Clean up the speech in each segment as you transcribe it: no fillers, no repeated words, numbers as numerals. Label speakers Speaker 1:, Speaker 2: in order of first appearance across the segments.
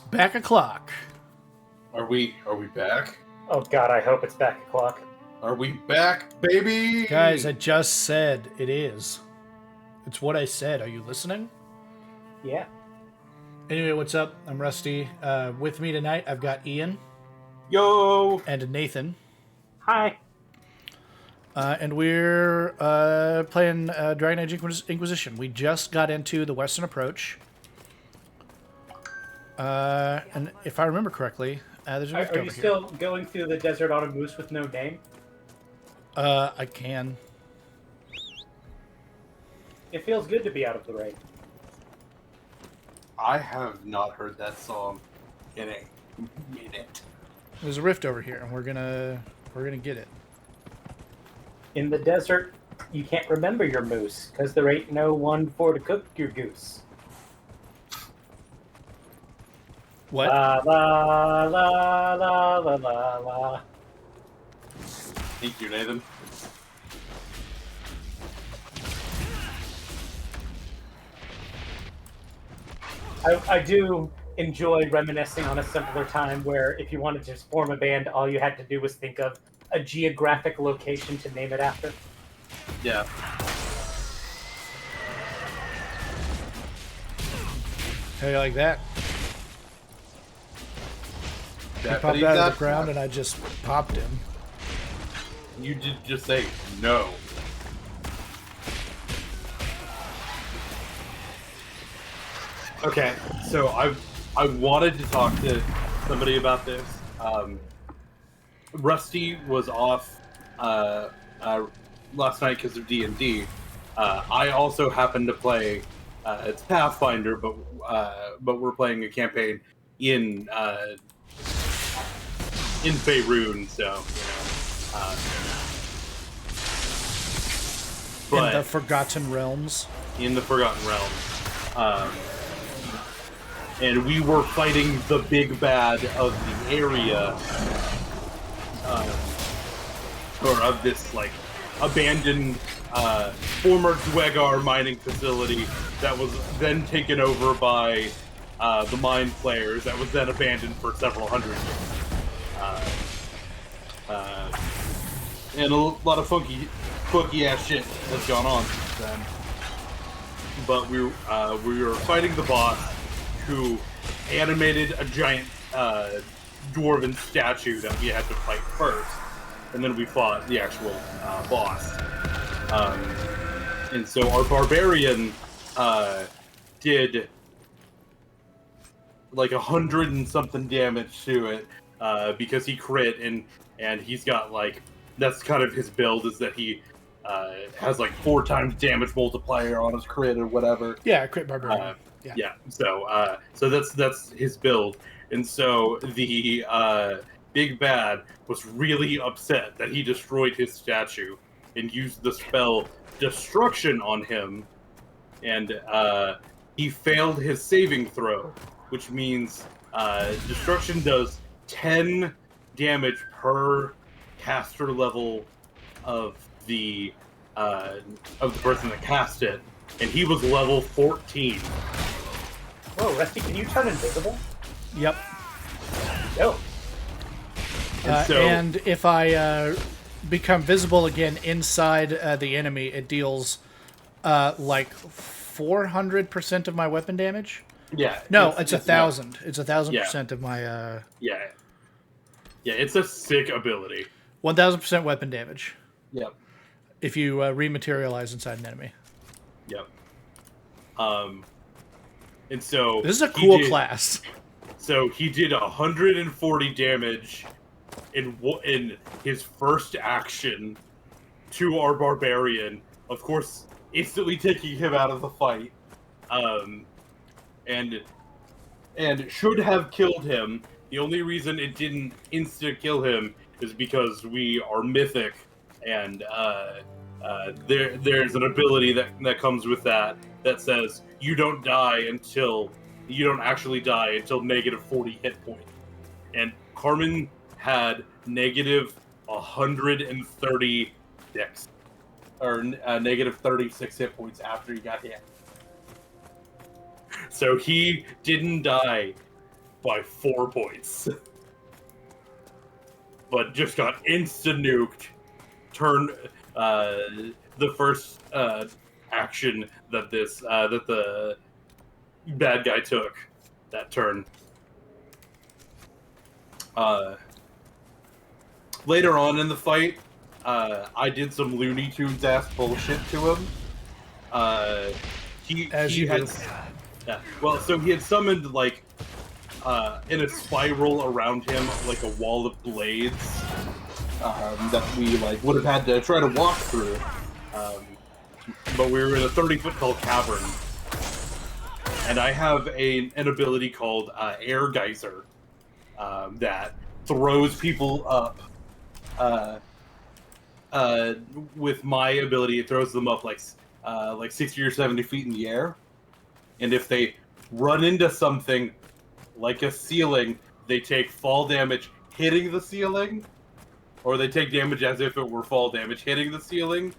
Speaker 1: Back o'clock.
Speaker 2: Are we back?
Speaker 3: Oh god, I hope it's back o'clock.
Speaker 2: Are we back, baby?
Speaker 1: Guys, I just said it is. It's what I said. Are you listening?
Speaker 3: Yeah.
Speaker 1: Anyway, what's up? I'm Rusty. With me tonight, I've got Ian.
Speaker 2: Yo!
Speaker 1: And Nathan.
Speaker 3: Hi.
Speaker 1: And we're playing Dragon Age Inquisition. We just got into the Western Approach. And if I remember correctly, there's a rift over
Speaker 3: Are you
Speaker 1: here.
Speaker 3: still going through the desert on a moose with no name?
Speaker 1: I can.
Speaker 3: It feels good to be out of the rain.
Speaker 2: I have not heard that song in a minute.
Speaker 1: There's a rift over here, and we're gonna get it.
Speaker 3: In the desert, you can't remember your moose, because there ain't no one for to cook your goose.
Speaker 1: What?
Speaker 3: La la la la la la la.
Speaker 2: Thank you, Nathan.
Speaker 3: I do enjoy reminiscing on a simpler time where if you wanted to form a band, all you had to do was think of a geographic location to name it after.
Speaker 2: Yeah.
Speaker 1: How you like that? He popped out of the ground, and I just popped him.
Speaker 2: You did just say no. Okay, so I wanted to talk to somebody about this. Rusty was off last night because of D&D. I also happened to play. It's Pathfinder, but we're playing a campaign in Faerun, so
Speaker 1: in the Forgotten Realms.
Speaker 2: In the Forgotten Realms. And we were fighting the big bad of the area, or of this, like, abandoned former Dwegar mining facility that was then taken over by the Mind Flayers, that was then abandoned for several hundred years. And a lot of funky ass shit has gone on since then. But we were fighting the boss, who animated a giant dwarven statue that we had to fight first, and then we fought the actual boss. And so our barbarian did like 100 and something damage to it because he crit, and he's got, like, that's kind of his build, is that he has like 4 times damage multiplier on his crit or whatever.
Speaker 1: Yeah, crit barbarian.
Speaker 2: Yeah. So that's his build, and so the big bad was really upset that he destroyed his statue and used the spell Destruction on him, and he failed his saving throw, which means Destruction does 10 damage per caster level of the person that cast it, and he was level 14.
Speaker 3: Whoa, Rusty, can you turn invisible?
Speaker 1: Yep.
Speaker 3: No.
Speaker 1: And if I become visible again inside the enemy, it deals like 400% of my weapon damage.
Speaker 2: Yeah.
Speaker 1: No, it's 1,000. It's 1,000%
Speaker 2: Yeah.
Speaker 1: of my.
Speaker 2: Yeah, it's a sick ability.
Speaker 1: 1,000% weapon damage.
Speaker 2: Yep.
Speaker 1: If you rematerialize inside an enemy.
Speaker 2: Yep. And so
Speaker 1: this is a cool class.
Speaker 2: So he did 140 damage in his first action to our barbarian. Of course, instantly taking him out of the fight. And should have killed him. The only reason it didn't insta kill him is because we are mythic, and there's an ability that comes with that says you don't actually die until negative 40 hit points. And Carmen had negative 136 or negative 36 hit points after he got hit. So he didn't die by 4 points. But just got insta-nuked. The first action that the bad guy took that turn. Later on in the fight, I did some Looney Tunes ass bullshit to him. He had summoned like in a spiral around him like a wall of blades that we like would have had to try to walk through. But we were in a 30-foot tall cavern, and I have an ability called Air Geyser that throws people up. With my ability, it throws them up like 60 or 70 feet in the air, and if they run into something like a ceiling, they take fall damage hitting the ceiling, or they take damage as if it were fall damage hitting the ceiling,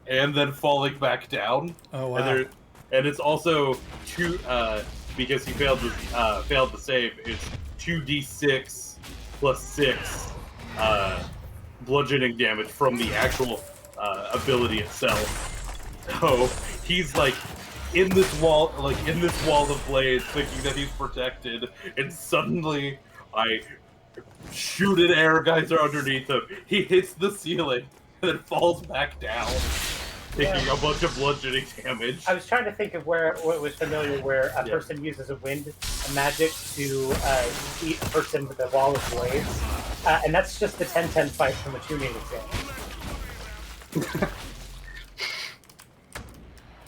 Speaker 2: and then falling back down.
Speaker 1: Oh wow!
Speaker 2: And it's also two because he failed the save. It's 2d6 plus 6 bludgeoning damage from the actual ability itself. So he's like in this wall of blades, thinking that he's protected, and suddenly I shoot an air geyser underneath him. He hits the ceiling and then falls back down, taking a bunch of bludgeoning damage.
Speaker 3: I was trying to think of where it was familiar, where a person uses a wind magic to eat a person with a wall of blades, and that's just the 10-10 fight from a tuning exam.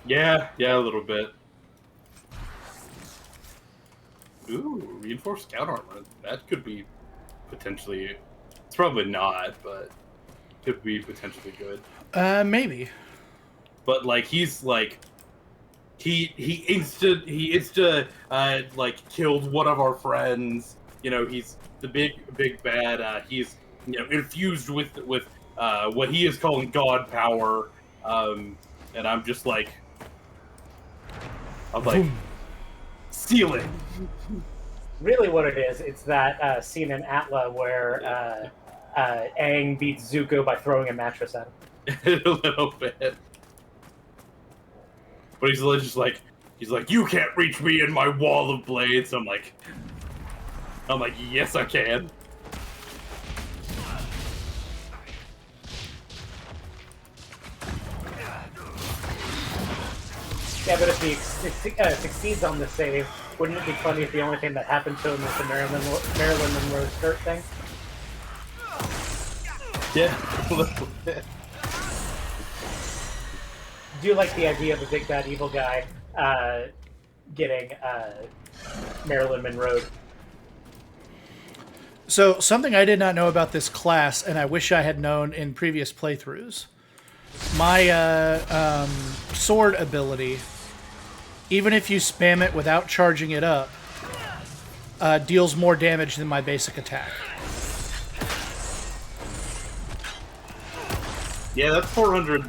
Speaker 2: Yeah, a little bit. Ooh, reinforced scout armor. That could be potentially. It's probably not, but could be potentially good.
Speaker 1: Maybe.
Speaker 2: But like he's like he insta like killed one of our friends. You know, he's the big bad. He's infused with what he is calling god power. And I'm just like ceiling.
Speaker 3: Really, what it is, it's that scene in Atla where Aang beats Zuko by throwing a mattress at him.
Speaker 2: A little bit. But he's like, you can't reach me in my wall of blades. I'm like, yes, I can.
Speaker 3: Yeah, but if he succeeds on the save, wouldn't it be funny if the only thing that happened to him was the Marilyn Monroe skirt thing?
Speaker 2: Yeah, a little bit.
Speaker 3: Do you like the idea of a big bad evil guy getting Marilyn Monroe?
Speaker 1: So, something I did not know about this class, and I wish I had known in previous playthroughs. My sword ability, even if you spam it without charging it up, deals more damage than my basic attack.
Speaker 2: Yeah, that's 400.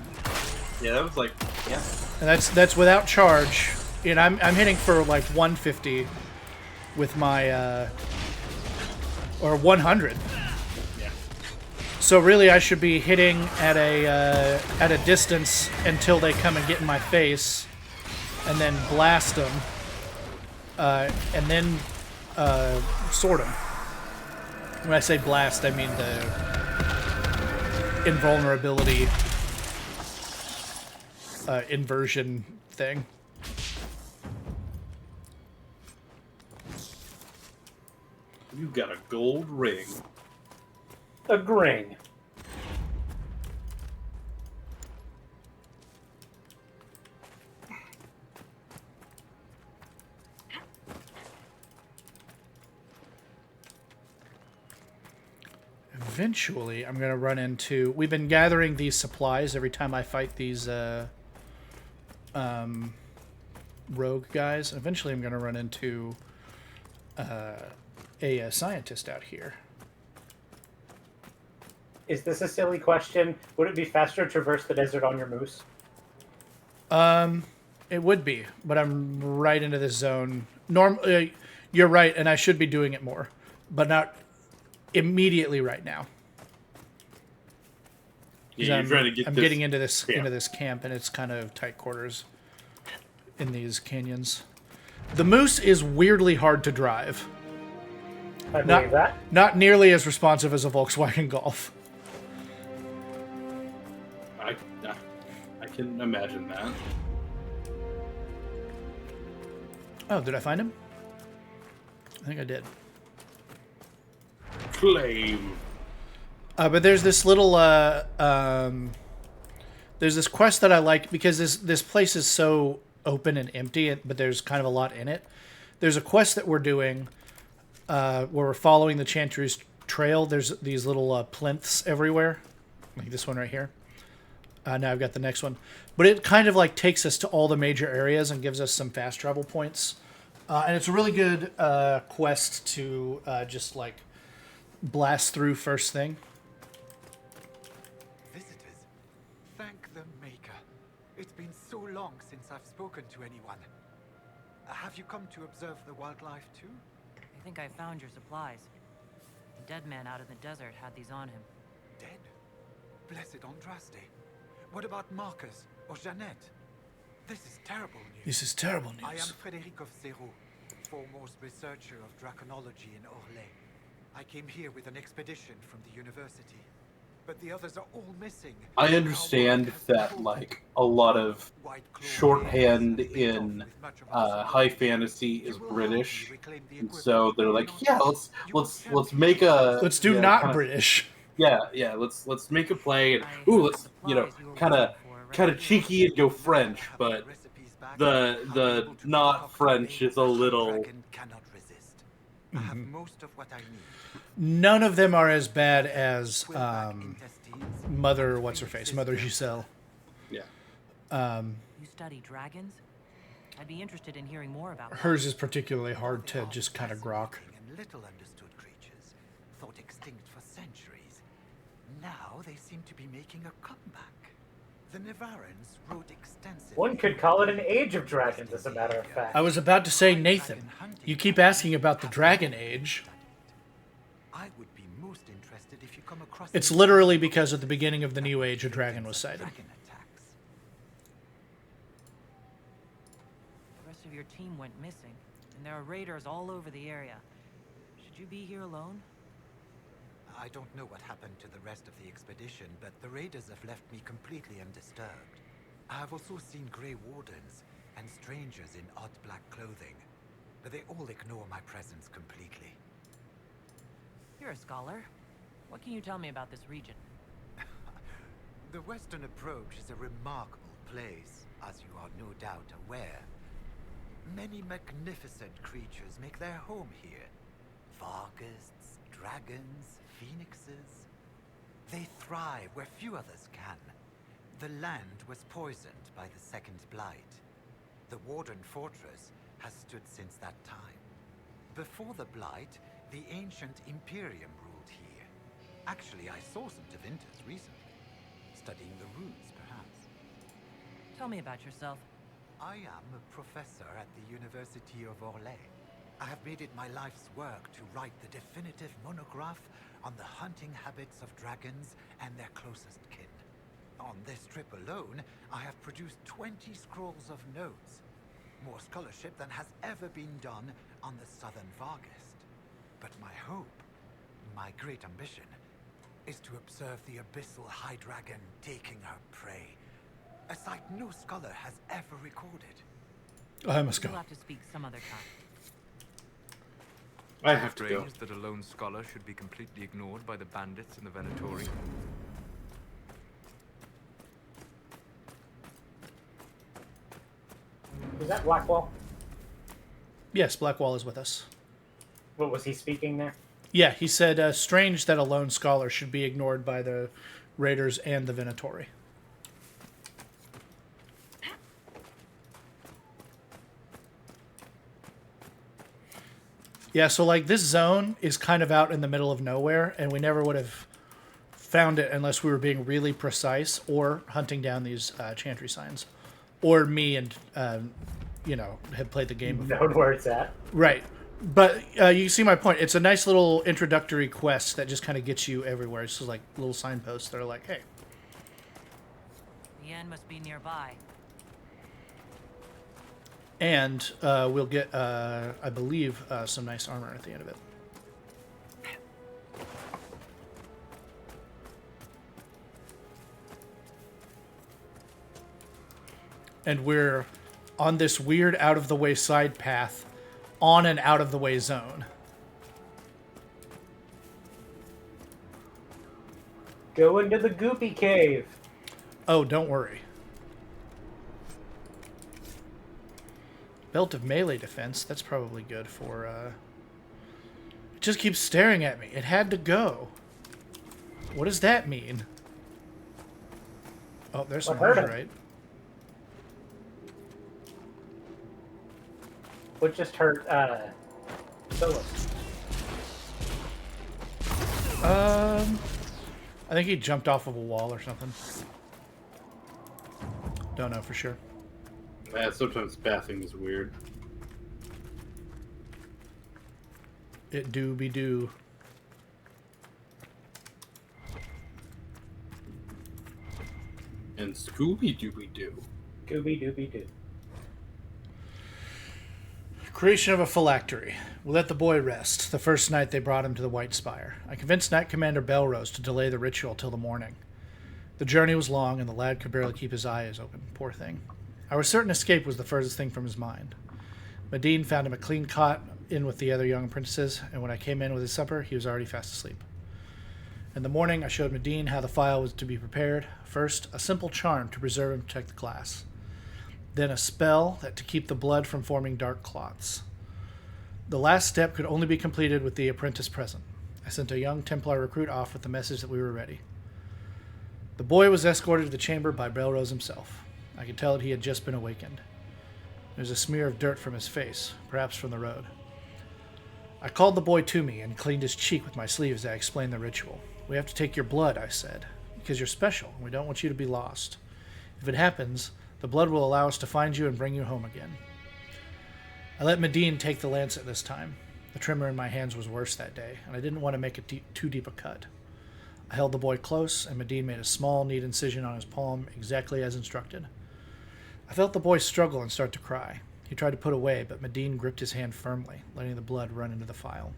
Speaker 2: Yeah, that was like, yeah.
Speaker 1: And that's without charge. And I'm hitting for like 150 with my or 100.
Speaker 2: Yeah.
Speaker 1: So really, I should be hitting at a distance until they come and get in my face, and then blast them, and then sword them. When I say blast, I mean the invulnerability inversion thing.
Speaker 2: You got a gold ring.
Speaker 3: A gring.
Speaker 1: Eventually, I'm going to run into... We've been gathering these supplies every time I fight these rogue guys. Eventually, I'm going to run into a scientist out here.
Speaker 3: Is this a silly question? Would it be faster to traverse the desert on your moose?
Speaker 1: It would be, but I'm right into this zone. You're right, and I should be doing it more, but not immediately right now.
Speaker 2: Yeah, you're trying to get
Speaker 1: I'm
Speaker 2: this
Speaker 1: getting into this
Speaker 2: camp.
Speaker 1: into this camp, and it's kind of tight quarters in these canyons. The Moose is weirdly hard to drive.
Speaker 3: I believe that.
Speaker 1: Not nearly as responsive as a Volkswagen Golf.
Speaker 2: I can imagine that.
Speaker 1: Oh, did I find him? I think I did.
Speaker 2: Claim.
Speaker 1: But there's this little there's this quest that I like because this place is so open and empty, but there's kind of a lot in it. There's a quest that we're doing where we're following the Chantry's trail. There's these little plinths everywhere, like this one right here. Now I've got the next one, but it kind of like takes us to all the major areas and gives us some fast travel points. And it's a really good quest to just like blast through first thing.
Speaker 4: Visitors, thank the Maker. It's been so long since I've spoken to anyone. Have you come to observe the wildlife too?
Speaker 5: I think I found your supplies. The dead man out in the desert had these on him.
Speaker 4: Dead? Blessed Andraste. What about Marcus or Jeannette? This is terrible news.
Speaker 1: This is terrible news.
Speaker 4: I am Frédéric of Zéro, foremost researcher of draconology in Orlais. I came here with an expedition from the university, but the others are all missing.
Speaker 2: I understand that like a lot of shorthand in high fantasy is British, and so they're like, yeah, let's make a
Speaker 1: Let's do not British.
Speaker 2: Yeah. Let's make a play and let's kind of cheeky and go French, but the not French is a little.
Speaker 4: Cannot resist. I have most of what I need.
Speaker 1: None of them are as bad as
Speaker 4: Swillback intestines,
Speaker 1: Mother what's-her-face, Mother Giselle.
Speaker 2: Yeah.
Speaker 5: You study dragons? I'd be interested in hearing more about
Speaker 1: Hers is particularly hard to just kind of grok.
Speaker 4: and little understood creatures, thought extinct for centuries. Now they seem to be making a comeback. The Nevarans wrote extensively.
Speaker 3: One could call it an age of dragons, as a matter of fact.
Speaker 1: I was about to say, Nathan, you keep asking about the Dragon Age.
Speaker 4: I would be most interested if you come across.
Speaker 1: It's literally because at the beginning of the New Age, a dragon was sighted.
Speaker 4: Dragon attacks.
Speaker 5: The rest of your team went missing, and there are raiders all over the area. Should you be here alone?
Speaker 4: I don't know what happened to the rest of the expedition, but the raiders have left me completely undisturbed. I have also seen Grey Wardens and strangers in odd black clothing, but they all ignore my presence completely.
Speaker 5: You're a scholar. What can you tell me about this region?
Speaker 4: The Western Approach is a remarkable place, as you are no doubt aware. Many magnificent creatures make their home here. Varghasts, dragons, phoenixes. They thrive where few others can. The land was poisoned by the Second Blight. The Warden Fortress has stood since that time. Before the Blight, the ancient Imperium ruled here. Actually, I saw some Devinters recently, studying the runes, perhaps.
Speaker 5: Tell me about yourself.
Speaker 4: I am a professor at the University of Orlais. I have made it my life's work to write the definitive monograph on the hunting habits of dragons and their closest kin. On this trip alone, I have produced 20 scrolls of notes. More scholarship than has ever been done on the southern Varghast. But my hope, my great ambition, is to observe the abyssal high dragon taking her prey. A sight no scholar has ever recorded.
Speaker 1: I must go.
Speaker 5: We'll have to speak some other time.
Speaker 2: I have to go.
Speaker 6: Strange that a lone scholar should be completely ignored by the bandits in the Venatori.
Speaker 3: Was that Blackwall?
Speaker 1: Yes, Blackwall is with us.
Speaker 3: What was he speaking there?
Speaker 1: Yeah, he said, strange that a lone scholar should be ignored by the Raiders and the Venatori. Yeah, so like this zone is kind of out in the middle of nowhere, and we never would have found it unless we were being really precise or hunting down these chantry signs. Or me and, had played the game before.
Speaker 3: Known where it's at.
Speaker 1: Right. But you see my point. It's a nice little introductory quest that just kind of gets you everywhere. It's just like little signposts that are like, hey.
Speaker 5: The end must be nearby.
Speaker 1: And we'll get, I believe, some nice armor at the end of it. And we're on this weird out-of-the-way side path on an out-of-the-way zone.
Speaker 3: Go into the Goopy Cave.
Speaker 1: Oh, don't worry. Belt of melee defense. That's probably good for... It just keeps staring at me. It had to go. What does that mean? Oh, there's some right.
Speaker 3: What just hurt Philip?
Speaker 1: I think he jumped off of a wall or something. Don't know for sure.
Speaker 2: Yeah, sometimes pathing is weird.
Speaker 1: It do be do.
Speaker 2: And Scooby-Dooby-Doo.
Speaker 3: Gooby Dooby Doo.
Speaker 1: Creation of a phylactery. We let the boy rest, the first night they brought him to the White Spire. I convinced Knight Commander Belrose to delay the ritual till the morning. The journey was long, and the lad could barely keep his eyes open. Poor thing. I was certain escape was the furthest thing from his mind. Medine found him a clean cot in with the other young apprentices, and when I came in with his supper, he was already fast asleep. In the morning, I showed Medine how the file was to be prepared. First, a simple charm to preserve and protect the class. Then a spell that to keep the blood from forming dark clots. The last step could only be completed with the apprentice present. I sent a young Templar recruit off with the message that we were ready. The boy was escorted to the chamber by Belrose himself. I could tell that he had just been awakened. There was a smear of dirt from his face, perhaps from the road. I called the boy to me and cleaned his cheek with my sleeve as I explained the ritual. We have to take your blood, I said, because you're special, and we don't want you to be lost. If it happens, the blood will allow us to find you and bring you home again. I let Medine take the lancet this time. The tremor in my hands was worse that day, and I didn't want to make it too deep a cut. I held the boy close, and Medine made a small, neat incision on his palm, exactly as instructed. I felt the boy struggle and start to cry. He tried to put away, but Medine gripped his hand firmly, letting the blood run into the phial.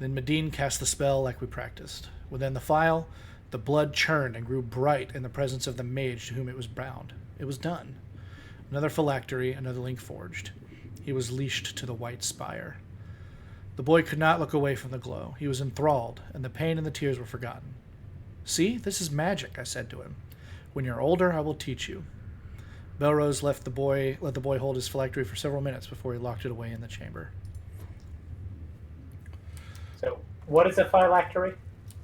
Speaker 1: Then Medine cast the spell like we practiced. Within the phial, the blood churned and grew bright in the presence of the mage to whom it was bound. It was done. Another phylactery, another link forged. He was leashed to the White Spire. The boy could not look away from the glow. He was enthralled, and the pain and the tears were forgotten. See, this is magic, I said to him. When you're older, I will teach you. Belrose let the boy hold his phylactery for several minutes before he locked it away in the chamber.
Speaker 3: So, what is a phylactery?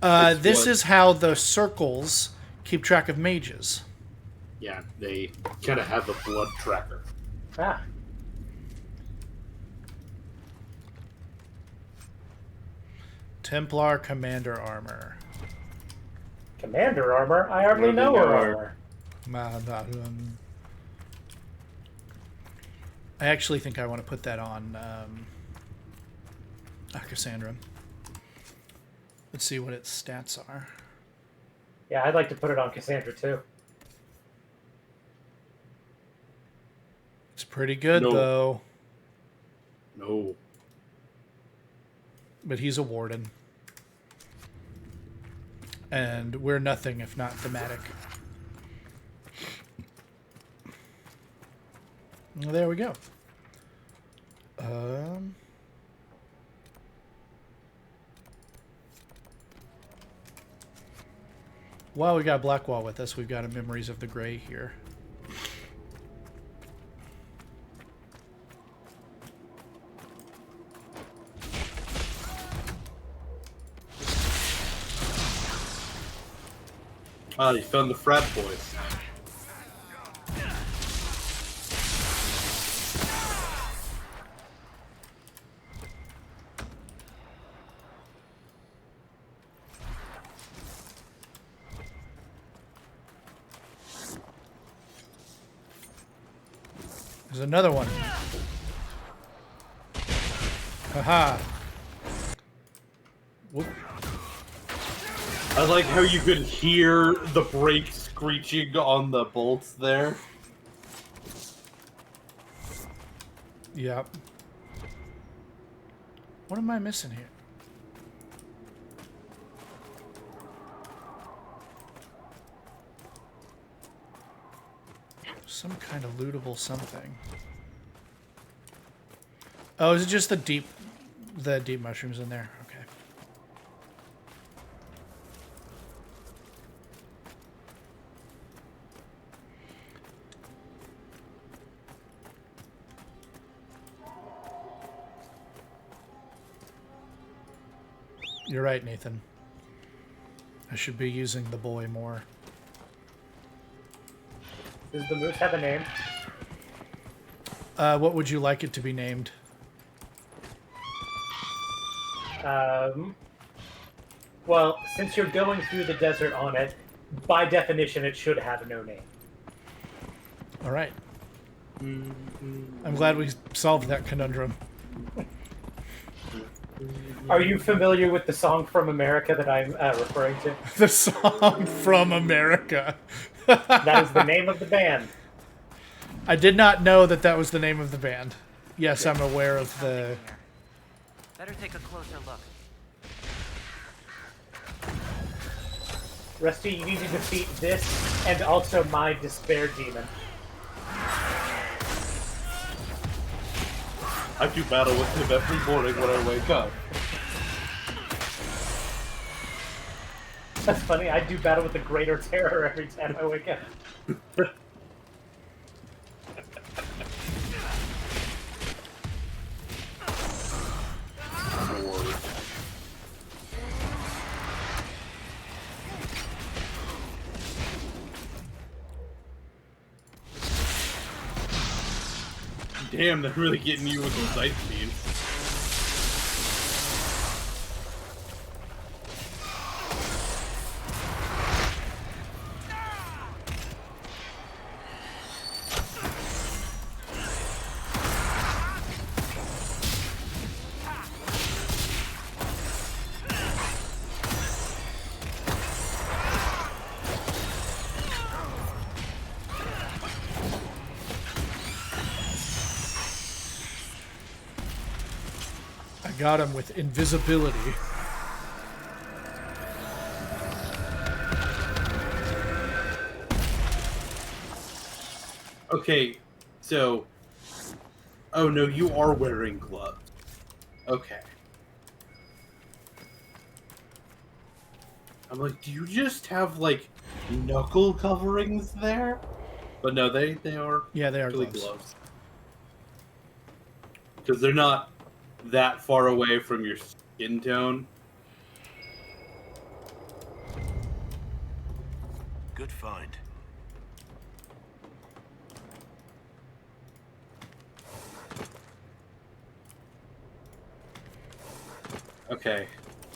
Speaker 1: This is how the circles keep track of mages.
Speaker 2: Yeah, they kind of have the blood tracker.
Speaker 3: Ah.
Speaker 1: Templar Commander Armor.
Speaker 3: Commander armor? I hardly know her armor.
Speaker 1: I actually think I want to put that on Cassandra. Let's see what its stats are.
Speaker 3: Yeah, I'd like to put it on Cassandra too.
Speaker 1: It's pretty good, though.
Speaker 2: No.
Speaker 1: But he's a warden. And we're nothing if not thematic. Well, there we go. While we got Blackwall with us, we've got a Memories of the Grey here.
Speaker 2: Ah, you found the frat boys.
Speaker 1: There's another one. Haha. Whoop.
Speaker 2: I like how you could hear the brakes screeching on the bolts there.
Speaker 1: Yep. What am I missing here? Some kind of lootable something. Oh, is it just the deep mushrooms in there? Okay. You're right, Nathan. I should be using the boy more.
Speaker 3: Does the moose have a name?
Speaker 1: What would you like it to be named?
Speaker 3: Well, since you're going through the desert on it, by definition, it should have no name.
Speaker 1: All right. I'm glad we solved that conundrum.
Speaker 3: Are you familiar with the song from America that I'm referring to?
Speaker 1: The song from America.
Speaker 3: That is the name of the band.
Speaker 1: I did not know that that was the name of the band. Yes, I'm aware of the...
Speaker 5: Better take a closer look.
Speaker 3: Rusty, you need to defeat this and also my despair demon.
Speaker 2: I do battle with him every morning when I wake up.
Speaker 3: That's funny, I do battle with the greater terror every time I wake up.
Speaker 2: Damn, they're really getting you with those ice beams.
Speaker 1: Got him with invisibility.
Speaker 2: Okay, so... Oh no, you are wearing gloves. Okay. I'm like, do you just have, like, knuckle coverings there? But no, they are...
Speaker 1: Yeah, they are
Speaker 2: actually
Speaker 1: gloves.
Speaker 2: Because they're not that far away from your skin tone.
Speaker 7: Good find.
Speaker 2: Okay,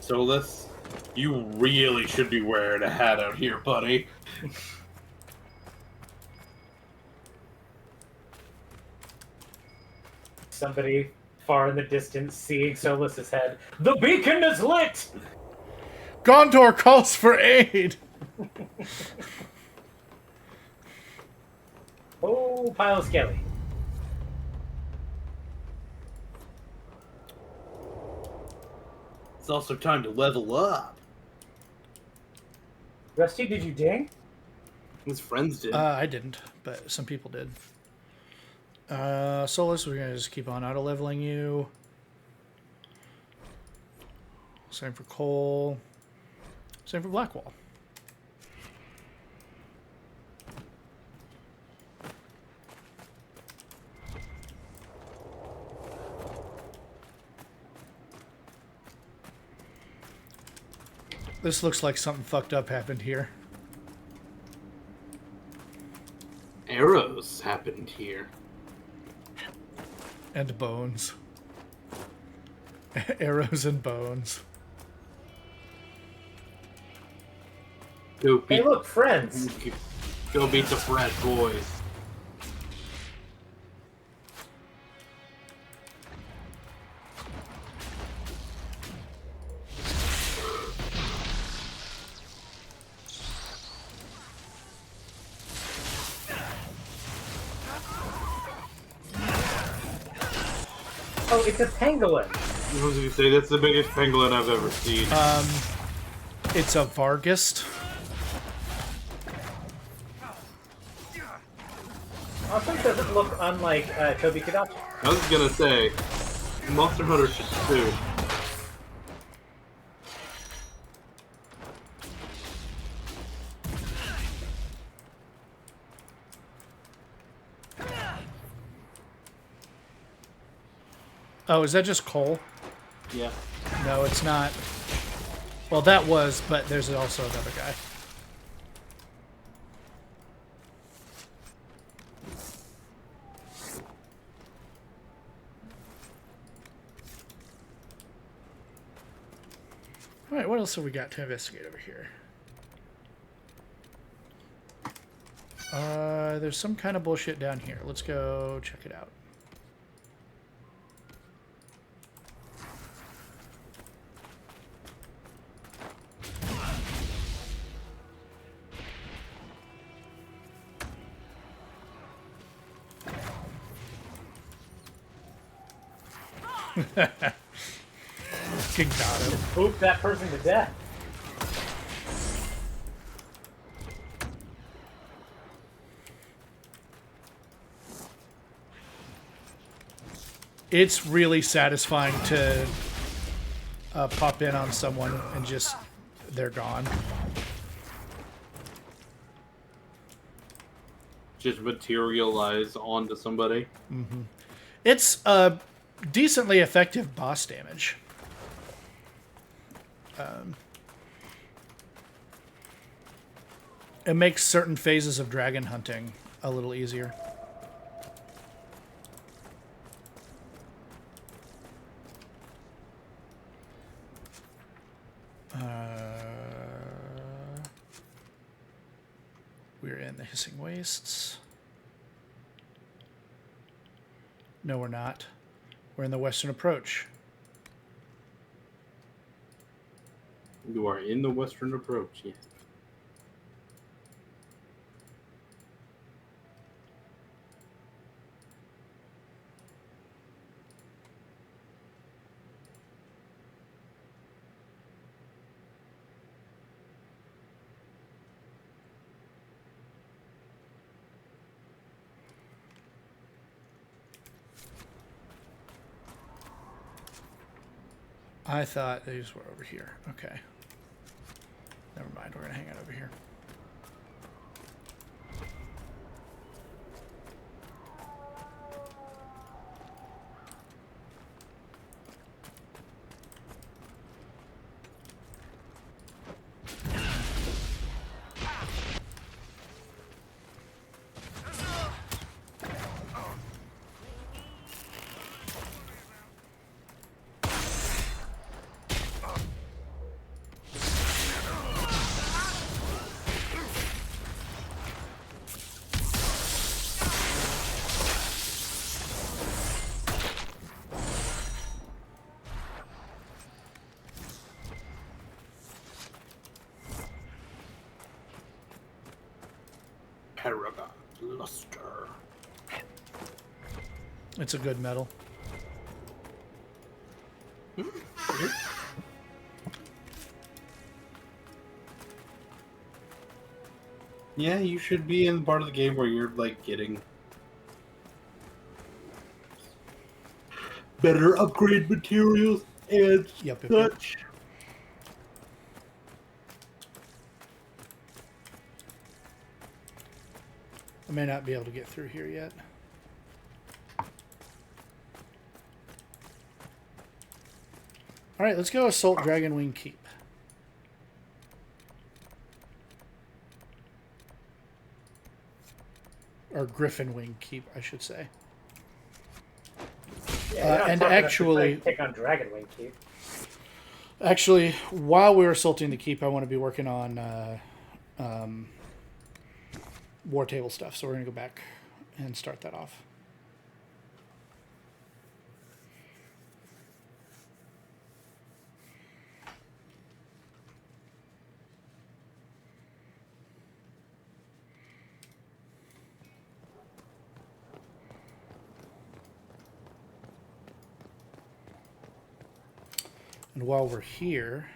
Speaker 2: Solus, you really should be wearing a hat out here, buddy.
Speaker 3: Somebody far in the distance seeing Solus's head. The beacon is lit!
Speaker 1: Gondor calls for aid!
Speaker 3: Oh, pile of skelly.
Speaker 2: It's also time to level up.
Speaker 3: Rusty, did you ding?
Speaker 2: His friends did.
Speaker 1: I didn't, but some people did. Solus, we're going to just keep on auto-leveling you. Same for Cole. Same for Blackwall. This looks like something fucked up happened here.
Speaker 2: Arrows happened here.
Speaker 1: And bones. Arrows and bones.
Speaker 2: Go beat,
Speaker 3: Hey, look, friends.
Speaker 2: go beat the frat boys.
Speaker 3: Oh, it's a pangolin.
Speaker 2: I was going to say, that's the biggest pangolin I've ever seen.
Speaker 1: It's a Vargist.
Speaker 3: Also, it doesn't look unlike Toby Kadachi.
Speaker 2: I was going to say, Monster Hunter should too.
Speaker 1: Oh, is that just Cole?
Speaker 2: Yeah.
Speaker 1: No, it's not. Well, that was, but there's also another guy. All right, what else have we got to investigate over here? There's some kind of bullshit down here. Let's go check it out. Fucking got him.
Speaker 3: Poop that person to death.
Speaker 1: It's really satisfying to pop in on someone and just they're gone.
Speaker 2: Just materialize onto somebody.
Speaker 1: It's decently effective boss damage. It makes certain phases of dragon hunting a little easier. We're in the Hissing Wastes. No, we're not. We're in the Western Approach.
Speaker 2: You are in the Western Approach, yes.
Speaker 1: I thought these were over here. Okay. Never mind. We're going to hang out over here.
Speaker 2: Paragon Luster.
Speaker 1: It's a good metal.
Speaker 2: Yeah, you should be in part of the game where you're like getting better upgrade materials and
Speaker 1: Yep.
Speaker 2: such.
Speaker 1: I may not be able to get through here yet. All right, let's go assault Dragonwing Keep. Or Griffinwing Keep, I should say.
Speaker 3: Yeah,
Speaker 1: And actually,
Speaker 3: take on Dragonwing Keep.
Speaker 1: actually, while we're assaulting the keep, I want to be working on war table stuff. So we're gonna go back and start that off. And while we're here,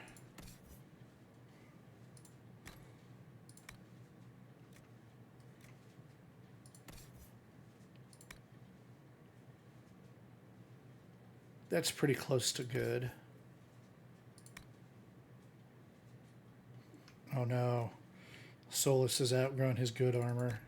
Speaker 1: that's pretty close to good. Oh no. Solus has outgrown his good armor.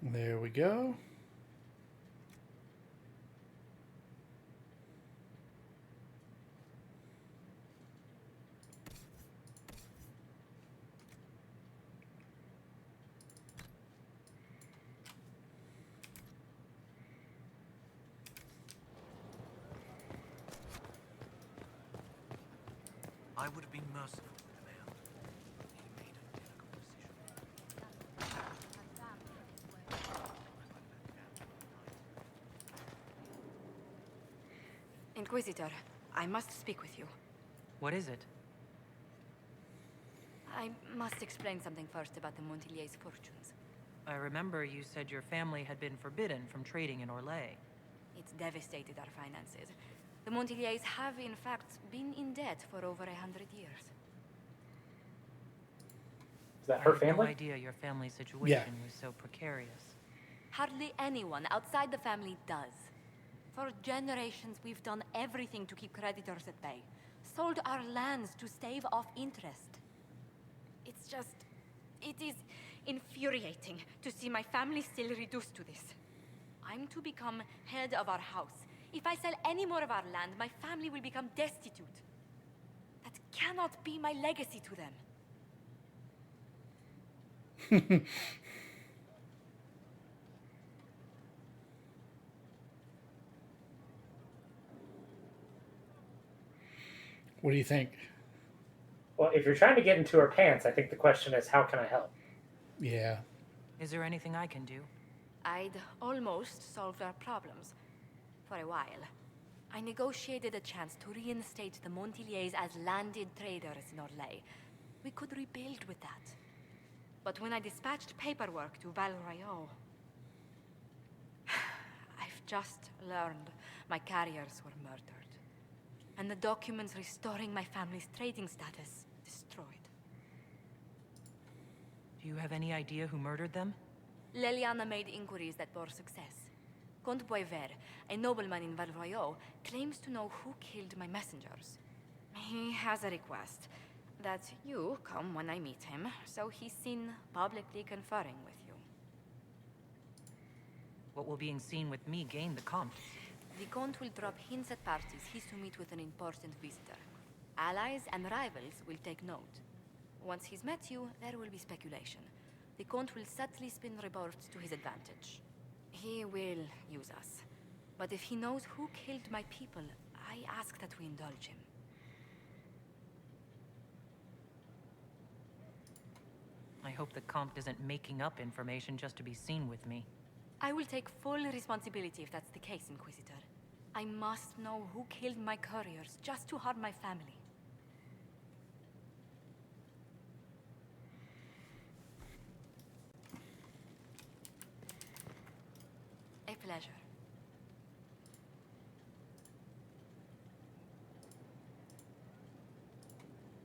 Speaker 1: There we go.
Speaker 4: I would have been merciful with the mail. He made a difficult decision.
Speaker 7: Inquisitor, I must speak with you.
Speaker 5: What is it?
Speaker 7: I must explain something first about the Montilier's fortunes.
Speaker 5: I remember you said your family had been forbidden from trading in Orlais.
Speaker 7: It's devastated our finances. The Montilier's have, in fact, been in debt for over 100 years.
Speaker 3: Is that
Speaker 5: I
Speaker 3: her
Speaker 5: had no
Speaker 3: family?
Speaker 5: idea your family situation was so precarious.
Speaker 7: Hardly anyone outside the family does. For generations, we've done everything to keep creditors at bay. Sold our lands to stave off interest. It's just... it is infuriating to see my family still reduced to this. I'm to become head of our house. If I sell any more of our land, my family will become destitute. That cannot be my legacy to them.
Speaker 1: What do you think?
Speaker 3: Well, if you're trying to get into her pants, I think the question is, how can I help?
Speaker 1: Yeah.
Speaker 5: Is there anything I can do?
Speaker 7: I'd almost solved our problems. For a while. I negotiated a chance to reinstate the Montiliers as landed traders in Orlais. We could rebuild with that. But when I dispatched paperwork to Val Royeaux, I've just learned my carriers were murdered. And the documents restoring my family's trading status destroyed.
Speaker 5: Do you have any idea who murdered them?
Speaker 7: Leliana made inquiries that bore success. Comte Boisvert, a nobleman in Val Royeaux, claims to know who killed my messengers. He has a request that you come when I meet him, so he's seen publicly conferring with you.
Speaker 5: What will being seen with me gain the Comte?
Speaker 7: The Comte will drop hints at parties he's to meet with an important visitor. Allies and rivals will take note. Once he's met you, there will be speculation. The Comte will subtly spin reports to his advantage. He will use us. But if he knows who killed my people, I ask that we indulge him.
Speaker 5: I hope the Comte isn't making up information just to be seen with me.
Speaker 7: I will take full responsibility if that's the case, Inquisitor. I must know who killed my couriers just to harm my family. A pleasure.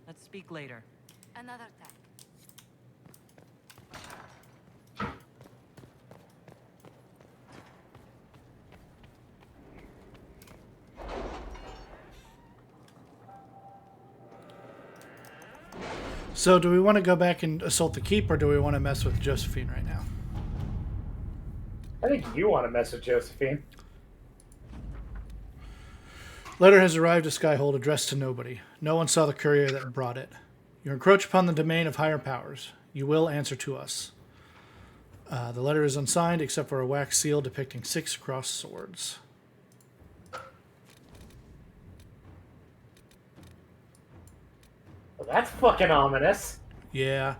Speaker 5: Let's speak later.
Speaker 7: Another time.
Speaker 1: So do we want to go back and assault the keep, or do we want to mess with Josephine right now?
Speaker 3: I think you want to mess with Josephine.
Speaker 1: Letter has arrived at Skyhold addressed to nobody. No one saw the courier that brought it. You encroach upon the domain of higher powers. You will answer to us. The letter is unsigned except for a wax seal depicting 6 crossed swords.
Speaker 3: Well, that's fucking ominous.
Speaker 1: Yeah.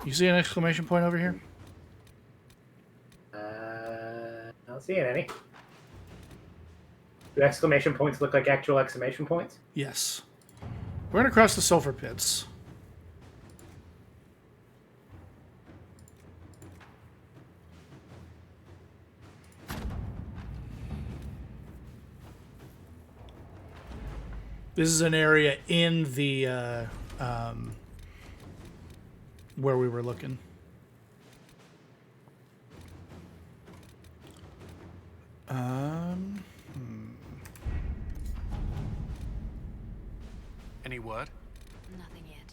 Speaker 1: You see an exclamation point over here?
Speaker 3: Not seeing any. Do exclamation points look like actual exclamation points?
Speaker 1: Yes. We're going to cross the sulfur pits. This is an area in the where we were looking.
Speaker 6: Any word?
Speaker 7: Nothing yet.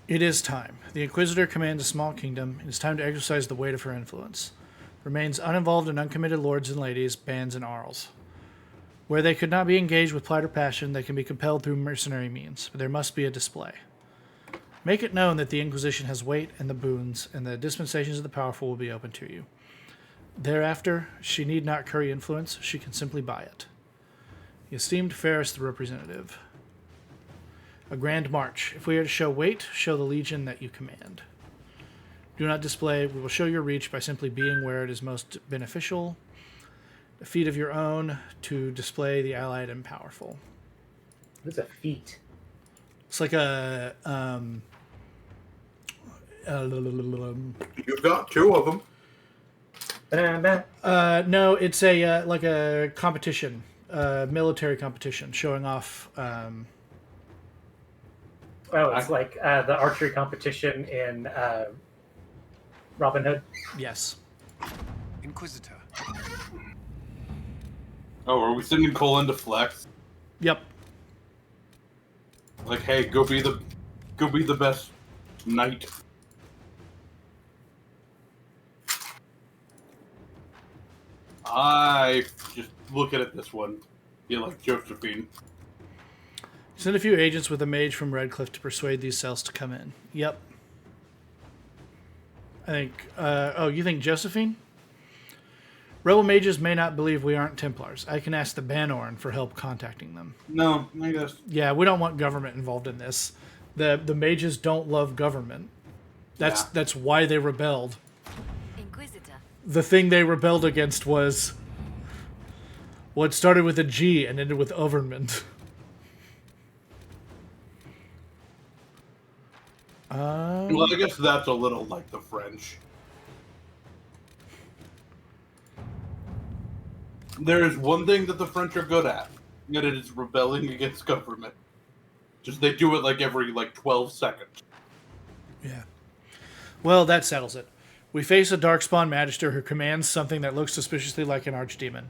Speaker 1: It is time. The Inquisitor commands a small kingdom. It is time to exercise the weight of her influence. Remains uninvolved and uncommitted lords and ladies, bands and arls. Where they could not be engaged with plight or passion, they can be compelled through mercenary means, but there must be a display. Make it known that the Inquisition has weight and the boons, and the dispensations of the powerful will be open to you. Thereafter, she need not curry influence, she can simply buy it. The esteemed Ferris the representative. A grand march. If we are to show weight, show the legion that you command. Do not display. We will show your reach by simply being where it is most beneficial. A feat of your own to display the allied and powerful.
Speaker 3: What is a feat?
Speaker 1: It's like a
Speaker 2: You've got 2 of them.
Speaker 1: no, it's a like a competition, military competition, showing off.
Speaker 3: Oh, it's like the archery competition in Robin Hood.
Speaker 1: Yes.
Speaker 6: Inquisitor.
Speaker 2: Oh, are we sending Colin to flex?
Speaker 1: Yep.
Speaker 2: Like, hey, go be the best knight. I just looking at this one, you like Josephine.
Speaker 1: Send a few agents with a mage from Redcliffe to persuade these cells to come in. Yep. I think. Oh, you think Josephine? Rebel mages may not believe we aren't Templars. I can ask the Banorn for help contacting them.
Speaker 2: No, I guess.
Speaker 1: Yeah, we don't want government involved in this. The mages don't love government. That's why they rebelled.
Speaker 7: Inquisitor.
Speaker 1: The thing they rebelled against was what started with a G and ended with overment.
Speaker 2: Well, I guess that's a little like the French. There is one thing that the French are good at, and it is rebelling against government. Just they do it like every 12 seconds.
Speaker 1: Yeah. Well, that settles it. We face a Darkspawn Magister who commands something that looks suspiciously like an Archdemon.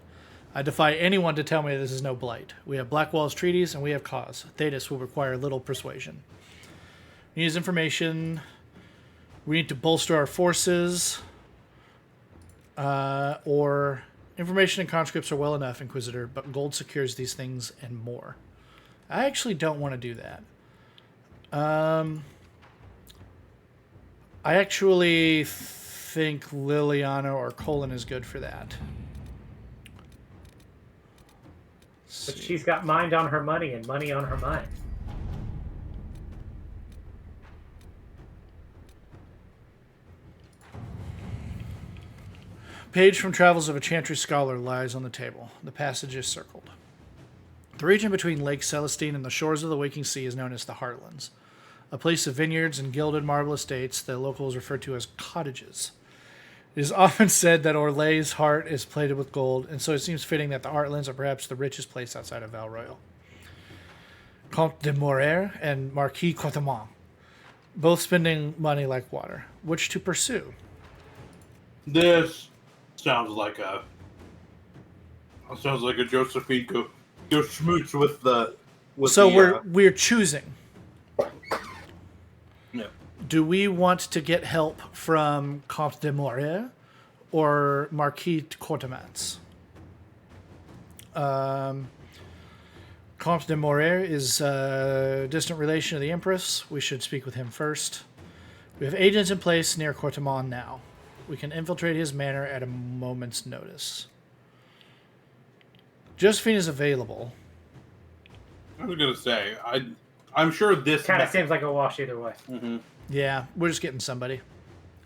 Speaker 1: I defy anyone to tell me this is no blight. We have Blackwall's treaties, and we have cause. Thetis will require little persuasion. We need information. We need to bolster our forces. Or information and conscripts are well enough, Inquisitor, but gold secures these things and more. I actually don't want to do that. I actually think Liliana or Colin is good for that.
Speaker 3: But she's got mind on her money and money on her mind.
Speaker 1: Page from Travels of a Chantry Scholar lies on the table. The passage is circled. The region between Lake Celestine and the shores of the Waking Sea is known as the Heartlands, a place of vineyards and gilded marble estates that locals refer to as cottages. It is often said that Orlay's heart is plated with gold, and so it seems fitting that the Heartlands are perhaps the richest place outside of Val Royal. Comte de Morer and Marquis Cotamont, both spending money like water. Which to pursue?
Speaker 2: This sounds like a Josephine go schmooch with the.
Speaker 1: So we're choosing.
Speaker 2: Yeah.
Speaker 1: Do we want to get help from Comte de Moret or Marquis de Courtemans? Comte de Moret is a distant relation of the Empress. We should speak with him first. We have agents in place near Courtemans now. We can infiltrate his manor at a moment's notice. Josephine is available.
Speaker 2: I was gonna say, I'm sure this
Speaker 3: Kind of seems like a wash either way.
Speaker 2: Mm-hmm.
Speaker 1: Yeah, we're just getting somebody.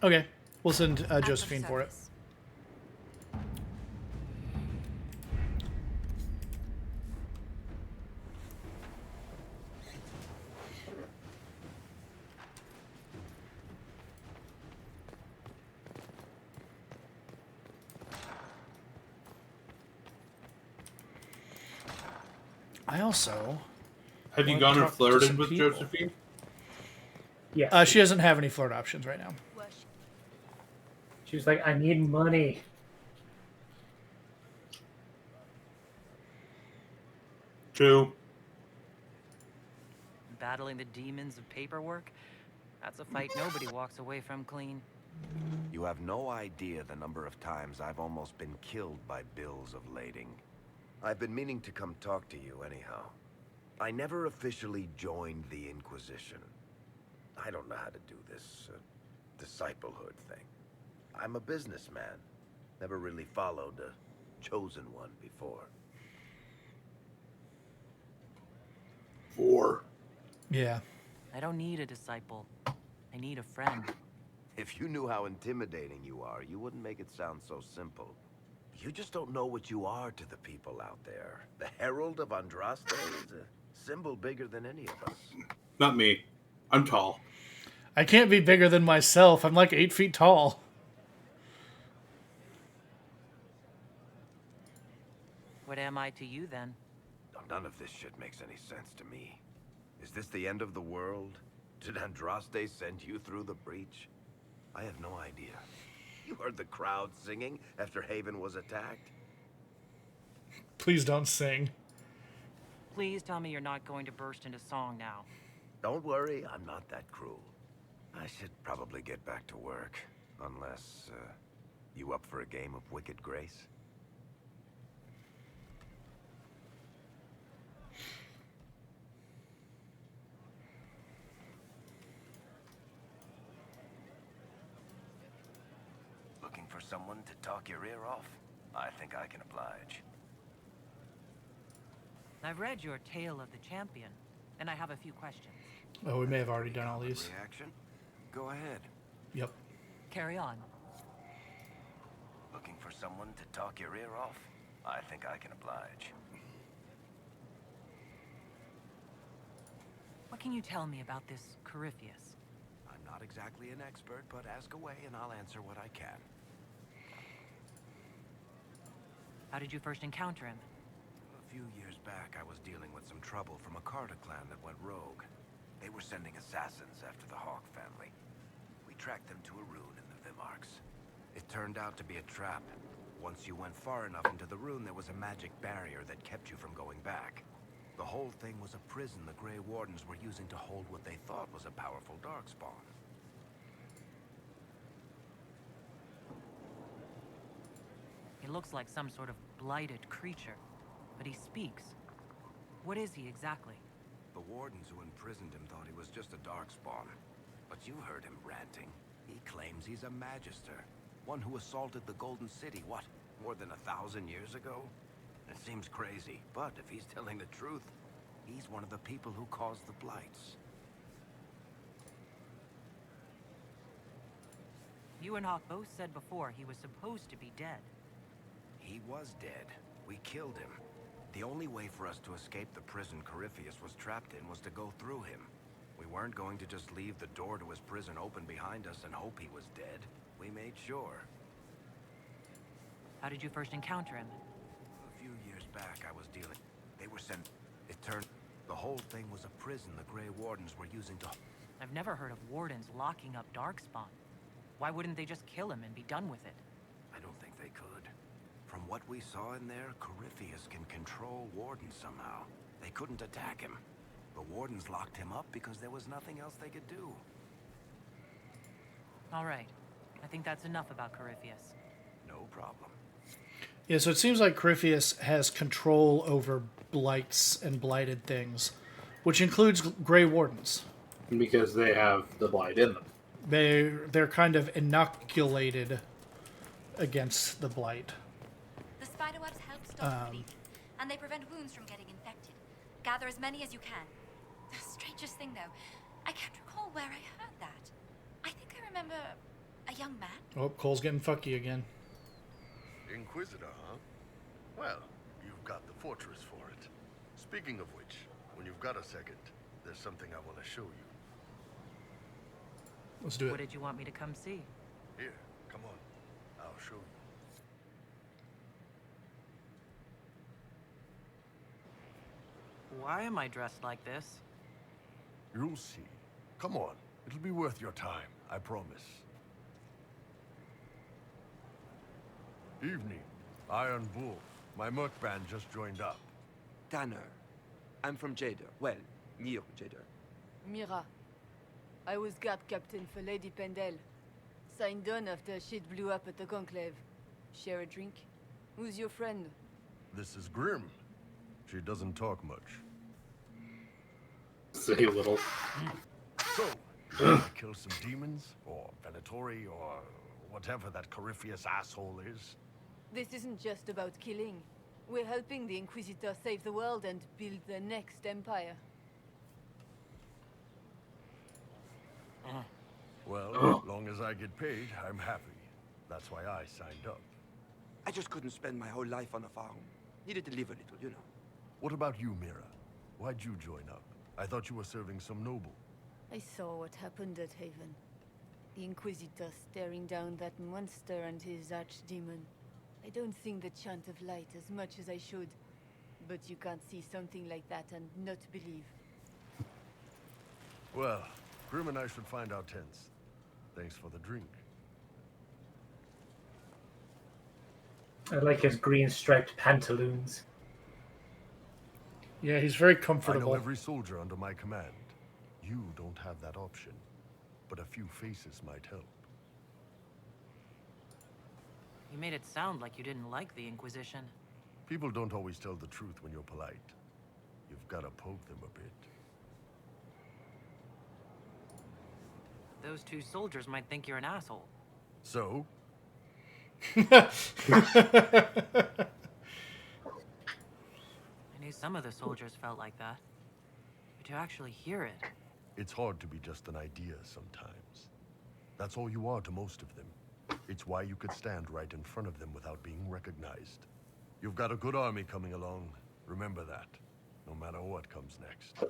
Speaker 1: Okay, we'll send
Speaker 7: At your
Speaker 1: Josephine for it.
Speaker 7: service.
Speaker 1: I also...
Speaker 2: Have you
Speaker 1: want
Speaker 2: gone
Speaker 1: to
Speaker 2: and
Speaker 1: talk to
Speaker 2: flirted
Speaker 1: some
Speaker 2: with
Speaker 1: people.
Speaker 2: Josephine?
Speaker 3: Yes.
Speaker 1: She doesn't have any flirt options right now.
Speaker 3: She was like, I need money.
Speaker 2: True.
Speaker 5: Battling the demons of paperwork? That's a fight nobody walks away from clean.
Speaker 8: You have no idea the number of times I've almost been killed by bills of lading. I've been meaning to come talk to you anyhow. I never officially joined the Inquisition. I don't know how to do this disciplehood thing. I'm a businessman. Never really followed a chosen one before.
Speaker 2: 4.
Speaker 1: Yeah.
Speaker 5: I don't need a disciple. I need a friend.
Speaker 8: If you knew how intimidating you are, you wouldn't make it sound so simple. You just don't know what you are to the people out there. The Herald of Andraste is a symbol bigger than any of us.
Speaker 2: Not me. I'm tall.
Speaker 1: I can't be bigger than myself. I'm like 8 feet tall.
Speaker 5: What am I to you then?
Speaker 8: None of this shit makes any sense to me. Is this the end of the world? Did Andraste send you through the breach? I have no idea. You heard the crowd singing after Haven was attacked?
Speaker 1: Please don't sing.
Speaker 5: Please tell me you're not going to burst into song now.
Speaker 8: Don't worry, I'm not that cruel. I should probably get back to work. Unless, you up for a game of Wicked Grace? Looking for someone to talk your ear off? I think I can oblige.
Speaker 5: I've read your Tale of the Champion, and I have a few questions.
Speaker 1: Oh, we may have already done all these.
Speaker 8: Reaction? Go ahead.
Speaker 1: Yep.
Speaker 5: Carry on.
Speaker 8: Looking for someone to talk your ear off? I think I can oblige.
Speaker 5: What can you tell me about this Corypheus?
Speaker 8: I'm not exactly an expert, but ask away and I'll answer what I can.
Speaker 5: How did you first encounter him?
Speaker 8: A few years back, I was dealing with some trouble from a Carter clan that went rogue. They were sending assassins after the Hawk family. We tracked them to a rune in the Vimarks. It turned out to be a trap. Once you went far enough into the rune, there was a magic barrier that kept you from going back. The whole thing was a prison the Grey Wardens were using to hold what they thought was a powerful darkspawn.
Speaker 5: He looks like some sort of blighted creature, but he speaks. What is he exactly?
Speaker 8: The Wardens who imprisoned him thought he was just a darkspawn. But you heard him ranting. He claims he's a Magister. One who assaulted the Golden City, what, more than 1,000 years ago? It seems crazy, but if he's telling the truth, he's one of the people who caused the blights.
Speaker 5: You and Hawk both said before he was supposed to be dead.
Speaker 8: He was dead. We killed him. The only way for us to escape the prison Corypheus was trapped in was to go through him. We weren't going to just leave the door to his prison open behind us and hope he was dead. We made sure.
Speaker 5: How did you first encounter him?
Speaker 8: A few years back, I was dealing... They were sent... It turned... The whole thing was a prison the Grey Wardens were using to...
Speaker 5: I've never heard of wardens locking up Darkspawn. Why wouldn't they just kill him and be done with it?
Speaker 8: I don't think they could. From what we saw in there, Corypheus can control Wardens somehow. They couldn't attack him. The Wardens locked him up because there was nothing else they could do.
Speaker 5: All right. I think that's enough about Corypheus.
Speaker 8: No problem.
Speaker 1: Yeah, so it seems like Corypheus has control over blights and blighted things, which includes Grey Wardens.
Speaker 2: Because they have the blight in them.
Speaker 1: They're kind of inoculated against the blight.
Speaker 7: The spiderwebs help stop bleeding, and they prevent wounds from getting infected. Gather as many as you can. The strangest thing, though, I can't recall where I heard that. I think I remember a young man.
Speaker 1: Oh, Cole's getting fucky again.
Speaker 9: Inquisitor, huh? Well, you've got the fortress for it. Speaking of which, when you've got a second, there's something I want to show you.
Speaker 1: Let's do
Speaker 5: What
Speaker 1: it.
Speaker 5: did you want me to come see?
Speaker 9: Here, come on. I'll show you.
Speaker 5: Why am I dressed like this?
Speaker 9: You'll see. Come on. It'll be worth your time, I promise. Evening. Iron Bull. My merc band just joined up.
Speaker 10: Tanner. I'm from Jader. Well, near Jader.
Speaker 11: Mira. I was guard captain for Lady Pendel. Signed on after shit blew up at the Conclave. Share a drink? Who's your friend?
Speaker 9: This is Grim. She doesn't talk much.
Speaker 2: Say little.
Speaker 9: So, you want to kill some demons? Or Venatori? Or whatever that Corypheus asshole is?
Speaker 11: This isn't just about killing. We're helping the Inquisitor save the world and build the next empire.
Speaker 9: Well, as long as I get paid, I'm happy. That's why I signed up.
Speaker 10: I just couldn't spend my whole life on a farm. Needed to live a little, you know.
Speaker 9: What about you, Mira? Why'd you join up? I thought you were serving some noble.
Speaker 11: I saw what happened at Haven. The Inquisitor staring down that monster and his archdemon. I don't sing the chant of light as much as I should. But you can't see something like that and not believe.
Speaker 9: Well, Grim and I should find our tents. Thanks for the drink.
Speaker 3: I like his green striped pantaloons.
Speaker 1: Yeah, he's very
Speaker 9: I know
Speaker 1: comfortable.
Speaker 9: every soldier under my command. You don't have that option. But a few faces might help.
Speaker 5: You made it sound like you didn't like the Inquisition.
Speaker 9: People don't always tell the truth when you're polite. You've got to poke them a bit.
Speaker 5: Those two soldiers might think you're an asshole.
Speaker 9: So?
Speaker 5: I knew some of the soldiers felt like that. But to actually hear it...
Speaker 9: It's hard to be just an idea sometimes. That's all you are to most of them. It's why you could stand right in front of them without being recognized. You've got a good army coming along. Remember that, no matter what comes next.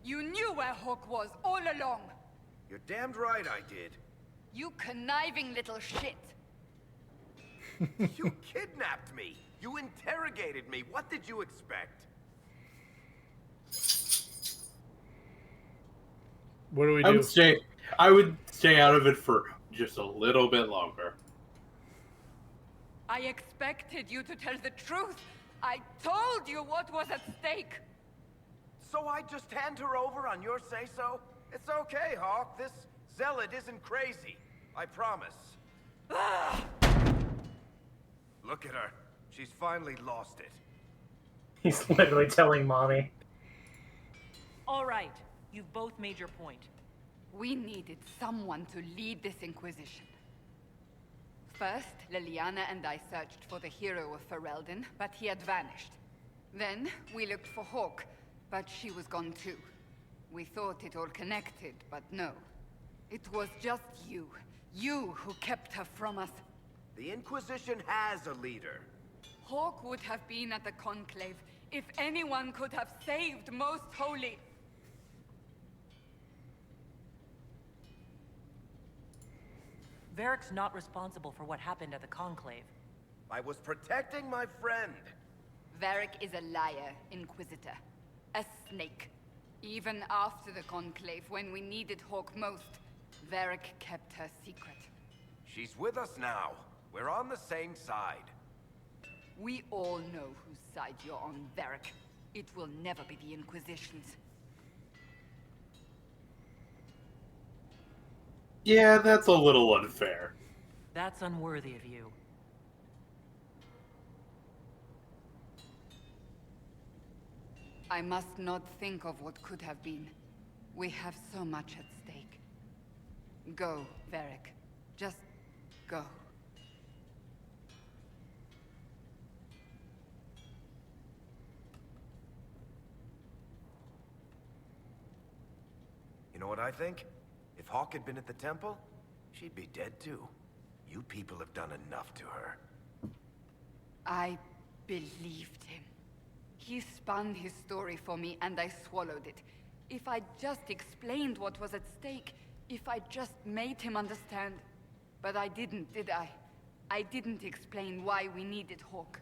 Speaker 11: You knew where Hawk was all along!
Speaker 8: You're damned right I did.
Speaker 11: You conniving little shit!
Speaker 8: You kidnapped me. You interrogated me. What did you expect?
Speaker 1: What do we
Speaker 2: I
Speaker 1: do?
Speaker 2: would stay out of it for just a little bit longer.
Speaker 11: I expected you to tell the truth! I told you what was at stake!
Speaker 8: So I just hand her over on your say-so? It's okay, Hawk. This zealot isn't crazy. I promise. Look at her. She's finally lost it.
Speaker 3: He's literally telling Mommy.
Speaker 5: All right, you've both made your point.
Speaker 11: We needed someone to lead this Inquisition. First, Liliana and I searched for the hero of Ferelden, but he had vanished. Then, we looked for Hawk, but she was gone too. We thought it all connected, but no. It was just you. You who kept her from us.
Speaker 8: The Inquisition has a leader.
Speaker 11: Hawk would have been at the Conclave if anyone could have saved Most Holy.
Speaker 5: Varric's not responsible for what happened at the Conclave.
Speaker 8: I was protecting my friend.
Speaker 11: Varric is a liar, Inquisitor. A snake. Even after the Conclave, when we needed Hawk most, Varric kept her secret.
Speaker 8: She's with us now. We're on the same side.
Speaker 11: We all know whose side you're on, Varric. It will never be the Inquisition's.
Speaker 2: Yeah, that's a little unfair.
Speaker 5: That's unworthy of you.
Speaker 11: I must not think of what could have been. We have so much at stake. Go, Varric. Just go.
Speaker 8: You know what I think? If Hawk had been at the temple, she'd be dead too. You people have done enough to her.
Speaker 11: I believed him. He spun his story for me, and I swallowed it. If I just explained what was at stake, if I just made him understand. But I didn't, did I? I didn't explain why we needed Hawk.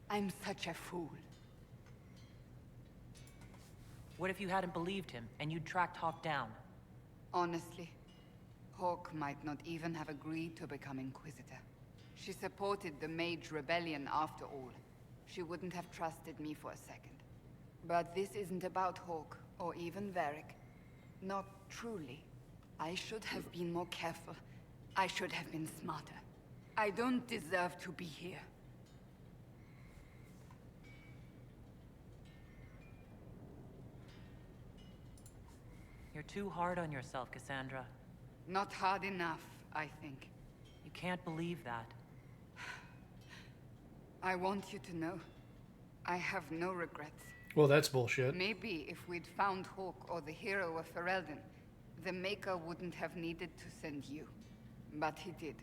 Speaker 11: I'm such a fool.
Speaker 5: What if you hadn't believed him, and you'd tracked Hawk down?
Speaker 11: Honestly, Hawk might not even have agreed to become Inquisitor. She supported the Mage Rebellion after all. She wouldn't have trusted me for a second. But this isn't about Hawk, or even Varric. Not truly. I should have been more careful. I should have been smarter. I don't deserve to be here.
Speaker 5: You're too hard on yourself, Cassandra.
Speaker 11: Not hard enough, I think.
Speaker 5: You can't believe that.
Speaker 11: I want you to know, I have no regrets.
Speaker 1: Well, that's bullshit.
Speaker 11: Maybe if we'd found Hawk or the hero of Ferelden, the Maker wouldn't have needed to send you. But he did.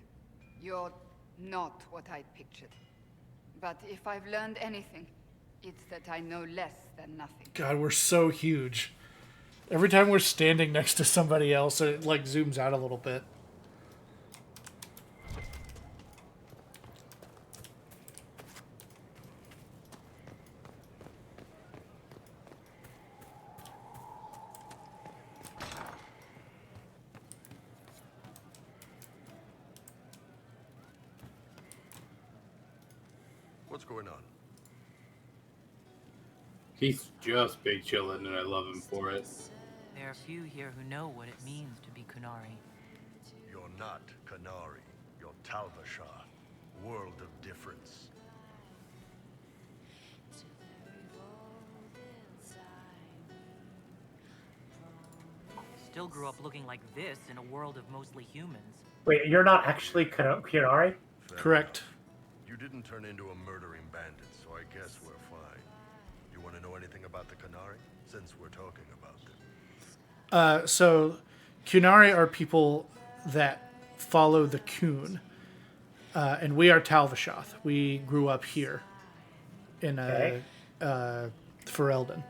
Speaker 11: You're not what I'd pictured. But if I've learned anything, it's that I know less than nothing.
Speaker 1: God, we're so huge. Every time we're standing next to somebody else, it like zooms out a little bit.
Speaker 9: What's going on?
Speaker 2: He's just big chillin', and I love him for it.
Speaker 5: There are few here who know what it means to be Kunari.
Speaker 9: You're not Kanari. You're Talvashar. World of difference.
Speaker 5: Still grew up looking like this in a world of mostly humans.
Speaker 3: Wait, you're not actually Kunari?
Speaker 1: Correct.
Speaker 9: You didn't turn into a murdering bandit, so I guess we're fine. You want to know anything about the Kanari? Since we're talking about them.
Speaker 1: So, Kunari are people that follow the Kun. And we are Talvashoth. We grew up here in Ferelden.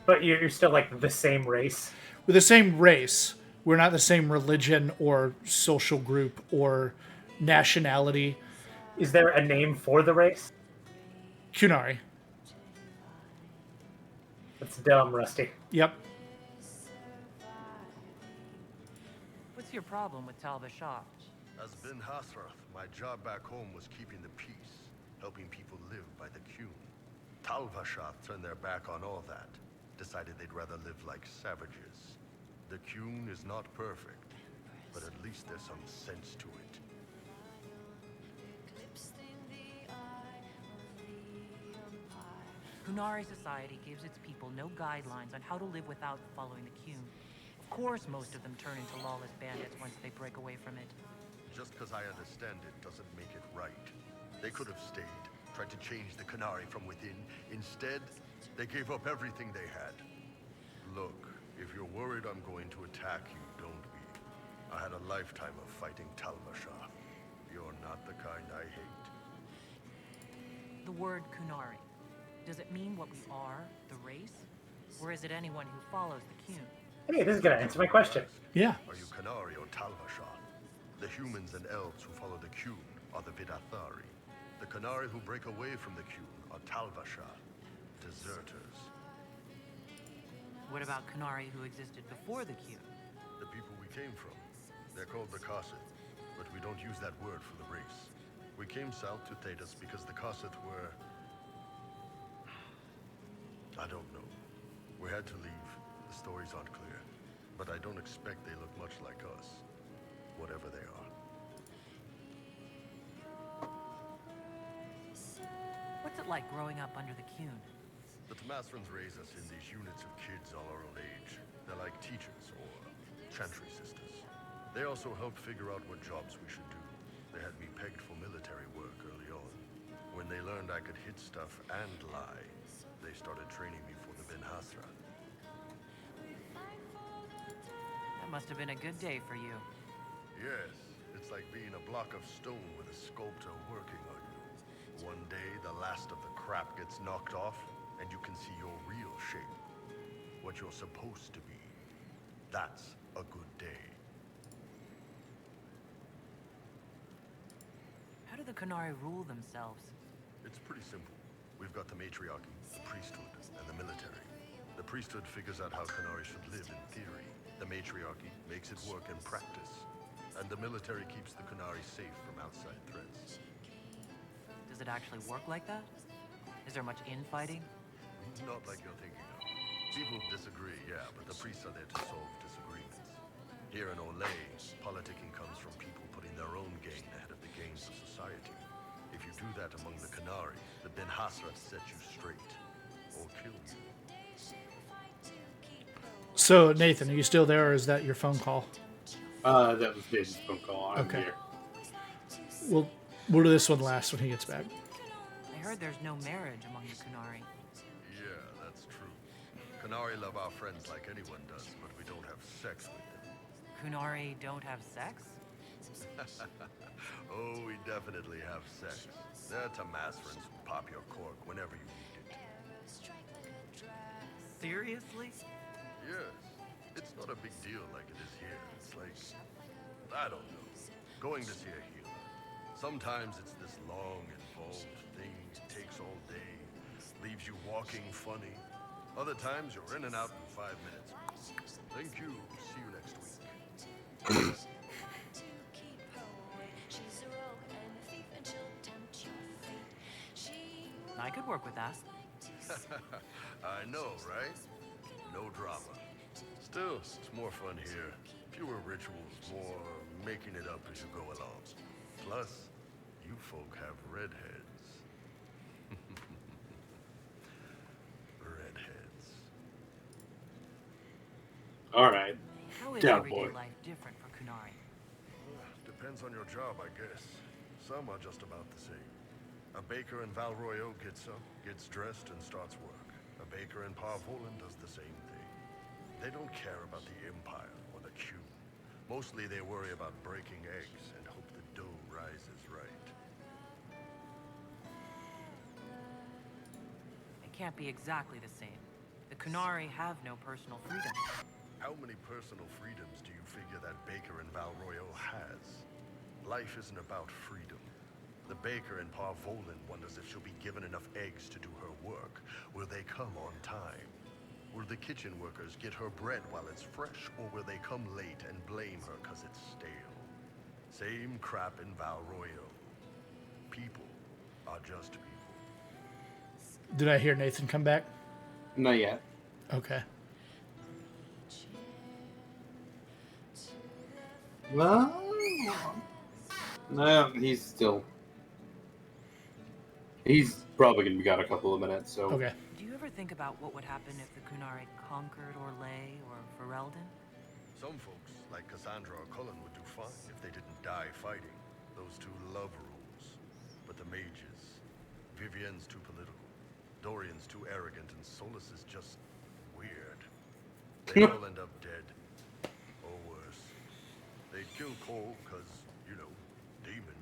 Speaker 3: But you're still like the same race?
Speaker 1: We're the same race. We're not the same religion or social group or nationality.
Speaker 3: Is there a name for the race?
Speaker 1: Kunari.
Speaker 3: That's dumb, Rusty.
Speaker 1: Yep.
Speaker 5: What's your problem with Talvashar?
Speaker 9: As Ben Hasrath, my job back home was keeping the peace, helping people live by the Kun. Talvashar turned their back on all that, decided they'd rather live like savages. The Kun is not perfect, but at least there's some sense to it.
Speaker 5: Kunari society gives its people no guidelines on how to live without following the Kun. Of course, most of them turn into lawless bandits once they break away from it.
Speaker 9: Just because I understand it doesn't make it right. They could have stayed, tried to change the Kanari from within. Instead, they gave up everything they had. Look, if you're worried I'm going to attack you, don't be. I had a lifetime of fighting Talvashar. You're not the kind I hate.
Speaker 5: The word Kunari. Does it mean what we are, the race? Or is it anyone who follows the Kun?
Speaker 3: Hey, this is gonna answer my question.
Speaker 1: Yeah.
Speaker 9: Are you Kanari or Talvashar? The humans and elves who follow the Kun are the Vidathari. The Kanari who break away from the Kun are Talvashar, deserters.
Speaker 5: What about Canari who existed before the cube?
Speaker 9: The people we came from. They're called the Kosset, but we don't use that word for the race. We came south to Thedas because the Kosset were... I don't know. We had to leave. The stories aren't clear. But I don't expect they look much like us. Whatever they are.
Speaker 5: What's it like growing up under the Cune?
Speaker 9: The Tamasrans raise us in these units of kids all our own age. They're like teachers or chantry sisters. They also help figure out what jobs we should do. They had me pegged for military work early on. When they learned I could hit stuff and lie, they started training me for the Ben Hasra.
Speaker 5: That must have been a good day for you.
Speaker 9: Yes, it's like being a block of stone with a sculptor working on you. One day, the last of the crap gets knocked off, and you can see your real shape. What you're supposed to be. That's a good day.
Speaker 5: How do the Canari rule themselves?
Speaker 9: It's pretty simple. We've got the matriarchy, the priesthood, and the military. The priesthood figures out how Canari should live in theory. The matriarchy makes it work in practice. And the military keeps the Canari safe from outside threats.
Speaker 5: Does it actually work like that? Is there much infighting?
Speaker 9: Not like you're thinking of. People disagree, yeah, but the priests are there to solve disagreements. Here in Olay, politicking comes from people putting their own gain ahead of the gains of society. If you do that among the Canari, the Ben Hasrat set you straight. Or kill you.
Speaker 1: So, Nathan, are you still there, or is that your phone call?
Speaker 2: That was David's phone call. I'm
Speaker 1: Okay.
Speaker 2: here.
Speaker 1: We'll do this one last when he gets back.
Speaker 5: I heard there's no marriage among the Canari.
Speaker 9: Yeah, that's true. Canari love our friends like anyone does, but we don't have sex with them.
Speaker 5: Canari don't have sex?
Speaker 9: Oh, we definitely have sex. They're Tamasrans who pop your cork whenever you need it.
Speaker 5: Seriously?
Speaker 9: Yes. It's not a big deal like it is here. It's like, I don't know, going to see a healer. Sometimes it's this long, involved thing, takes all day, leaves you walking funny. Other times you're in and out in 5 minutes. Thank you. See you next week.
Speaker 5: I could work with that.
Speaker 9: I know, right? No drama. Still, it's more fun here. Fewer rituals, more making it up as you go along. Plus, you folk have redheads. Redheads.
Speaker 2: All right.
Speaker 5: How is
Speaker 2: Down,
Speaker 5: everyday
Speaker 2: boy.
Speaker 5: life different for Canari?
Speaker 9: Depends on your job, I guess. Some are just about the same. A baker in Valroyo gets up, gets dressed, and starts work. A baker in Parvolan does the same thing. They don't care about the Empire or the Q. Mostly they worry about breaking eggs and hope the dough rises right.
Speaker 5: It can't be exactly the same. The Canari have no personal freedom.
Speaker 9: How many personal freedoms do you figure that baker in Valroyo has? Life isn't about freedom. The baker in Parvolan wonders if she'll be given enough eggs to do her work. Will they come on time? Will the kitchen workers get her bread while it's fresh, or will they come late and blame her because it's stale? Same crap in Valroyo. People are just people.
Speaker 1: Did I hear Nathan come back?
Speaker 2: Not yet.
Speaker 1: Okay.
Speaker 2: Well, no, he's probably gonna be gone a couple of minutes. So
Speaker 1: Okay.
Speaker 5: Do you ever think about what would happen if the Canari conquered Orlais or Ferelden?
Speaker 9: Some folks, like Cassandra or Cullen, would do fine if they didn't die fighting. Those two love rules. But the mages, Vivienne's too political, Dorian's too arrogant, and Solus is just weird. They all end up dead. Or worse. They'd kill Cole because, you know, demon.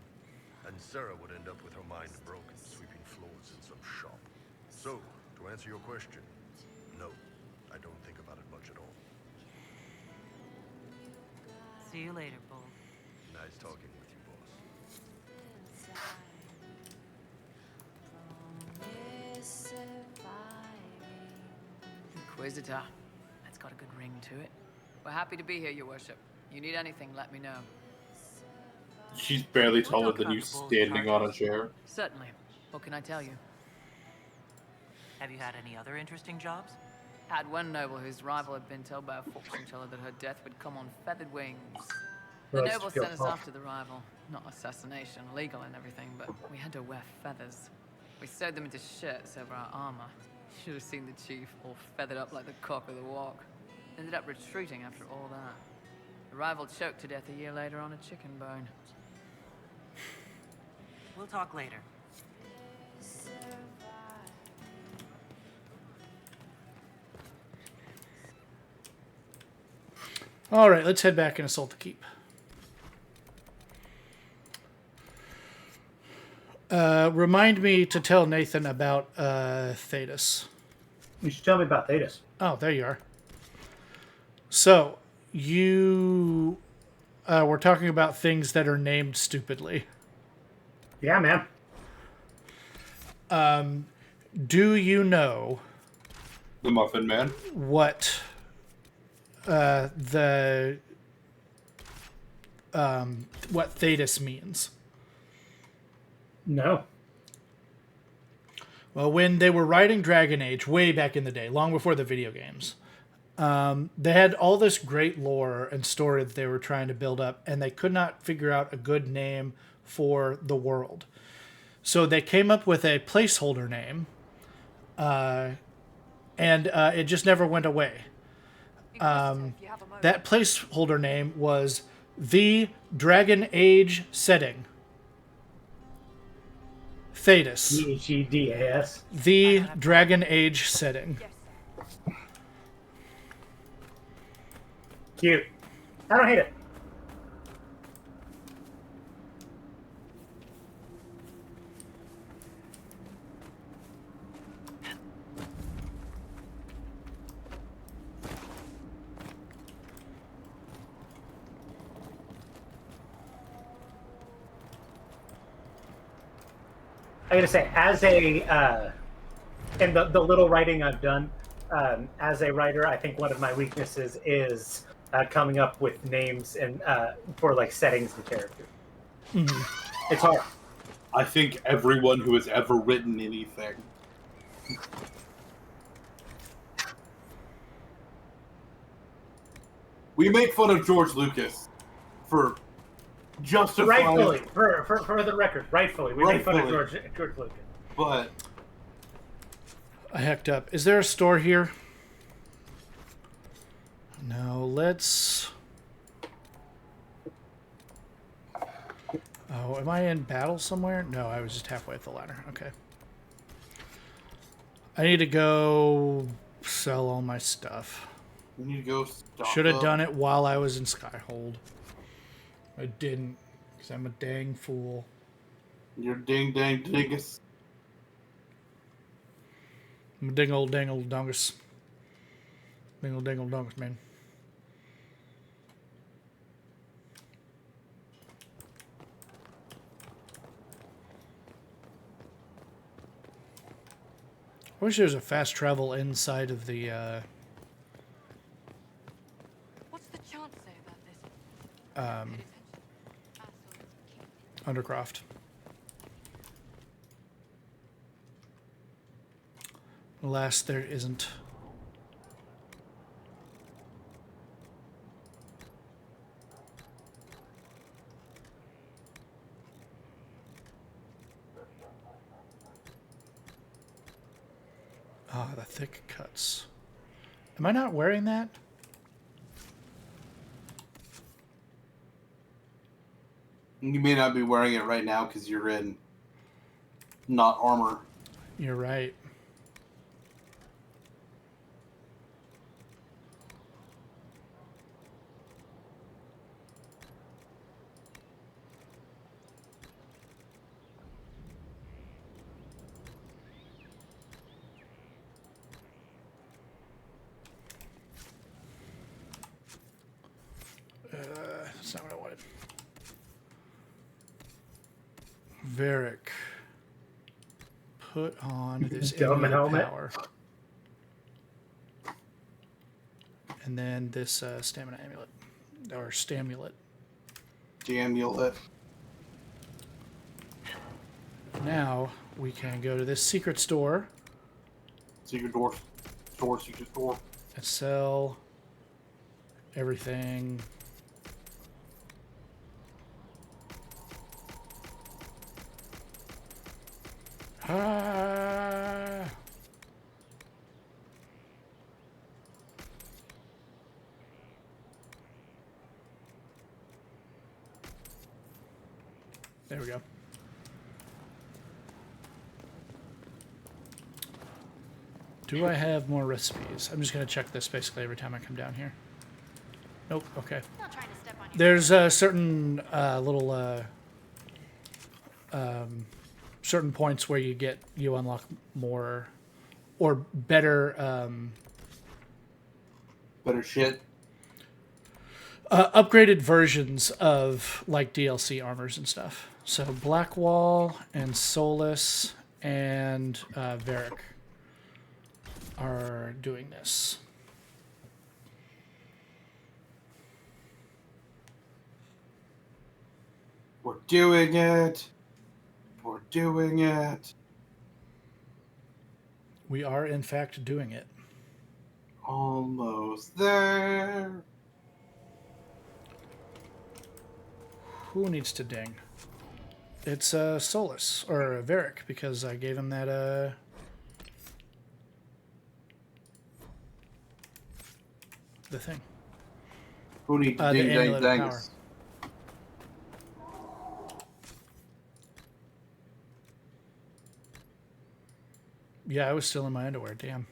Speaker 9: And Sarah would end up with her mind broken, sweeping floors in some shop. So, to answer your question, no, I don't think about it much at all.
Speaker 5: See you later, Bull.
Speaker 9: Nice talking with you, boss.
Speaker 5: Inquisitor.
Speaker 12: got a good ring to it. We're happy to be here, Your Worship. You need anything, let me know.
Speaker 2: She's barely
Speaker 5: We'll
Speaker 2: taller
Speaker 5: talk
Speaker 2: than
Speaker 5: about
Speaker 2: you
Speaker 5: the bull's
Speaker 2: standing on a
Speaker 5: charges.
Speaker 2: chair.
Speaker 12: Certainly. What can I tell you?
Speaker 5: Have you had any other interesting jobs?
Speaker 12: Had one noble whose rival had been told by a fortune teller that her death would come on feathered wings. The
Speaker 3: Let's
Speaker 12: noble
Speaker 3: go
Speaker 12: sent us
Speaker 3: off.
Speaker 12: after the rival. Not assassination, legal and everything, but we had to wear feathers. We sewed them into shirts over our armor. Should have seen the chief, all feathered up like the cock of the walk. Ended up retreating after all that. The rival choked to death a year later on a chicken bone.
Speaker 5: We'll talk later.
Speaker 1: All right, let's head back and assault the keep. Remind me to tell Nathan about Thetis.
Speaker 3: You should tell me about Thetis.
Speaker 1: Oh, there you are. So, you were talking about things that are named stupidly.
Speaker 3: Yeah, man.
Speaker 1: Do you know
Speaker 2: The Muffin Man.
Speaker 1: what what Thetis means?
Speaker 3: No.
Speaker 1: Well, when they were writing Dragon Age way back in the day, long before the video games, they had all this great lore and story that they were trying to build up, and they could not figure out a good name for the world. So they came up with a placeholder name, and it just never went away. That placeholder name was the Dragon Age setting. Thetis.
Speaker 3: DHEDAS.
Speaker 1: The Dragon Age setting.
Speaker 3: Cute. I don't hate it. I gotta say, as a in the little writing I've done, as a writer, I think one of my weaknesses is coming up with names and for like settings and characters.
Speaker 1: Mm-hmm.
Speaker 3: It's hard.
Speaker 2: I think everyone who has ever written anything. We make fun of George Lucas for justifying...
Speaker 3: Rightfully, for the record, rightfully. We make fun of George Lucas.
Speaker 2: But...
Speaker 1: I hacked up. Is there a store here? No, let's... Oh, am I in battle somewhere? No, I was just halfway up the ladder. Okay. I need to go sell all my stuff.
Speaker 2: We need to go stock
Speaker 1: Should have
Speaker 2: up.
Speaker 1: done it while I was in Skyhold. I didn't, because I'm a dang fool.
Speaker 2: You're ding dang dingus.
Speaker 1: I'm a dingle dongus. Dingle dongus, man. I wish there was a fast travel inside of the,
Speaker 7: What's the chant say about this?
Speaker 1: Undercroft. Alas, there isn't. Ah, the thick cuts. Am I not wearing that?
Speaker 2: You may not be wearing it right now because you're in not armor.
Speaker 1: You're right. That's not what I wanted. Varric. Put on this
Speaker 3: Dumb
Speaker 1: amulet
Speaker 3: helmet.
Speaker 1: power. and then this stamina amulet or stamulet.
Speaker 13: Amulet.
Speaker 1: Now we can go to this secret store.
Speaker 2: Secret door. Secret door.
Speaker 1: And sell everything. Ah. There we go. Do I have more recipes? I'm just going to check this basically every time I come down here. Nope, okay. There's certain little certain points where you unlock more or better
Speaker 13: better shit.
Speaker 1: Upgraded versions of like DLC armors and stuff. So Blackwall and Solus and Varric are doing this.
Speaker 13: We're doing it. We're doing it.
Speaker 1: We are in fact doing it.
Speaker 13: Almost there.
Speaker 1: Who needs to ding? It's Solus or Varric because I gave him that the thing.
Speaker 13: Who needs to
Speaker 1: the
Speaker 13: ding dang
Speaker 1: amulet of power.
Speaker 13: dangus?
Speaker 1: Yeah, I was still in my underwear. Damn.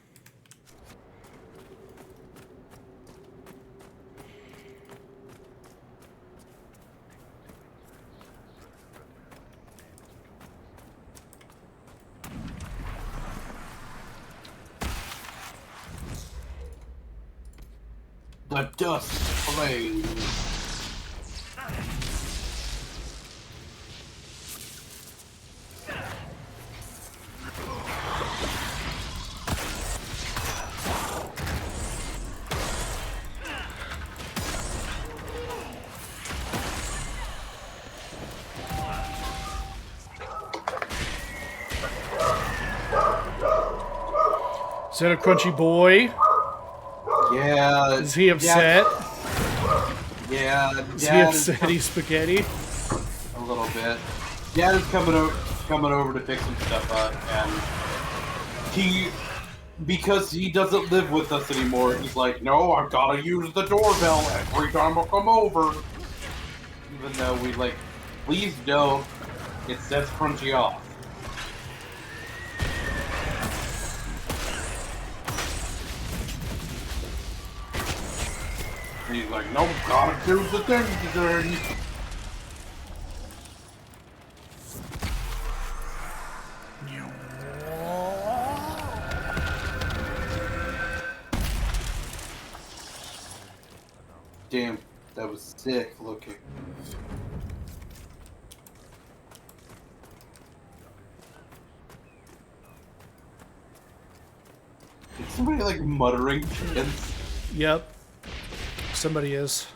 Speaker 13: The dust flame.
Speaker 1: Is that a crunchy boy?
Speaker 13: Yeah.
Speaker 1: Is he upset?
Speaker 13: Yeah.
Speaker 1: Is he upset he's spaghetti?
Speaker 13: A little bit. Dad is coming over to pick some stuff up, and because he doesn't live with us anymore, he's like, no, I've got to use the doorbell every time I come over. Even though we like, please don't. It sets Crunchy off. And he's like, no, gotta do the thing. Damn, that was sick looking. Is somebody like muttering chants?
Speaker 1: Yep. Somebody is.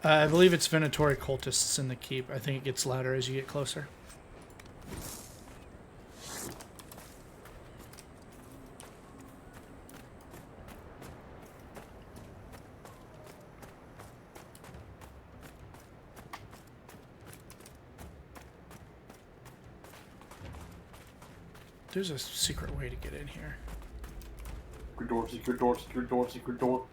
Speaker 1: I believe it's Venatori cultists in the keep. I think it gets louder as you get closer. There's a secret way to get in here.
Speaker 13: Secret door, secret door, secret door, secret door.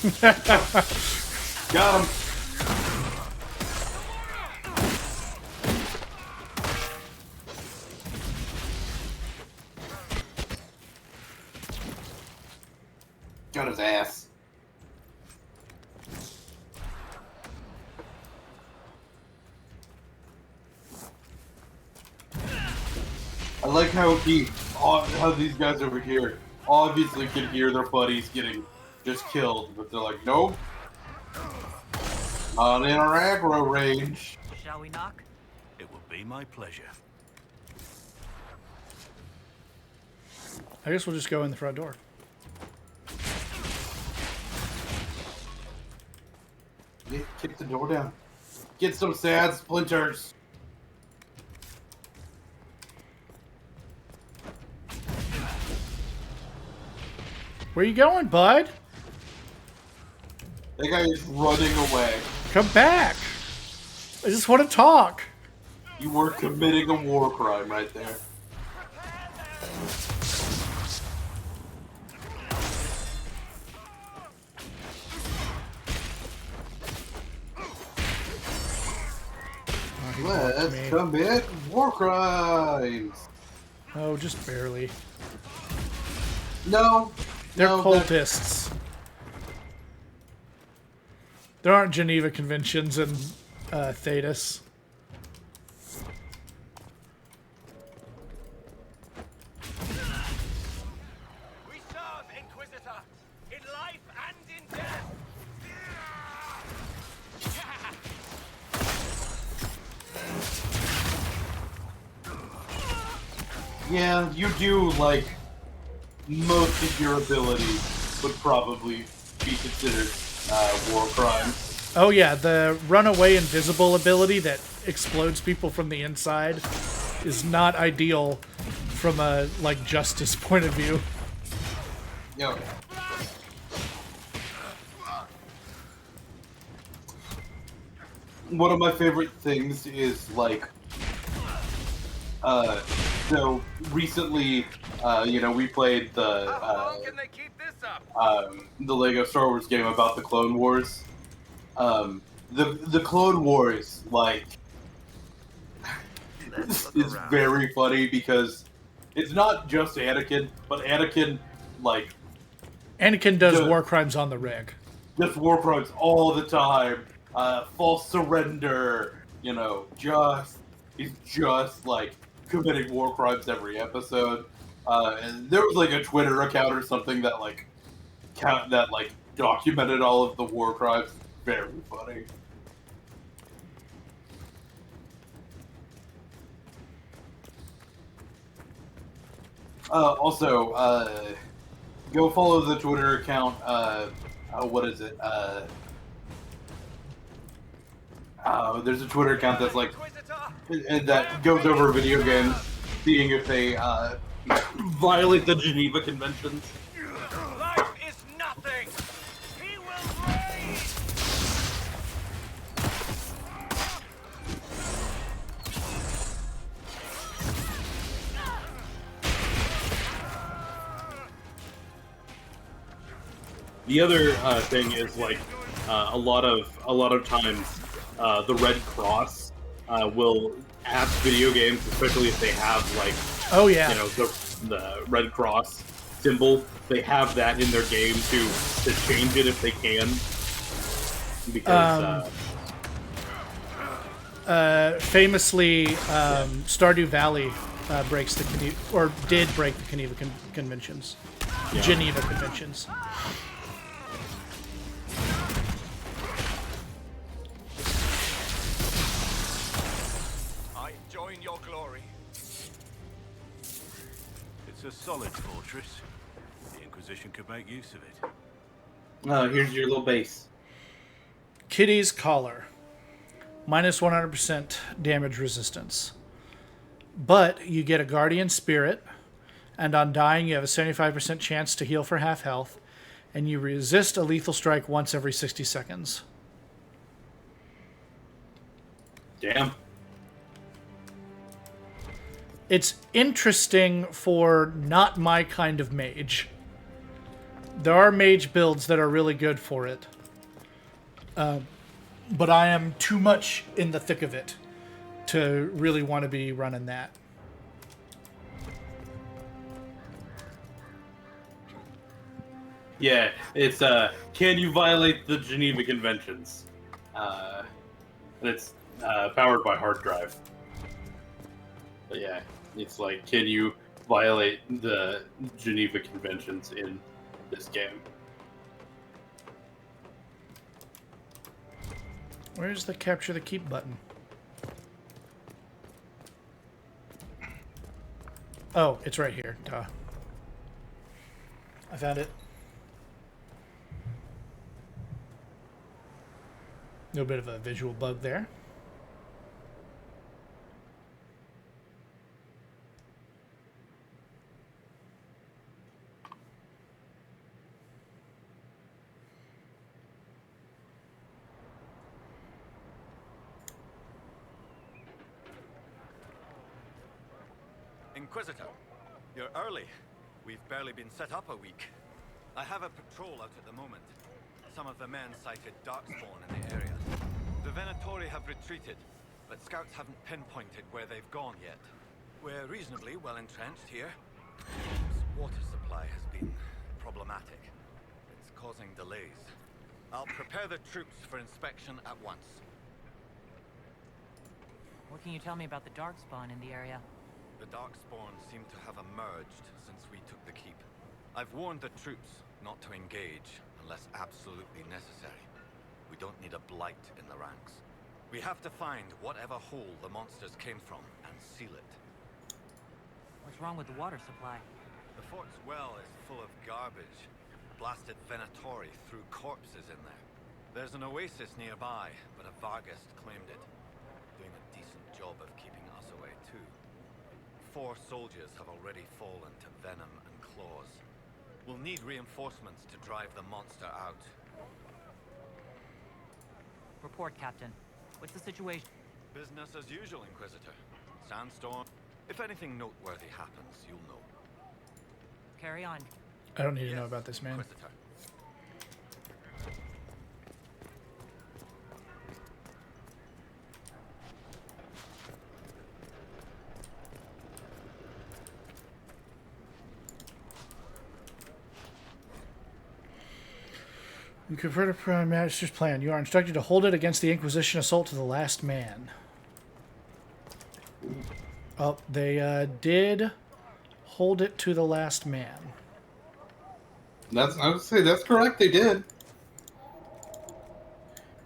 Speaker 13: Got him. Got his ass. I like how these guys over here obviously can hear their buddies getting just killed, but they're like, nope. Not in our aggro range.
Speaker 5: Shall we knock?
Speaker 8: It will be my pleasure.
Speaker 1: I guess we'll just go in the front door.
Speaker 13: Kick the door down. Get some sad splinters.
Speaker 1: Where you going, bud?
Speaker 13: That guy is running away.
Speaker 1: Come back. I just want to talk.
Speaker 13: You were committing a war crime right there. Let's commit war crimes.
Speaker 1: Oh, just barely.
Speaker 13: No.
Speaker 1: They're
Speaker 13: no,
Speaker 1: cultists. There aren't Geneva Conventions in Thetis.
Speaker 14: We serve, Inquisitor, in life and in death.
Speaker 13: Yeah, you do, like, most of your abilities would probably be considered war crimes.
Speaker 1: Oh yeah, the runaway invisible ability that explodes people from the inside is not ideal from a, like, justice point of view.
Speaker 13: Yo. One of my favorite things is, like, so recently, you know, we played the Lego Star Wars game about the Clone Wars. The Clone Wars, like, is very funny because it's not just Anakin, but Anakin, like...
Speaker 1: Anakin does war crimes on the rig.
Speaker 13: Just war crimes all the time. False surrender, you know, he's just, like, committing war crimes every episode. And there was, like, a Twitter account or something that, like, documented all of the war crimes. Very funny. Also, go follow the Twitter account, what is it? There's a Twitter account that's like, that goes over video games, seeing if they, violate the Geneva Conventions.
Speaker 14: Life is nothing. He will reign.
Speaker 2: The other thing is, like, a lot of times the Red Cross will app video games, especially if they have, like,
Speaker 1: oh yeah,
Speaker 2: you know, the Red Cross symbol. They have that in their game to change it if they can. Because
Speaker 1: famously, Stardew Valley breaks the did break the conventions,
Speaker 2: yeah.
Speaker 1: Geneva Conventions.
Speaker 14: I join your glory.
Speaker 8: It's a solid fortress. The Inquisition could make use of it.
Speaker 2: Here's your little base.
Speaker 1: Kitty's Collar. Minus 100% damage resistance. But you get a Guardian Spirit, and on dying you have a 75% chance to heal for half health, and you resist a lethal strike once every 60 seconds.
Speaker 2: Damn.
Speaker 1: It's interesting for not my kind of mage. There are mage builds that are really good for it. But I am too much in the thick of it to really want to be running that.
Speaker 2: Yeah, it's can you violate the Geneva Conventions? And it's powered by hard drive. But yeah, it's like, can you violate the Geneva Conventions in this game?
Speaker 1: Where's the capture the keep button? Oh, it's right here. Duh. I found it. A little bit of a visual bug there.
Speaker 14: Inquisitor, you're early. We've barely been set up a week. I have a patrol out at the moment. Some of the men sighted Darkspawn in the area. The Venatori have retreated, but scouts haven't pinpointed where they've gone yet. We're reasonably well entrenched here. Water supply has been problematic. It's causing delays. I'll prepare the troops for inspection at once.
Speaker 5: What can you tell me about the Darkspawn in the area?
Speaker 14: The Darkspawn seem to have emerged since we took the keep. I've warned the troops not to engage unless absolutely necessary. We don't need a blight in the ranks. We have to find whatever hole the monsters came from and seal it.
Speaker 5: What's wrong with the water supply?
Speaker 14: The fort's well is full of garbage. Blasted Venatori threw corpses in there. There's an oasis nearby, but a Vargast claimed it. Doing a decent job of keeping us away, too. 4 soldiers have already fallen to venom and claws. We'll need reinforcements to drive the monster out.
Speaker 5: Report, Captain. What's the situation?
Speaker 14: Business as usual, Inquisitor. Sandstorm. If anything noteworthy happens, you'll know.
Speaker 5: Carry on.
Speaker 1: I don't need to know about this, man.
Speaker 14: Inquisitor.
Speaker 1: You convert a Prime Minister's plan. You are instructed to hold it against the Inquisition assault to the last man. Oh, they did hold it to the last man.
Speaker 2: I would say that's correct. They did.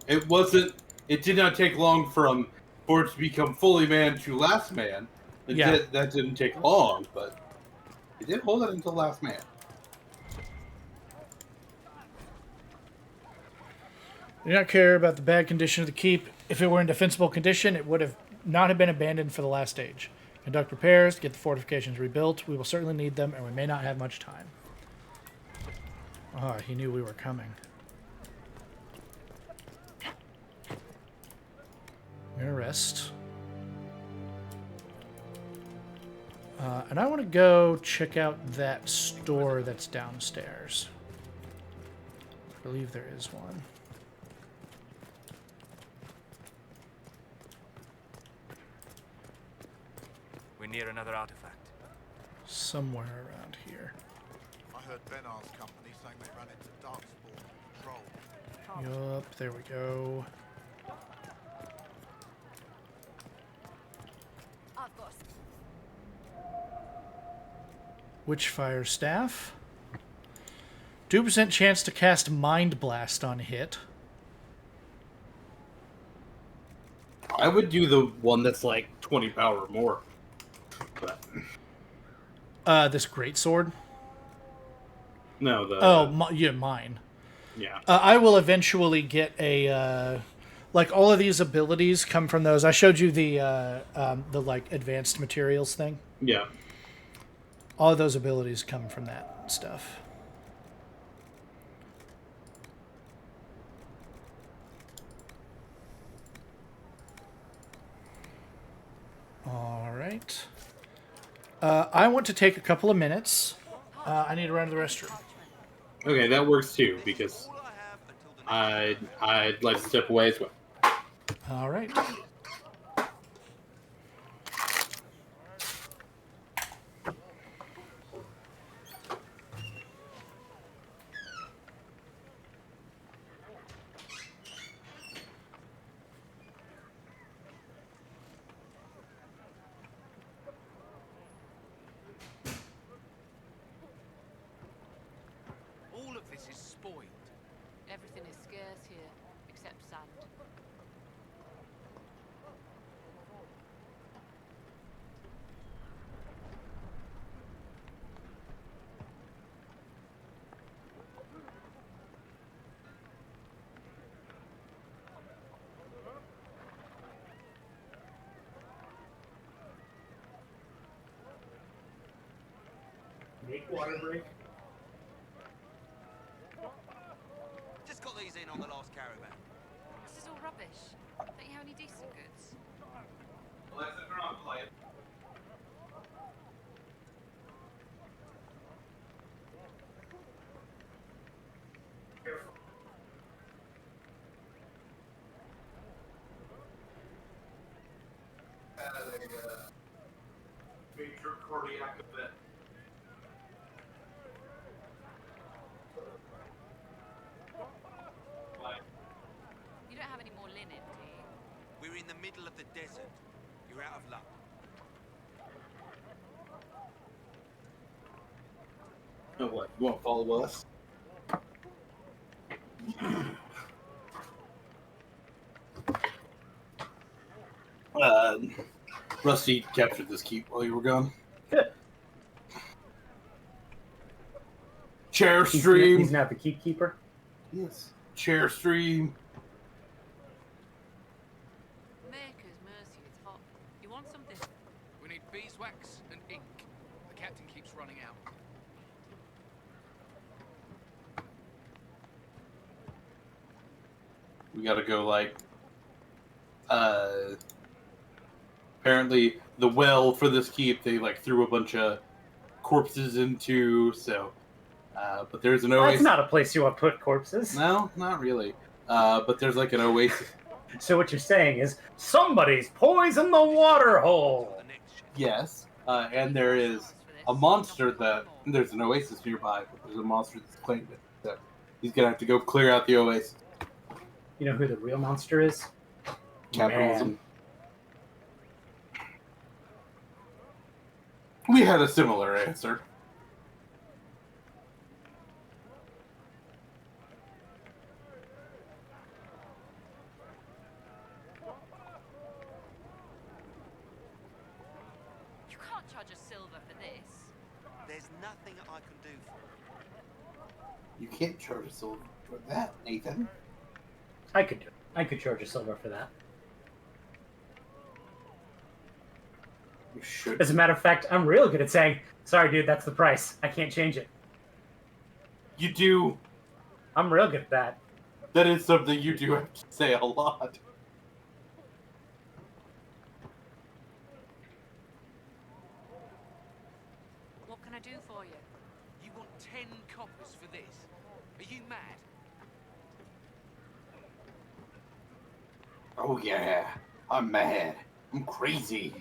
Speaker 2: It wasn't. It did not take long for it to become fully man to last man. That didn't take long, but they did hold it until last man.
Speaker 1: I do not care about the bad condition of the keep. If it were in defensible condition, it would not have been abandoned for the last stage. Conduct repairs, get the fortifications rebuilt. We will certainly need them, and we may not have much time. Oh, he knew we were coming. I'm gonna rest. And I want to go check out that store that's downstairs. I believe there is one.
Speaker 6: We're near another artifact.
Speaker 1: Somewhere around here.
Speaker 15: I heard Benar's company saying they ran into Darkspawn Patrol.
Speaker 1: Yup, there we go. Witchfire Staff. 2% chance to cast Mind Blast on hit.
Speaker 2: I would do the one that's like 20 power or more. But...
Speaker 1: This greatsword?
Speaker 2: No, the...
Speaker 1: Oh, yeah, mine.
Speaker 2: Yeah.
Speaker 1: I will eventually get a... like, all of these abilities come from those. I showed you the like, advanced materials thing.
Speaker 2: Yeah.
Speaker 1: All of those abilities come from that stuff. All right. I want to take a couple of minutes. I need to run to the restroom.
Speaker 2: Okay, that works too, because I'd like to step away as well.
Speaker 1: All right.
Speaker 16: All of this is spoiled.
Speaker 12: Everything is scarce here, except sand.
Speaker 3: Make water break.
Speaker 10: Just got these in on the last caravan.
Speaker 12: This is all rubbish. Don't you have any decent goods?
Speaker 13: Alexa, turn on play. Major cardiac event.
Speaker 12: You don't have any more linen, do you?
Speaker 10: We're in the middle of the desert. You're out of luck.
Speaker 13: Oh, what? You want to follow us? Rusty captured this keep while you were gone. Chair stream.
Speaker 3: He's not the keepkeeper.
Speaker 13: Yes. Chair stream.
Speaker 12: Maker's mercy, it's hot. You want something?
Speaker 16: We need beeswax and ink. The captain keeps running out.
Speaker 13: We gotta go, like, apparently the well for this keep, they, like, threw a bunch of corpses into, so, but there's an oasis.
Speaker 3: That's not a place you want to put corpses.
Speaker 13: No, not really. But there's, like, an oasis.
Speaker 3: So what you're saying is, somebody's poisoned the water hole!
Speaker 13: Yes, and there is a monster there's an oasis nearby, but there's a monster that's claimed it, so he's gonna have to go clear out the oasis.
Speaker 3: You know who the real monster is?
Speaker 13: Capitalism.
Speaker 3: Man.
Speaker 13: We had a similar answer.
Speaker 12: You can't charge a silver for this.
Speaker 10: There's nothing I can do for
Speaker 13: You can't charge a silver for that, Nathan.
Speaker 3: I could charge a silver for that.
Speaker 13: You should.
Speaker 3: As a matter of fact, I'm real good at saying, sorry dude, that's the price. I can't change it.
Speaker 13: You do.
Speaker 3: I'm real good at that.
Speaker 13: That is something you do have to say a lot.
Speaker 12: What can I do for you?
Speaker 16: You want 10 coppers for this? Are you mad?
Speaker 13: Oh yeah, I'm mad. I'm crazy.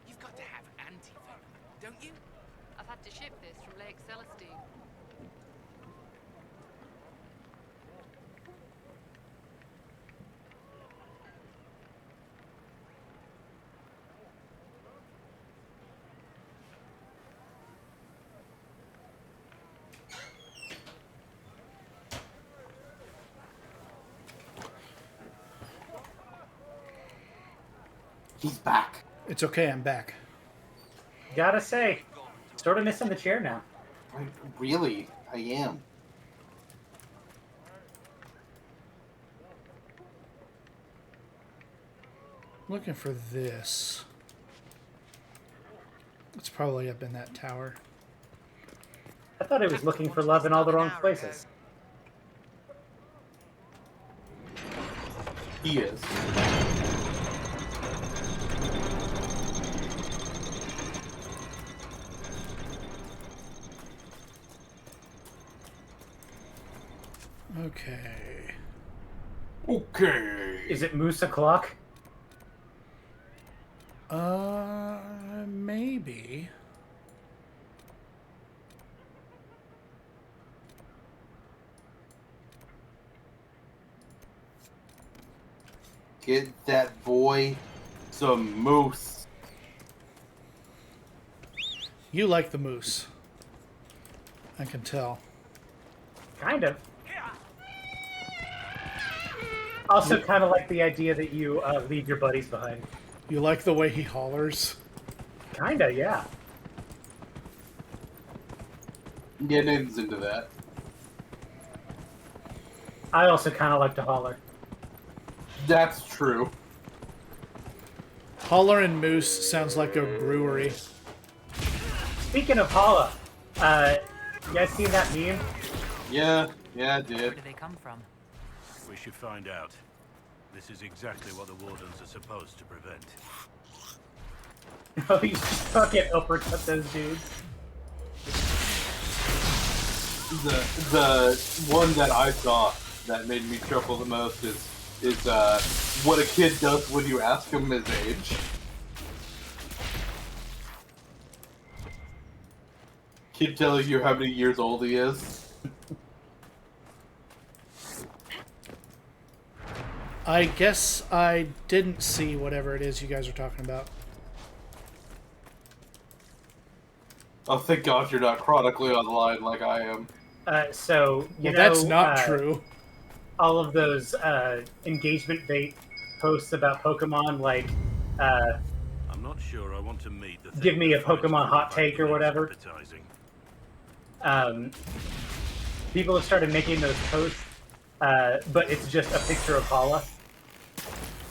Speaker 16: You've got to have anti-venom, don't you?
Speaker 12: I've had to ship this from Lake Celestine.
Speaker 13: He's back.
Speaker 1: It's okay, I'm back.
Speaker 3: Gotta say, sort of missing the chair now.
Speaker 13: Really, I am.
Speaker 1: Looking for this. It's probably up in that tower.
Speaker 3: I thought he was looking for love in all the wrong places.
Speaker 13: He is.
Speaker 1: Okay.
Speaker 13: Okay.
Speaker 3: Is it Moose o'clock?
Speaker 1: Maybe.
Speaker 13: Get that boy some moose.
Speaker 1: You like the moose. I can tell.
Speaker 3: Kind of. Also, kind of like the idea that you leave your buddies behind.
Speaker 1: You like the way he hollers?
Speaker 3: Kinda, yeah.
Speaker 13: Yeah, Nathan's into that.
Speaker 3: I also kind of like to holler.
Speaker 13: That's true.
Speaker 1: Holler and Moose sounds like a brewery.
Speaker 3: Speaking of holla, you guys seen that meme?
Speaker 13: Yeah, I did.
Speaker 5: Where do they come from?
Speaker 17: We should find out. This is exactly what the Wardens are supposed to prevent.
Speaker 3: Oh, you fucking uppercut those dudes.
Speaker 13: The one that I saw that made me chuckle the most is what a kid does when you ask him his age. Kid telling you how many years old he is.
Speaker 1: I guess I didn't see whatever it is you guys are talking about.
Speaker 13: Oh, thank God you're not chronically online like I am.
Speaker 3: So, you know...
Speaker 1: That's not true.
Speaker 3: All of those engagement bait posts about Pokemon, like,
Speaker 17: I'm not sure I want to meet the
Speaker 3: give me a Pokemon hot take or whatever. People have started making those posts, but it's just a picture of Hala.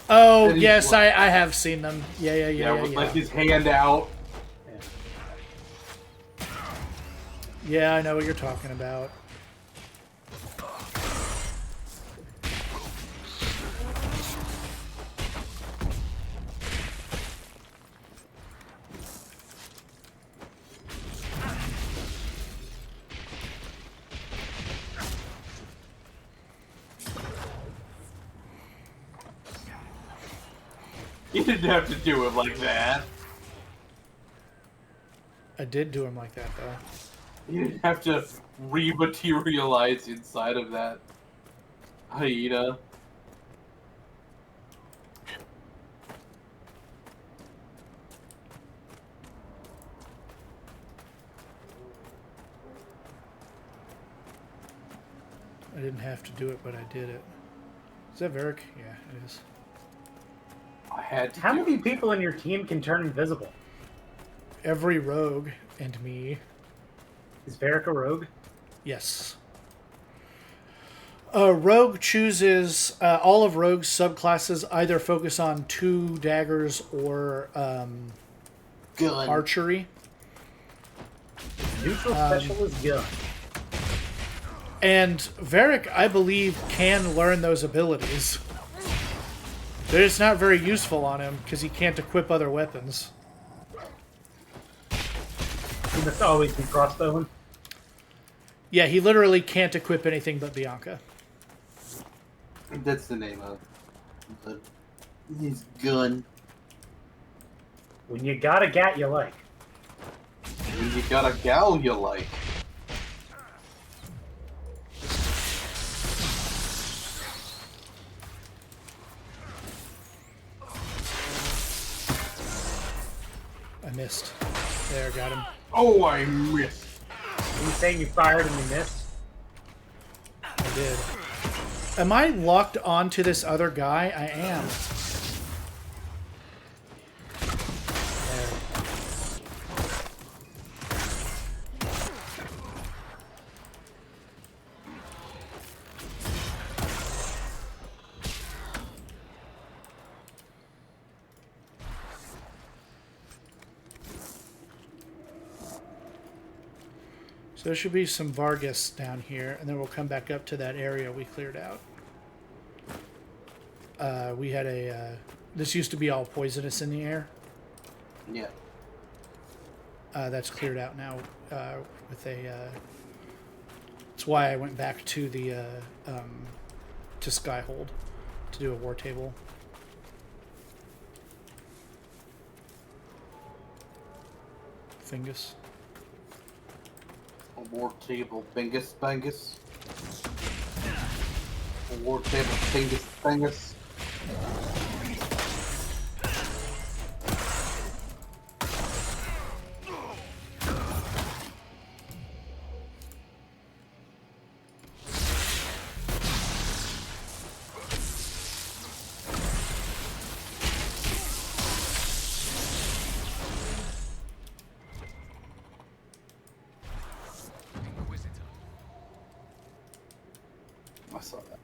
Speaker 1: Oh, yes, I have seen them. Yeah.
Speaker 13: With like his hand out.
Speaker 1: Yeah, I know what you're talking about.
Speaker 13: You didn't have to do it like that.
Speaker 1: I did do him like that, though.
Speaker 13: You didn't have to rematerialize inside of that hyena.
Speaker 1: I didn't have to do it, but I did it. Is that Varric? Yeah, it is.
Speaker 13: I had to.
Speaker 3: How many people in your team can turn invisible?
Speaker 1: Every rogue and me.
Speaker 3: Is Varric a rogue?
Speaker 1: Yes. Rogue chooses all of Rogue's subclasses either focus on 2 daggers or
Speaker 13: gun.
Speaker 1: Archery.
Speaker 3: Neutral special is gun.
Speaker 1: And Varric, I believe, can learn those abilities. They're just not very useful on him because he can't equip other weapons.
Speaker 3: He must always be crossbowing.
Speaker 1: Yeah, he literally can't equip anything but Bianca.
Speaker 13: That's the name of his gun.
Speaker 3: When you got a gat you like.
Speaker 13: When you got a gal you like.
Speaker 1: I missed. There, got him.
Speaker 13: Oh, I missed.
Speaker 3: Are you saying you fired and you missed?
Speaker 1: I did. Am I locked onto this other guy? I am. There. So there should be some Vargas down here, and then we'll come back up to that area we cleared out. We had a... this used to be all poisonous in the air.
Speaker 13: Yeah.
Speaker 1: That's cleared out now with a... that's why I went back to the to Skyhold to do a war table. Fingus.
Speaker 13: A war table, Bingus, Bangus. A war table, Bingus, Bangus. I saw that.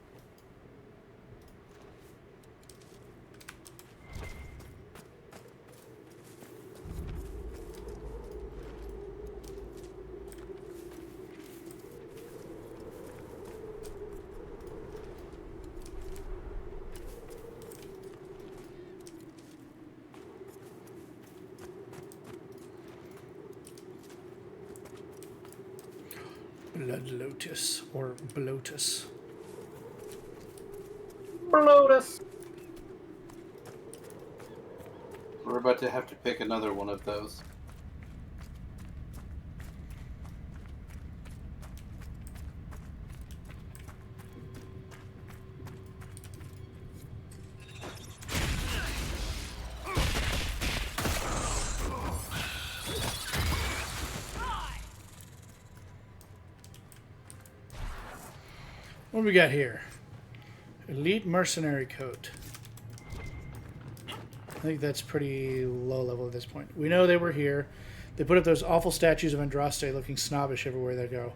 Speaker 1: Blood Lotus or Blotus.
Speaker 3: Lotus.
Speaker 13: We're about to have to pick another one of those.
Speaker 1: What do we got here? Elite Mercenary Coat. I think that's pretty low level at this point. We know they were here. They put up those awful statues of Andraste looking snobbish everywhere they go.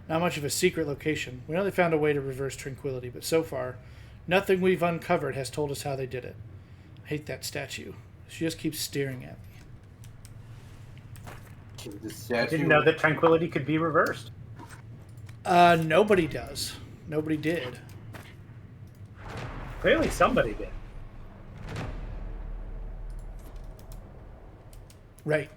Speaker 1: Not much of a secret location. We know they found a way to reverse tranquility, but so far, nothing we've uncovered has told us how they did it. I hate that statue. She just keeps staring at me.
Speaker 3: I didn't know that tranquility could be reversed.
Speaker 1: Nobody does. Nobody did.
Speaker 3: Clearly somebody did.
Speaker 1: Right.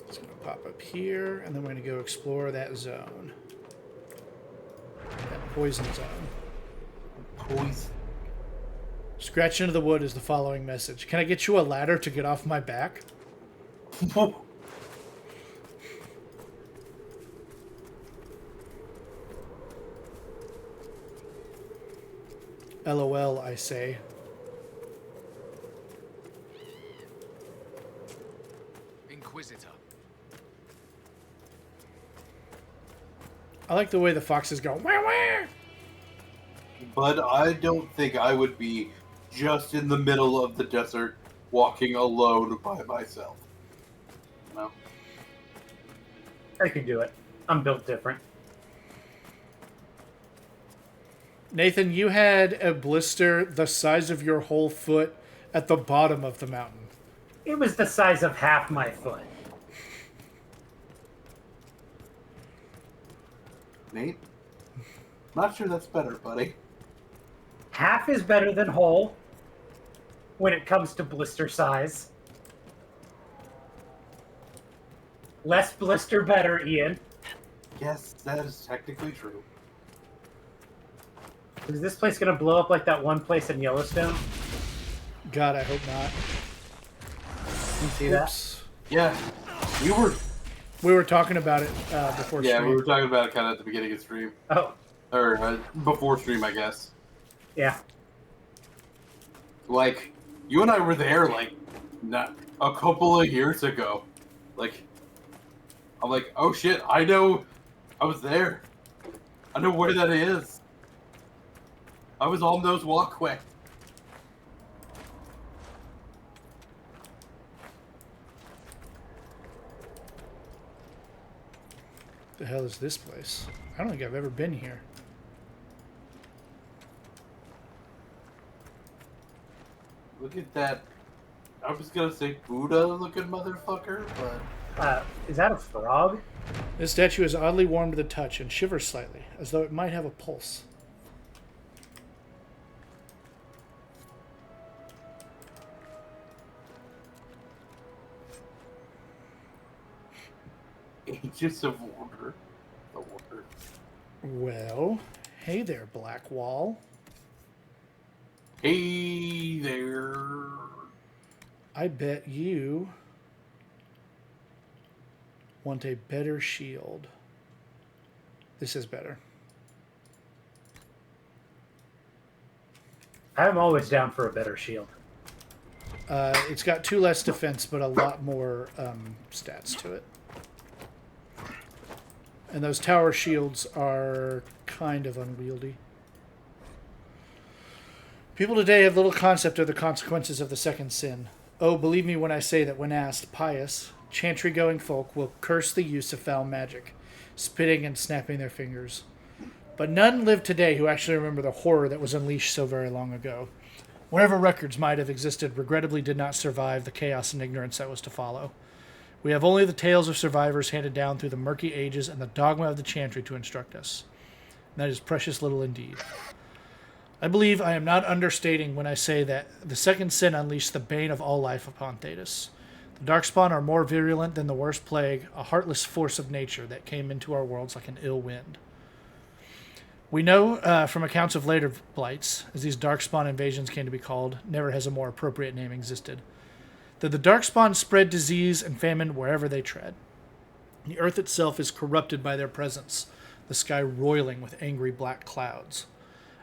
Speaker 1: It's going to pop up here, and then we're going to go explore that zone. That poison zone.
Speaker 13: Poison.
Speaker 1: Scratch into the wood is the following message. Can I get you a ladder to get off my back? LOL, I say.
Speaker 16: Inquisitor.
Speaker 1: I like the way the foxes go, wah, wah!
Speaker 13: But I don't think I would be just in the middle of the desert walking alone by myself. No.
Speaker 3: I can do it. I'm built different.
Speaker 1: Nathan, you had a blister the size of your whole foot at the bottom of the mountain.
Speaker 3: It was the size of half my foot.
Speaker 13: Nate? Not sure that's better, buddy.
Speaker 3: Half is better than whole when it comes to blister size. Less blister better, Ian.
Speaker 13: Yes, that is technically true.
Speaker 3: Is this place going to blow up like that one place in Yellowstone?
Speaker 1: God, I hope not.
Speaker 3: You see that?
Speaker 13: Yeah,
Speaker 1: we were talking about it before
Speaker 13: Yeah,
Speaker 1: stream.
Speaker 13: we were talking about it kind of at the beginning of stream.
Speaker 3: Oh.
Speaker 13: Or before stream, I guess.
Speaker 3: Yeah.
Speaker 13: Like, you and I were there, like, not a couple of years ago. Like, I'm like, oh shit, I know, I was there. I know where that is. I was on those walkways.
Speaker 1: The hell is this place? I don't think I've ever been here.
Speaker 13: Look at that. I was gonna say Buddha-looking motherfucker, but...
Speaker 3: Is that a frog?
Speaker 1: This statue is oddly warm to the touch and shivers slightly, as though it might have a pulse.
Speaker 13: Aegis of Wonder. The Wonder.
Speaker 1: Well, hey there, Black Wall.
Speaker 13: Hey there.
Speaker 1: I bet you want a better shield. This is better.
Speaker 3: I'm always down for a better shield.
Speaker 1: It's got 2 less defense, but a lot more stats to it. And those tower shields are kind of unwieldy. People today have little concept of the consequences of the second sin. Oh, believe me when I say that when asked, pious, chantry-going folk will curse the use of foul magic, spitting and snapping their fingers. But none live today who actually remember the horror that was unleashed so very long ago. Whatever records might have existed regrettably did not survive the chaos and ignorance that was to follow. We have only the tales of survivors handed down through the murky ages and the dogma of the chantry to instruct us. And that is precious little indeed. I believe I am not understating when I say that the second sin unleashed the bane of all life upon Thetis. The Darkspawn are more virulent than the worst plague, a heartless force of nature that came into our worlds like an ill wind. We know from accounts of later blights, as these Darkspawn invasions came to be called, never has a more appropriate name existed, that the Darkspawn spread disease and famine wherever they tread. The earth itself is corrupted by their presence, the sky roiling with angry black clouds.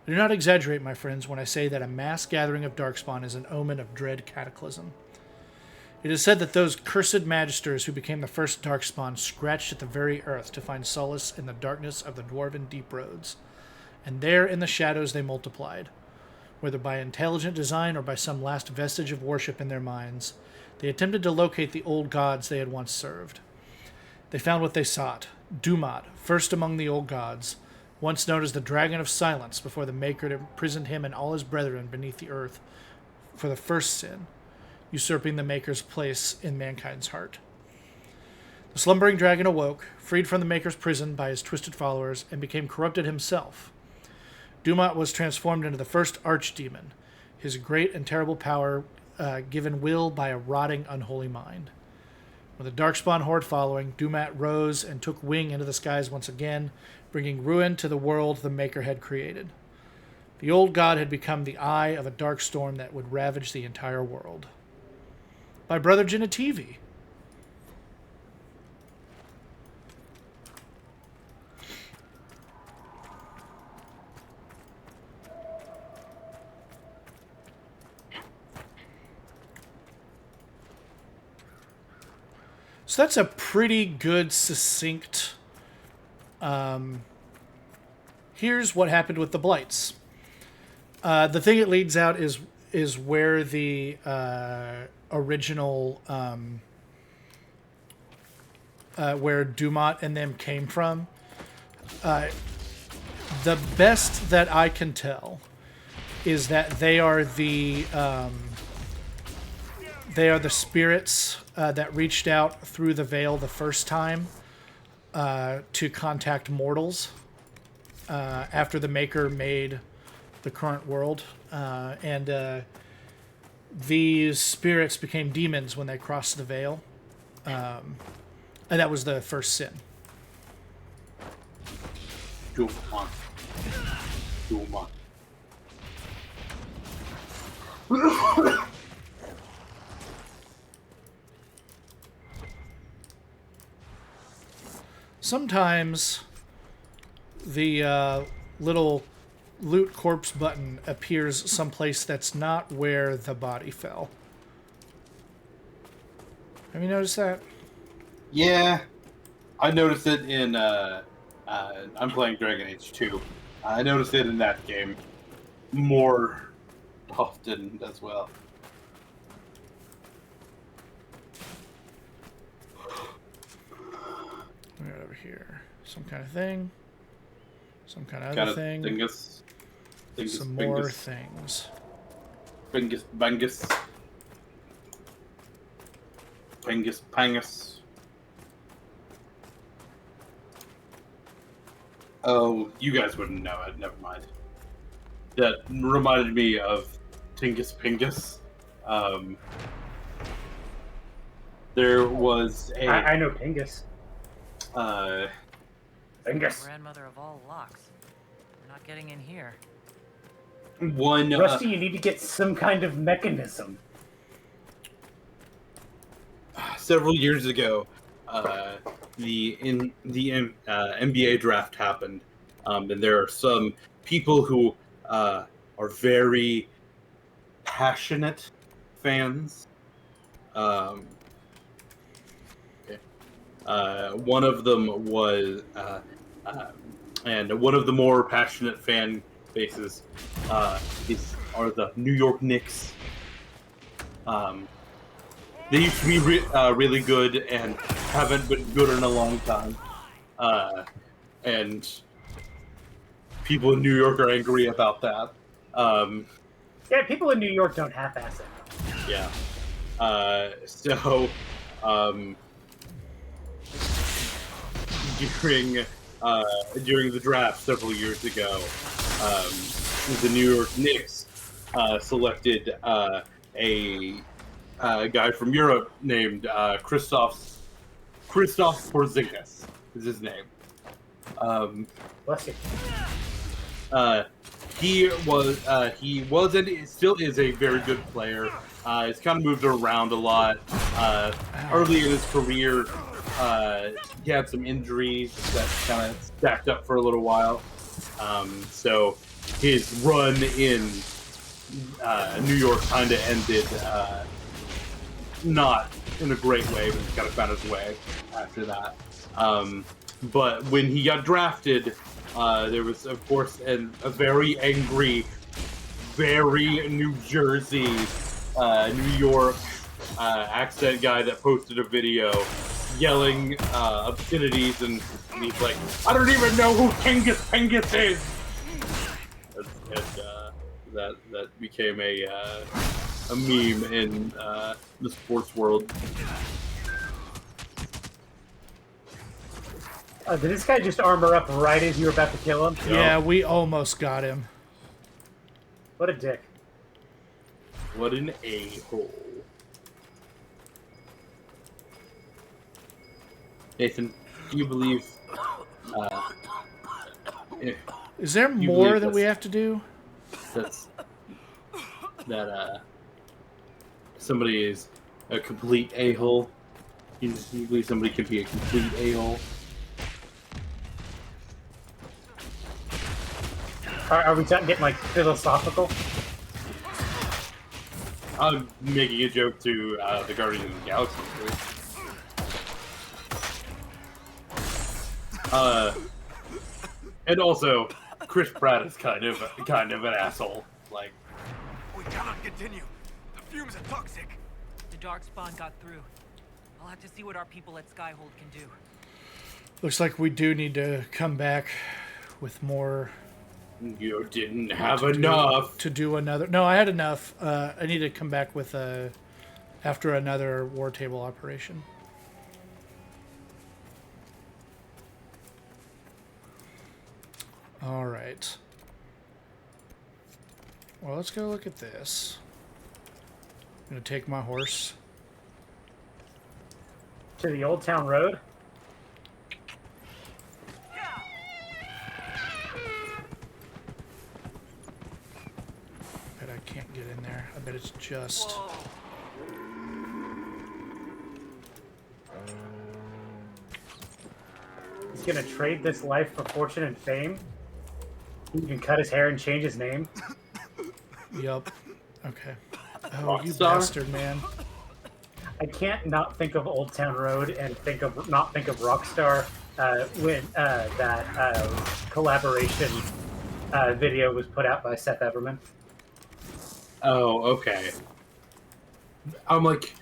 Speaker 1: I do not exaggerate, my friends, when I say that a mass gathering of Darkspawn is an omen of dread cataclysm. It is said that those cursed magisters who became the first Darkspawn scratched at the very earth to find solace in the darkness of the dwarven deep roads, and there in the shadows they multiplied. Whether by intelligent design or by some last vestige of worship in their minds, they attempted to locate the old gods they had once served. They found what they sought, Dumat, first among the old gods, once known as the Dragon of Silence before the Maker had imprisoned him and all his brethren beneath the earth for the first sin, usurping the Maker's place in mankind's heart. The slumbering dragon awoke, freed from the Maker's prison by his twisted followers, and became corrupted himself. Dumat was transformed into the first archdemon, his great and terrible power given will by a rotting, unholy mind. With the Darkspawn horde following, Dumat rose and took wing into the skies once again, bringing ruin to the world the Maker had created. The old god had become the eye of a dark storm that would ravage the entire world. By Brother Genitivi. So that's a pretty good, succinct... here's what happened with the Blights. The thing it leads out is where the original... where Dumat and them came from. The best that I can tell is that they are the spirits that reached out through the veil the first time to contact mortals after the Maker made the current world. And these spirits became demons when they crossed the veil. And that was the first sin.
Speaker 13: Dumat.
Speaker 1: Sometimes the little loot corpse button appears someplace that's not where the body fell. Have you noticed that?
Speaker 13: Yeah, I noticed it in. I'm playing Dragon Age 2. I noticed it in that game more often as well.
Speaker 1: Right over here? Some kind of thing. Some kind of
Speaker 13: Kind
Speaker 1: other
Speaker 13: of
Speaker 1: thing.
Speaker 13: dingus.
Speaker 1: Some more things.
Speaker 13: Bingus, bangus. Pangus, pangus. Oh, you guys wouldn't know it. Never mind. That reminded me of Tingus Pingus. There was a.
Speaker 3: I know Pingus. Pingus.
Speaker 5: Grandmother of all locks. We're not getting in here.
Speaker 13: One.
Speaker 3: Rusty, you need to get some kind of mechanism.
Speaker 13: Several years ago, the NBA draft happened, and there are some people who are very passionate fans. Okay. One of them was, and one of the more passionate fan bases are the New York Knicks. They used to be really good and haven't been good in a long time. And people in New York are angry about that.
Speaker 3: Yeah, people in New York don't half-ass it.
Speaker 13: Yeah. During the draft several years ago, the New York Knicks selected a guy from Europe named Christoph Porzingis is his name.
Speaker 3: Bless you.
Speaker 13: He was and he still is a very good player. He's kind of moved around a lot. Early in his career, he had some injuries that kind of stacked up for a little while. So his run in New York kind of ended not in a great way, but he kind of found his way after that. But when he got drafted, there was, of course, a very angry, very New Jersey, New York accent guy that posted a video yelling obscenities, and he's like, "I don't even know who Pengus is!" And that became a meme in the sports world.
Speaker 3: Did this guy just armor up right as you were about to kill him?
Speaker 1: Yeah, we almost got him.
Speaker 3: What a dick.
Speaker 13: What an a-hole. Nathan, do you believe...
Speaker 1: Is there more that we have to do?
Speaker 13: That somebody is a complete a-hole? You believe somebody could be a complete a-hole?
Speaker 3: Are we getting like philosophical?
Speaker 13: I'm making a joke to the Guardians of the Galaxy. And also, Chris Pratt is kind of an asshole. Like,
Speaker 14: we cannot continue. The fumes are toxic.
Speaker 5: The Darkspawn got through. I'll have to see what our people at Skyhold can do.
Speaker 1: Looks like we do need to come back with more.
Speaker 13: You didn't have enough
Speaker 1: to do another. No, I had enough. I need to come back with after another war table operation. All right. Well, let's go look at this. I'm gonna take my horse
Speaker 3: to the Old Town Road.
Speaker 1: I can't get in there. I bet it's just...
Speaker 3: He's gonna trade this life for fortune and fame? He can cut his hair and change his name?
Speaker 1: Yup. Okay. Oh,
Speaker 3: Rockstar?
Speaker 1: You bastard, man.
Speaker 3: I can't not think of Old Town Road and not think of Rockstar when that collaboration video was put out by Seth Everman.
Speaker 13: Oh, okay. I'm like,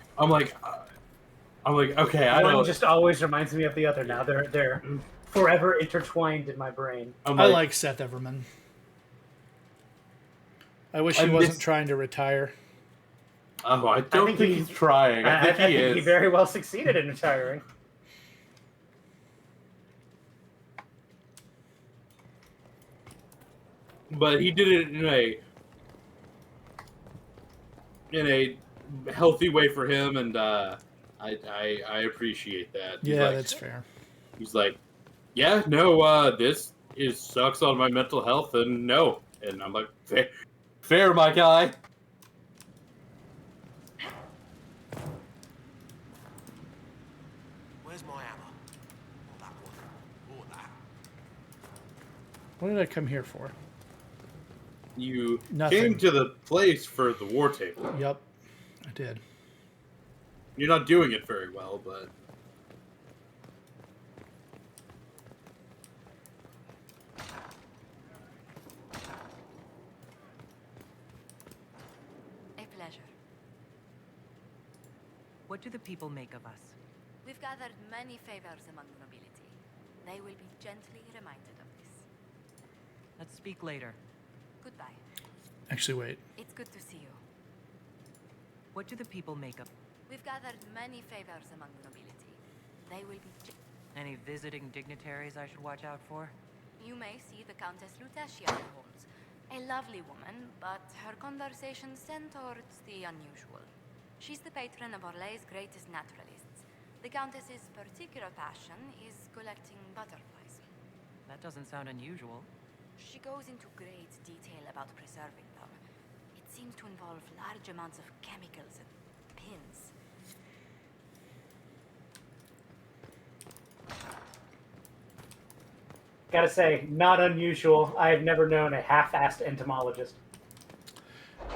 Speaker 2: I'm like, okay, I
Speaker 3: One
Speaker 2: don't.
Speaker 3: just always reminds me of the other now. They're forever intertwined in my brain.
Speaker 1: I like Seth Everman. I wish he wasn't trying to retire.
Speaker 2: Oh, I don't think he's trying. I think he is.
Speaker 3: He very well succeeded in retiring.
Speaker 2: But he did it in a healthy way for him, and I appreciate that. He's
Speaker 1: Yeah,
Speaker 2: like,
Speaker 1: that's fair.
Speaker 2: He's like, yeah, no, this sucks on my mental health, and no. And I'm like, fair, my guy.
Speaker 15: Where's my hammer? Or that one. Or that.
Speaker 1: What did I come here for?
Speaker 2: You
Speaker 1: Nothing.
Speaker 2: came to the place for the war table.
Speaker 1: Yep, I did.
Speaker 2: You're not doing it very well, but...
Speaker 7: A pleasure.
Speaker 5: What do the people make of us?
Speaker 7: We've gathered many favors among the nobility. They will be gently reminded of this.
Speaker 5: Let's speak later.
Speaker 7: Goodbye.
Speaker 1: Actually, wait.
Speaker 7: It's good to see you.
Speaker 5: What do the people make of?
Speaker 7: We've gathered many favors among the nobility. They will be...
Speaker 5: Any visiting dignitaries I should watch out for?
Speaker 7: You may see the Countess Lutetia Holmes. A lovely woman, but her conversations tend towards the unusual. She's the patron of Orlay's greatest naturalists. The Countess's particular passion is collecting butterflies.
Speaker 5: That doesn't sound unusual.
Speaker 7: She goes into great detail about preserving them. It seems to involve large amounts of chemicals and pins.
Speaker 3: Gotta say, not unusual. I have never known a half-assed entomologist.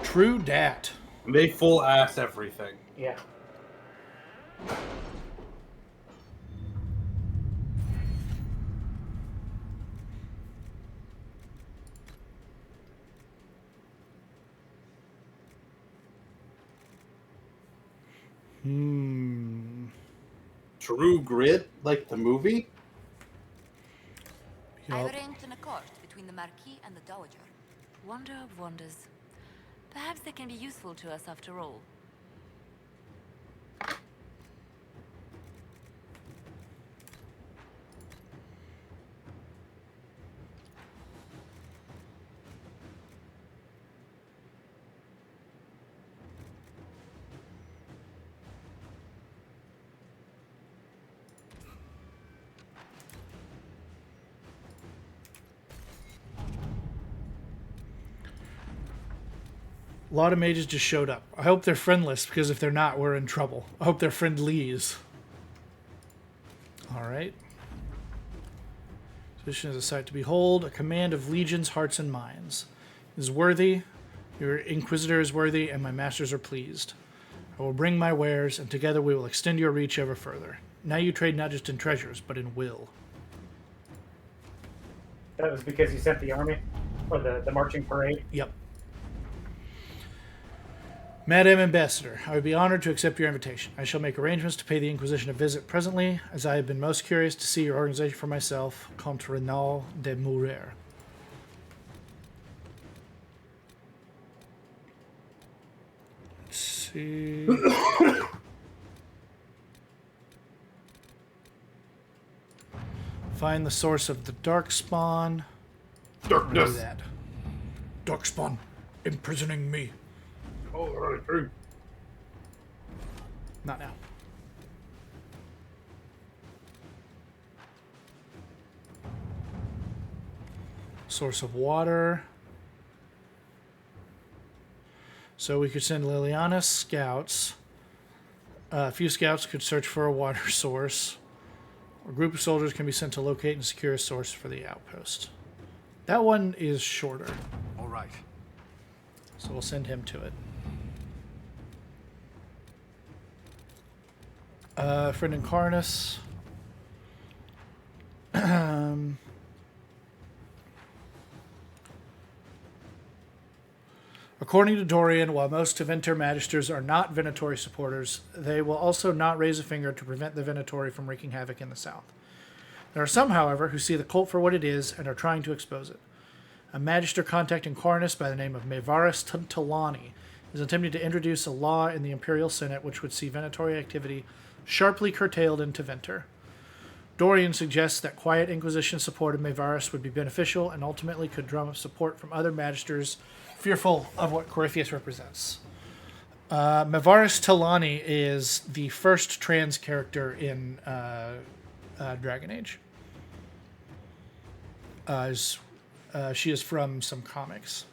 Speaker 1: True dat.
Speaker 2: They full ass everything.
Speaker 3: Yeah.
Speaker 2: True Grit, like the movie?
Speaker 7: I've arranged an accord between the Marquis and the Dowager. Wonder of wonders. Perhaps they can be useful to us after all.
Speaker 1: A lot of mages just showed up. I hope they're friendless, because if they're not, we're in trouble. I hope they're friendlies. Alright. Position is a sight to behold. A command of legions, hearts, and minds. Is worthy. Your Inquisitor is worthy, and my masters are pleased. I will bring my wares, and together we will extend your reach ever further. Now you trade not just in treasures, but in will.
Speaker 3: That was because you sent the army? Or the marching parade?
Speaker 1: Yep. Madam Ambassador, I would be honored to accept your invitation. I shall make arrangements to pay the Inquisition a visit presently, as I have been most curious to see your organization for myself, Comte Renaud de Mourer. Let's see. Find the source of the Darkspawn.
Speaker 2: Darkness.
Speaker 1: Do that. Darkspawn, imprisoning me.
Speaker 2: Oh, right, true.
Speaker 1: Not now. Source of water. So we could send Liliana's scouts. A few scouts could search for a water source. A group of soldiers can be sent to locate and secure a source for the outpost. That one is shorter.
Speaker 8: All right.
Speaker 1: So we'll send him to it. Friend Incarnus. A According to Dorian, while most Tevinter Magisters are not Venatori supporters, they will also not raise a finger to prevent the Venatori from wreaking havoc in the south. There are some, however, who see the cult for what it is and are trying to expose it. A Magister contact in Quarnus by the name of Mevaris Talani is attempting to introduce a law in the Imperial Senate which would see Venatori activity sharply curtailed in Tevinter. Dorian suggests that quiet Inquisition support of Mevaris would be beneficial and ultimately could drum up support from other Magisters fearful of what Corypheus represents. Mevaris Talani is the first trans character in Dragon Age. She is from some comics.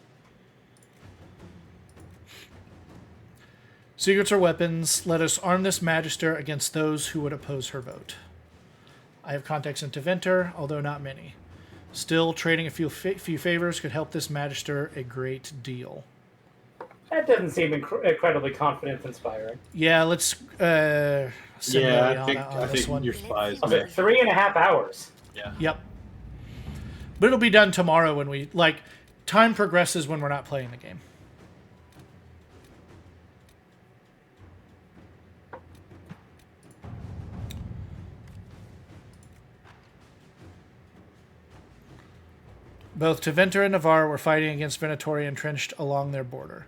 Speaker 1: Secrets are weapons. Let us arm this Magister against those who would oppose her vote. I have contacts in Tevinter, although not many. Still, trading a few favors could help this Magister a great deal.
Speaker 3: That doesn't seem incredibly confidence-inspiring.
Speaker 1: Yeah, let's send Liliana on this one.
Speaker 2: Your spies.
Speaker 3: 3.5 hours.
Speaker 2: Yeah.
Speaker 1: Yep. But it'll be done tomorrow when we time progresses when we're not playing the game. Both Tevinter and Navarre were fighting against Venatori entrenched along their border.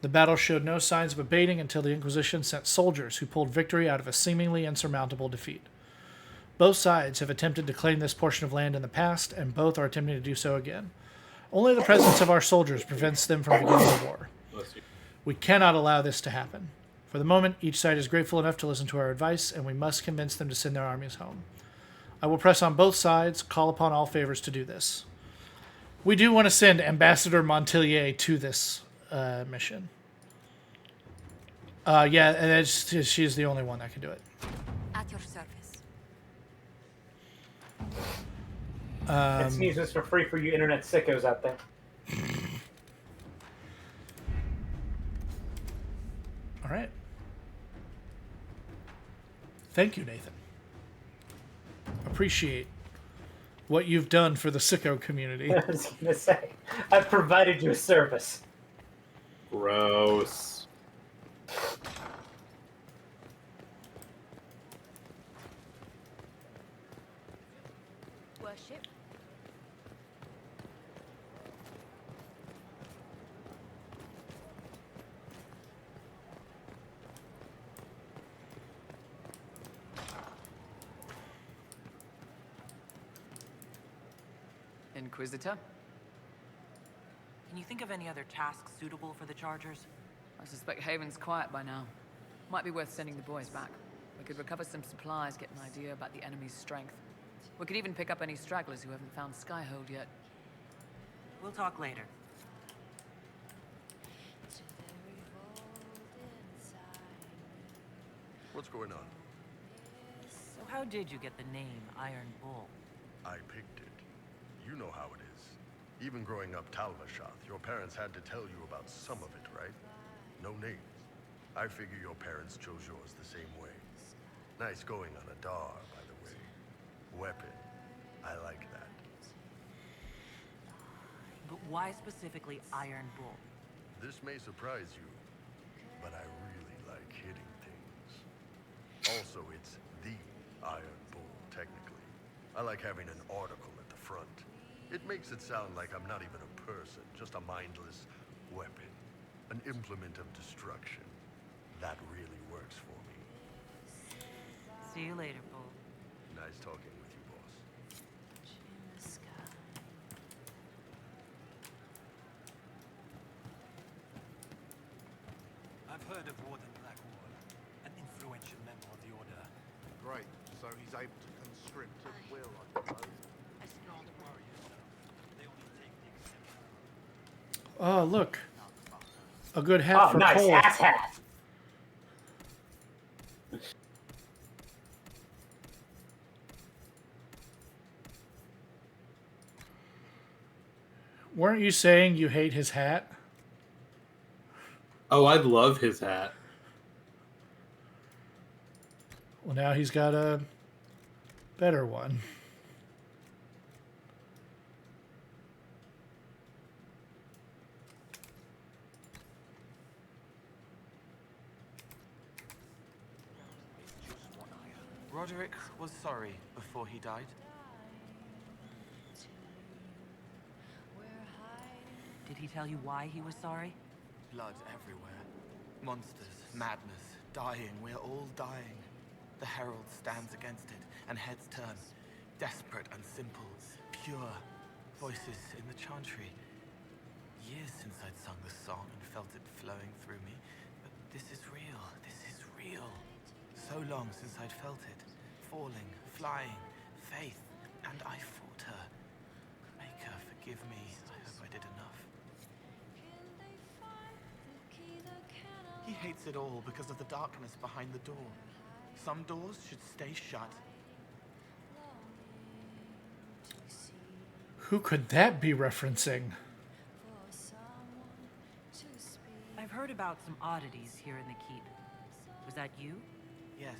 Speaker 1: The battle showed no signs of abating until the Inquisition sent soldiers who pulled victory out of a seemingly insurmountable defeat. Both sides have attempted to claim this portion of land in the past, and both are attempting to do so again. Only the presence of our soldiers prevents them from beginning the war. We cannot allow this to happen. For the moment, each side is grateful enough to listen to our advice, and we must convince them to send their armies home. I will press on both sides, call upon all favors to do this. We do want to send Ambassador Montelier to this mission. And she's the only one that can do it.
Speaker 7: At your service.
Speaker 3: It sneezes for free for you internet sickos out there.
Speaker 1: All right. Thank you, Nathan. Appreciate what you've done for the sicko community.
Speaker 3: I was going to say, I've provided you a service.
Speaker 2: Gross.
Speaker 7: Worship.
Speaker 12: Inquisitor?
Speaker 5: Can you think of any other tasks suitable for the Chargers?
Speaker 12: I suspect Haven's quiet by now. Might be worth sending the boys back. We could recover some supplies, get an idea about the enemy's strength. We could even pick up any stragglers who haven't found Skyhold yet.
Speaker 5: We'll talk later.
Speaker 9: What's going on?
Speaker 5: So how did you get the name Iron Bull?
Speaker 9: I picked it. You know how it is. Even growing up Talvashath, your parents had to tell you about some of it, right? No names. I figure your parents chose yours the same way. Nice going on a Dar, by the way. Weapon. I like that.
Speaker 5: But why specifically Iron Bull?
Speaker 9: This may surprise you, but I really like hitting things. Also, it's the Iron Bull, technically. I like having an article at the front. It makes it sound like I'm not even a person, just a mindless weapon. An implement of destruction. That really works for me.
Speaker 5: See you later, Bull.
Speaker 9: Nice talking with you, boss.
Speaker 18: I've heard of Warden Blackwater, an influential member of the Order.
Speaker 15: Great. So he's able to conscript at will, I suppose.
Speaker 1: Oh, look. A good hat for
Speaker 3: nice.
Speaker 1: Cole.
Speaker 3: Hat.
Speaker 1: Weren't you saying you hate his hat?
Speaker 2: Oh, I love his hat.
Speaker 1: Well, now he's got a better one.
Speaker 19: Roderick was sorry before he died.
Speaker 5: Did he tell you why he was sorry?
Speaker 19: Blood everywhere. Monsters, madness, dying. We're all dying. The Herald stands against it, and heads turn. Desperate and simple, pure. Voices in the chantry. Years since I'd sung the song and felt it flowing through me. But this is real. This is real. So long since I'd felt it. Falling, flying, faith. And I fought her. Maker, forgive me. I hope I did enough. He hates it all because of the darkness behind the door. Some doors should stay shut.
Speaker 1: Who could that be referencing?
Speaker 5: I've heard about some oddities here in the keep. Was that you?
Speaker 19: Yes.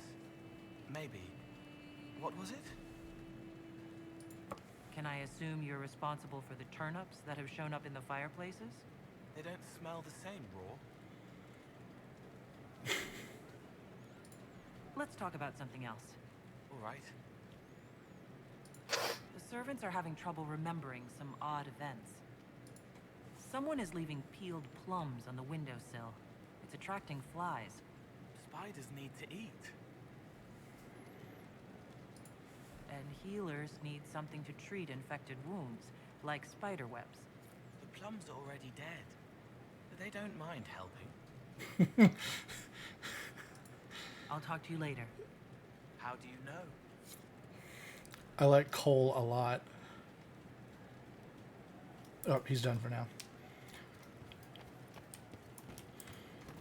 Speaker 19: Maybe. What was it?
Speaker 5: Can I assume you're responsible for the turnips that have shown up in the fireplaces?
Speaker 19: They don't smell the same, Raw.
Speaker 5: Let's talk about something else.
Speaker 19: All right.
Speaker 5: The servants are having trouble remembering some odd events. Someone is leaving peeled plums on the windowsill. It's attracting flies.
Speaker 19: Spiders need to eat.
Speaker 5: And healers need something to treat infected wounds, like spider webs.
Speaker 19: The plums are already dead, but they don't mind helping.
Speaker 5: I'll talk to you later.
Speaker 19: How do you know?
Speaker 1: I like Cole a lot. Oh, he's done for now.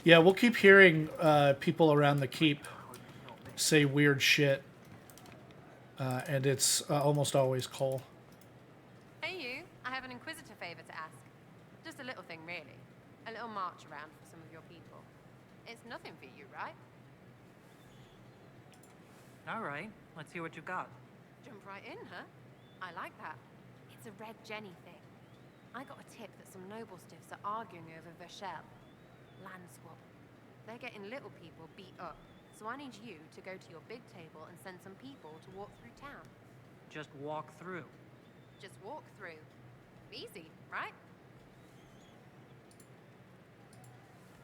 Speaker 1: Yeah, we'll keep hearing people around the keep say weird shit. And it's almost always Cole.
Speaker 20: Hey you, I have an Inquisitor favor to ask. Just a little thing really. A little march around for some of your people. It's nothing for you, right?
Speaker 5: All right, let's hear what you got.
Speaker 20: Jump right in, huh? I like that. It's a Red Jenny thing. I got a tip that some noble stiffs are arguing over Verschel. Land swap. They're getting little people beat up. So I need you to go to your big table and send some people to walk through town.
Speaker 5: Just walk through.
Speaker 20: Just walk through. Easy, right?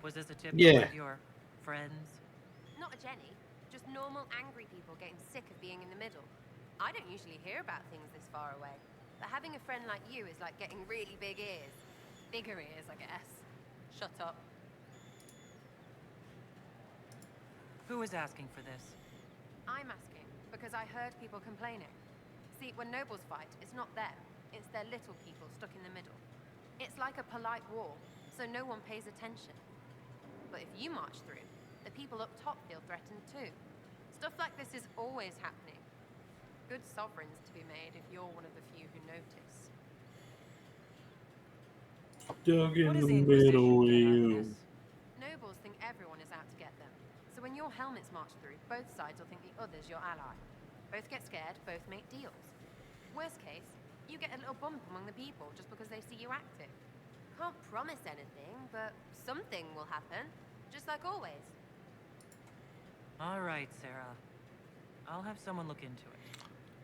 Speaker 5: Was this a tip
Speaker 13: Yeah.
Speaker 5: with your friends?
Speaker 20: Not a Jenny. Just normal angry people getting sick of being in the middle. I don't usually hear about things this far away. But having a friend like you is like getting really big ears. Bigger ears, I guess. Shut up.
Speaker 5: Who is asking for this?
Speaker 20: I'm asking because I heard people complaining. See, when nobles fight, it's not them. It's their little people stuck in the middle. It's like a polite war, so no one pays attention. But if you march through, the people up top feel threatened too. Stuff like this is always happening. Good sovereigns to be made if you're one of the few who notice.
Speaker 13: Dug
Speaker 5: What
Speaker 13: in
Speaker 5: is
Speaker 13: the
Speaker 5: the Inquisition
Speaker 13: middle,
Speaker 5: get out of
Speaker 13: you.
Speaker 5: this?
Speaker 20: Nobles think everyone is out to get them. So when your helmets march through, both sides will think the other's your ally. Both get scared, both make deals. Worst case, you get a little bump among the people just because they see you active. Can't promise anything, but something will happen. Just like always.
Speaker 5: All right, Sarah. I'll have someone look into it.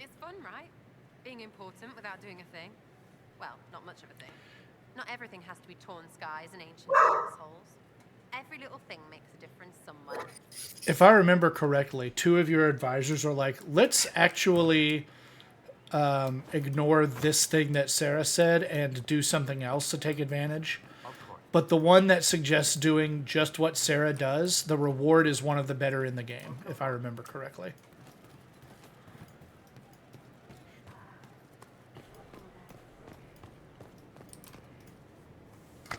Speaker 20: It's fun, right? Being important without doing a thing. Well, not much of a thing. Not everything has to be torn skies and ancient holes. Every little thing makes a difference somewhere.
Speaker 1: If I remember correctly, two of your advisors are like, let's actually ignore this thing that Sarah said and do something else to take advantage. But the one that suggests doing just what Sarah does, the reward is one of the better in the game, if I remember correctly.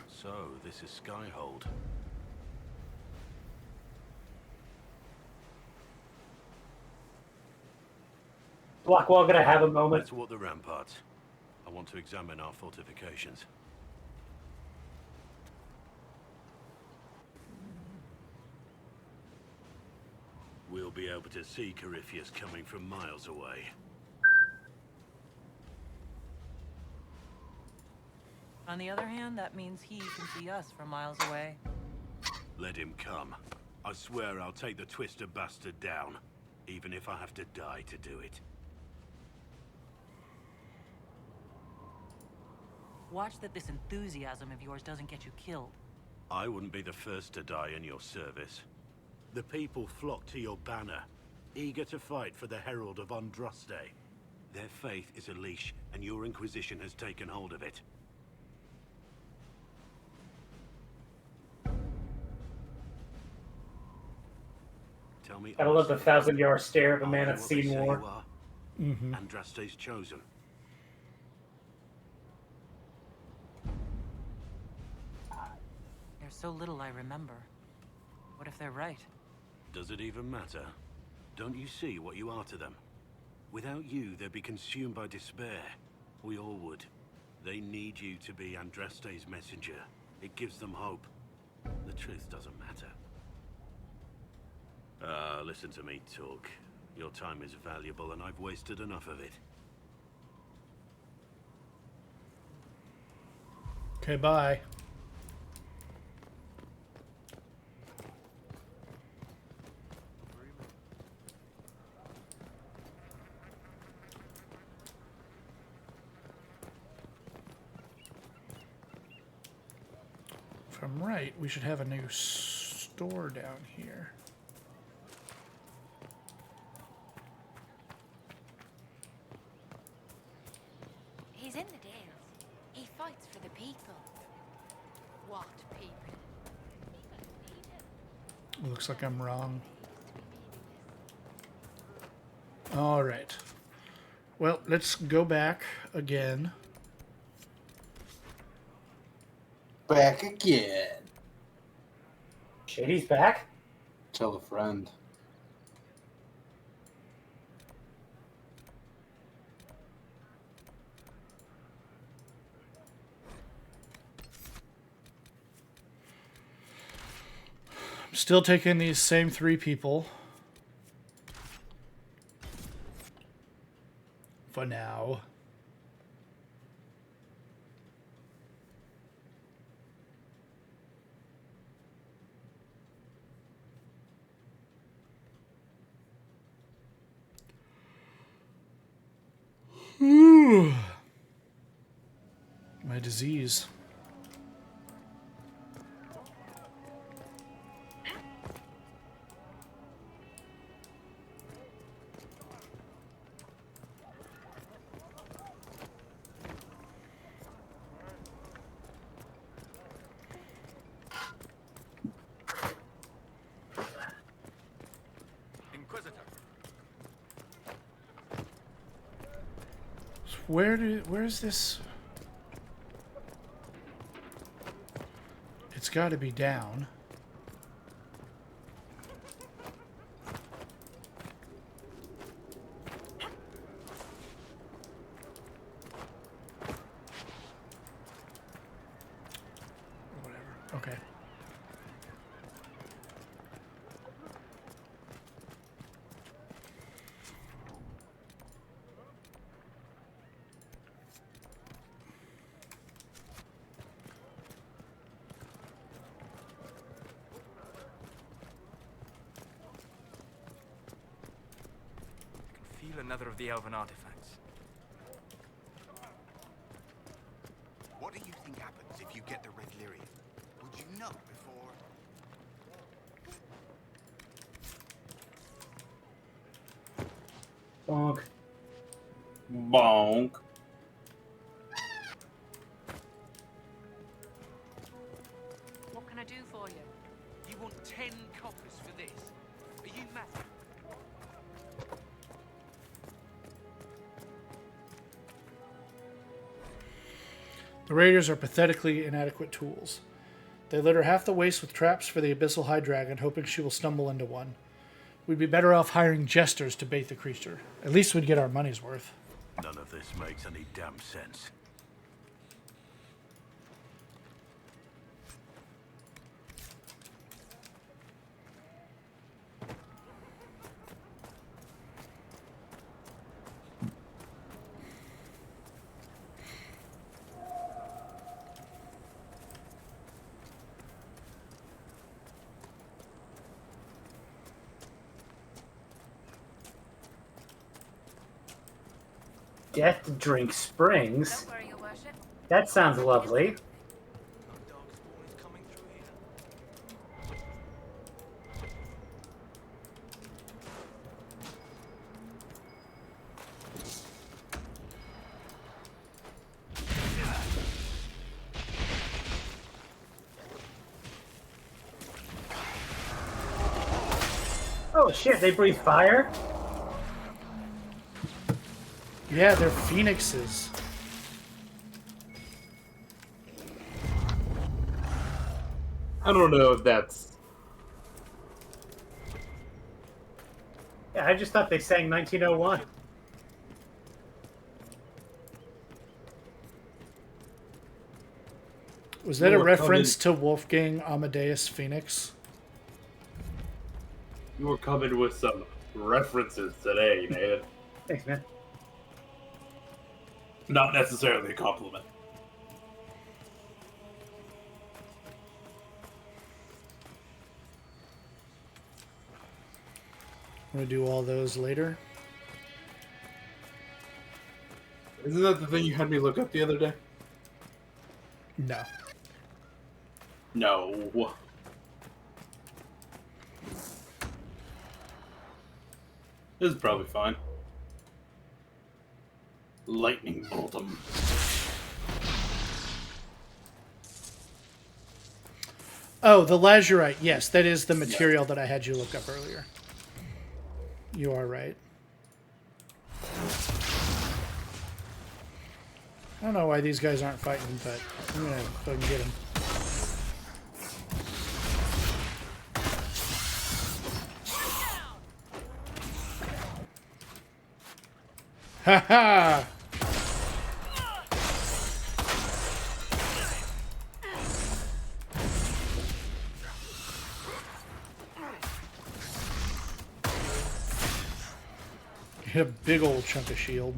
Speaker 17: So, this is Skyhold.
Speaker 3: Blackwell gonna have a moment.
Speaker 17: Let's walk the ramparts. I want to examine our fortifications. We'll be able to see Corypheus coming from miles away.
Speaker 5: On the other hand, that means he can see us from miles away.
Speaker 17: Let him come. I swear I'll take the Twister bastard down. even if I have to die to do it.
Speaker 5: Watch that this enthusiasm of yours doesn't get you killed.
Speaker 17: I wouldn't be the first to die in your service. The people flock to your banner, eager to fight for the Herald of Andraste. Their faith is a leash, and your Inquisition has taken hold of it. Tell me
Speaker 3: I love the
Speaker 17: honestly,
Speaker 3: 1,000-yard stare of a
Speaker 17: are
Speaker 3: man
Speaker 17: you
Speaker 3: that's
Speaker 17: what they
Speaker 3: seen
Speaker 17: say
Speaker 3: war.
Speaker 17: you are?
Speaker 1: Mm-hmm.
Speaker 17: Andraste's chosen.
Speaker 5: There's so little I remember. What if they're right?
Speaker 17: Does it even matter? Don't you see what you are to them? Without you, they'd be consumed by despair. We all would. They need you to be Andraste's messenger. It gives them hope. The truth doesn't matter. Listen to me talk. Your time is valuable and I've wasted enough of it.
Speaker 1: Okay, bye. If I'm right, we should have a new store down here.
Speaker 7: He's in the Dales. He fights for the people. What people?
Speaker 1: Looks like I'm wrong. All right. Well, let's go back again.
Speaker 13: Back again.
Speaker 3: Shady's back?
Speaker 13: Tell a friend.
Speaker 1: I'm still taking these same 3 people. For now. My disease.
Speaker 14: Inquisitor.
Speaker 1: Where is this? It's got to be down. Whatever. Okay.
Speaker 19: Feel another of the elven artifacts.
Speaker 8: What do you think happens if you get the red lyrium? Would you know before?
Speaker 3: Bonk.
Speaker 13: Bonk.
Speaker 5: What can I do for you?
Speaker 16: You want 10 coppers for this? Are you mad?
Speaker 1: The raiders are pathetically inadequate tools. They litter half the waste with traps for the Abyssal High Dragon, hoping she will stumble into one. We'd be better off hiring jesters to bait the creature. At least we'd get our money's worth.
Speaker 17: None of this makes any damn sense.
Speaker 3: Death Drink Springs. That sounds lovely. Oh shit, they breathe fire?
Speaker 1: Yeah, they're phoenixes.
Speaker 2: I don't know if that's...
Speaker 3: Yeah, I just thought they sang 1901.
Speaker 1: Was that a
Speaker 2: More
Speaker 1: reference to Wolfgang Amadeus Phoenix?
Speaker 2: You were coming with some references today, Nathan.
Speaker 3: Thanks, man.
Speaker 2: Not necessarily a compliment.
Speaker 1: I'm going to do all those later.
Speaker 2: Isn't that the thing you had me look up the other day?
Speaker 1: No.
Speaker 2: No. This is probably fine. Lightningbolt 'em.
Speaker 1: Oh, the lazurite. Yes, that is the material that I had you look up earlier. You are right. I don't know why these guys aren't fighting, but I'm going to fucking get them. Ha ha! Hit a big old chunk of shield.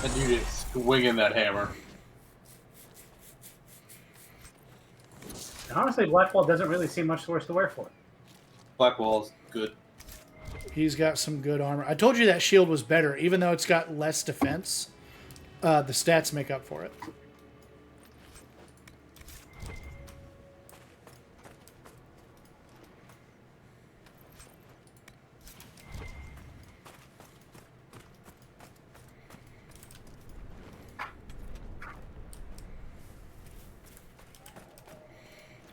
Speaker 2: That dude is swinging that hammer.
Speaker 3: Honestly, Blackwall doesn't really seem much worse to wear for it.
Speaker 2: Blackwall's good.
Speaker 1: He's got some good armor. I told you that shield was better. Even though it's got less defense, the stats make up for it.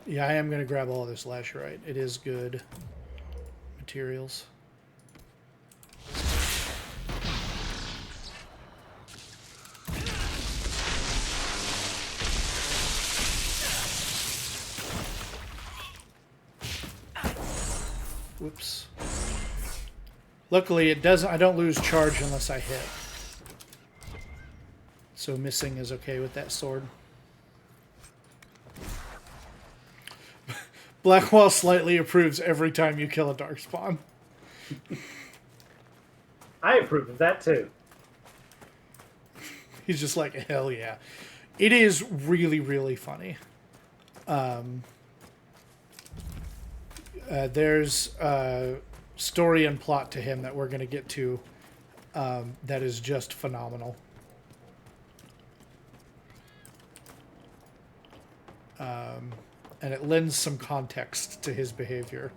Speaker 1: Yeah, I am going to grab all this lazurite. It is good materials. Whoops. Luckily, it doesn't. I don't lose charge unless I hit. So missing is okay with that sword. Blackwall slightly approves every time you kill a darkspawn.
Speaker 3: I approve of that too.
Speaker 1: He's just like, hell yeah. It is really, really funny. There's a story and plot to him that we're going to get to that is just phenomenal. And it lends some context to his behavior.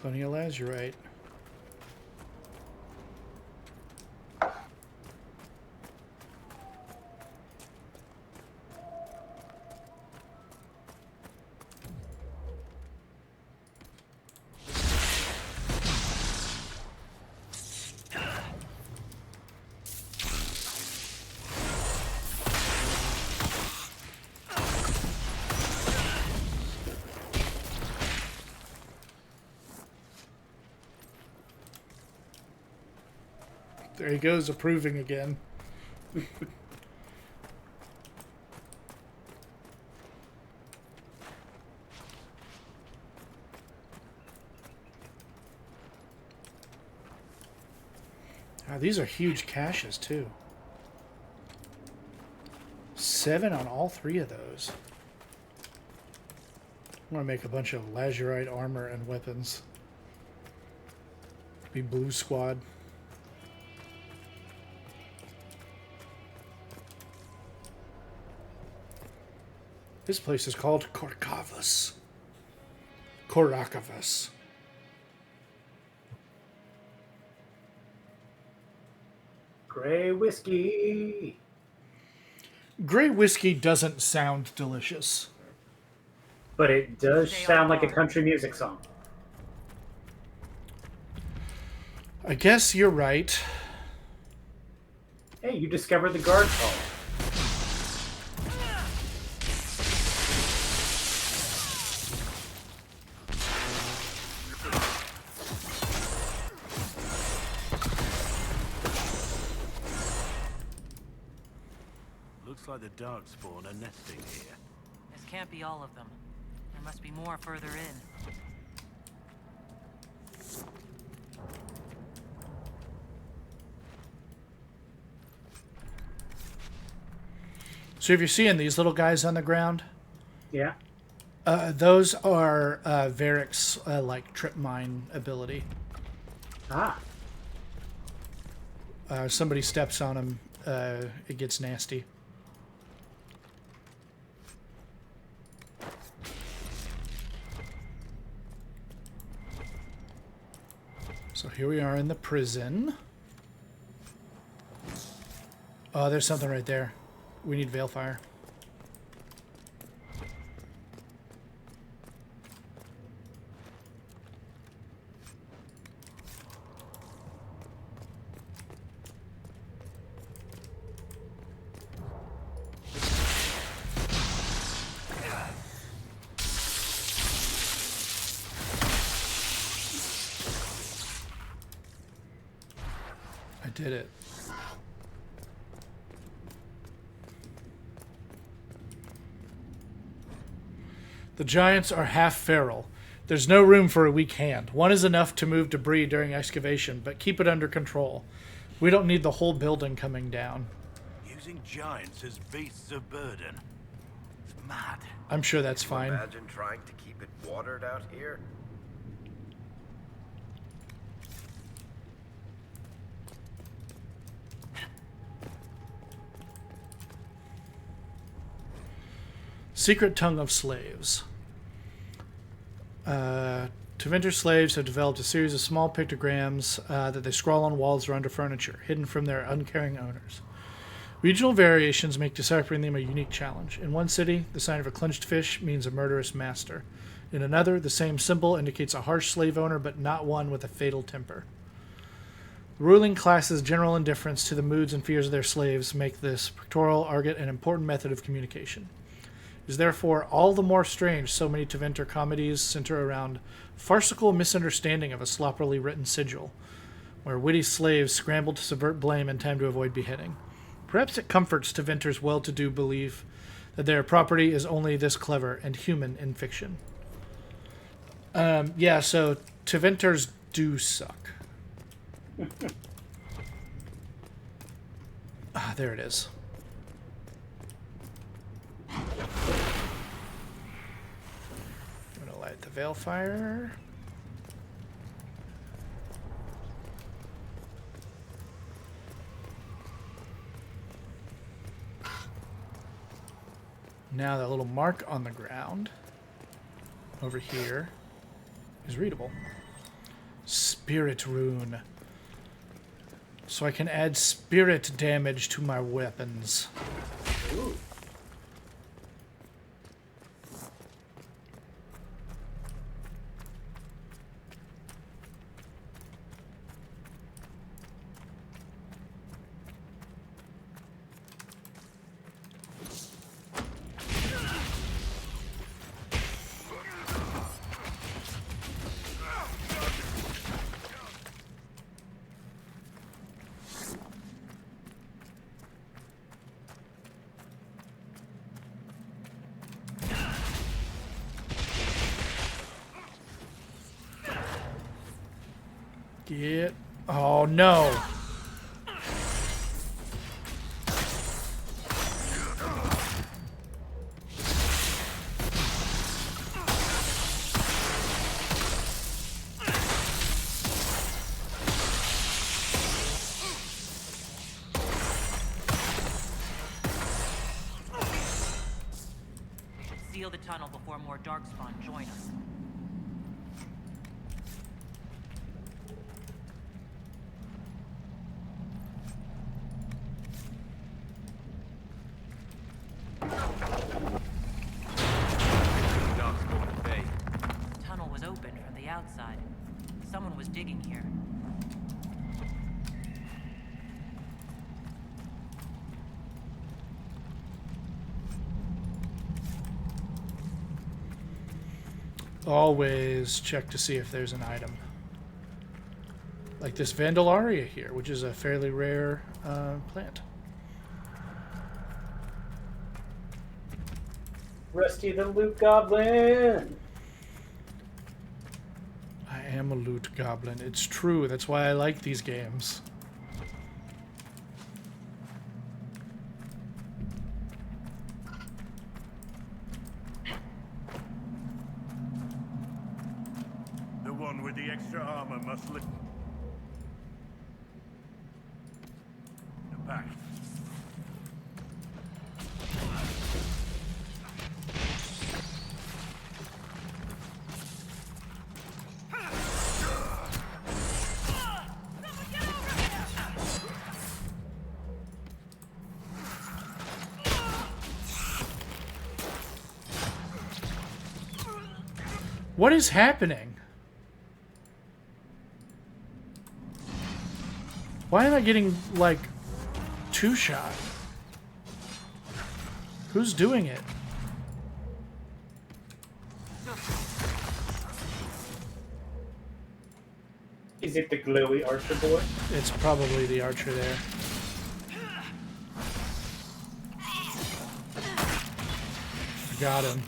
Speaker 1: Plenty of lazurite. There he goes, approving again. These are huge caches, too. 7 on all 3 of those. I'm going to make a bunch of lazurite armor and weapons. Be blue squad. This place is called Korkavas. Korakavas.
Speaker 3: Gray whiskey.
Speaker 1: Gray whiskey doesn't sound delicious.
Speaker 3: But it does sound like a country music song.
Speaker 1: I guess you're right.
Speaker 3: Hey, you discovered the guard hall.
Speaker 17: Looks like the Darkspawn are nesting here.
Speaker 5: This can't be all of them. There must be more further in.
Speaker 1: So if you're seeing these little guys on the ground,
Speaker 3: yeah,
Speaker 1: those are Varric's like trip mine ability.
Speaker 3: Ah.
Speaker 1: Somebody steps on them, it gets nasty. So here we are in the prison. Oh, there's something right there. We need Veilfire. I did it. The giants are half feral. There's no room for a weak hand. One is enough to move debris during excavation, but keep it under control. We don't need the whole building coming down.
Speaker 17: Using giants as beasts of burden. It's mad.
Speaker 1: I'm sure that's
Speaker 8: Can you
Speaker 1: fine.
Speaker 8: Imagine trying to keep it watered out here.
Speaker 1: Secret Tongue of Slaves. Tevinter slaves have developed a series of small pictograms that they scrawl on walls or under furniture, hidden from their uncaring owners. Regional variations make deciphering them a unique challenge. In one city, the sign of a clenched fish means a murderous master. In another, the same symbol indicates a harsh slave owner, but not one with a fatal temper. The ruling class's general indifference to the moods and fears of their slaves make this pictorial argot an important method of communication. It is therefore all the more strange so many Tevinter comedies center around farcical misunderstanding of a sloppily written sigil, where witty slaves scramble to subvert blame in time to avoid beheading. Perhaps it comforts Tevinter's well-to-do belief that their property is only this clever and human in fiction. Yeah, so Tevinters do suck. There it is. I'm gonna light the Veilfire. Now that little mark on the ground over here is readable. Spirit Rune. So I can add spirit damage to my weapons.
Speaker 3: Ooh.
Speaker 1: Get... Oh, no.
Speaker 5: We should seal the tunnel before more darkspawn join us. The tunnel was open from the outside. Someone was digging here.
Speaker 1: Always check to see if there's an item. Like this Vandalaria here, which is a fairly rare plant.
Speaker 3: Rusty the Loot Goblin!
Speaker 1: I am a loot goblin. It's true. That's why I like these games.
Speaker 17: The one with the extra armor must live. Back.
Speaker 1: What is happening? Why am I getting, like, two-shot? Who's doing it?
Speaker 3: Is it the glowy archer boy?
Speaker 1: It's probably the archer there. Got him.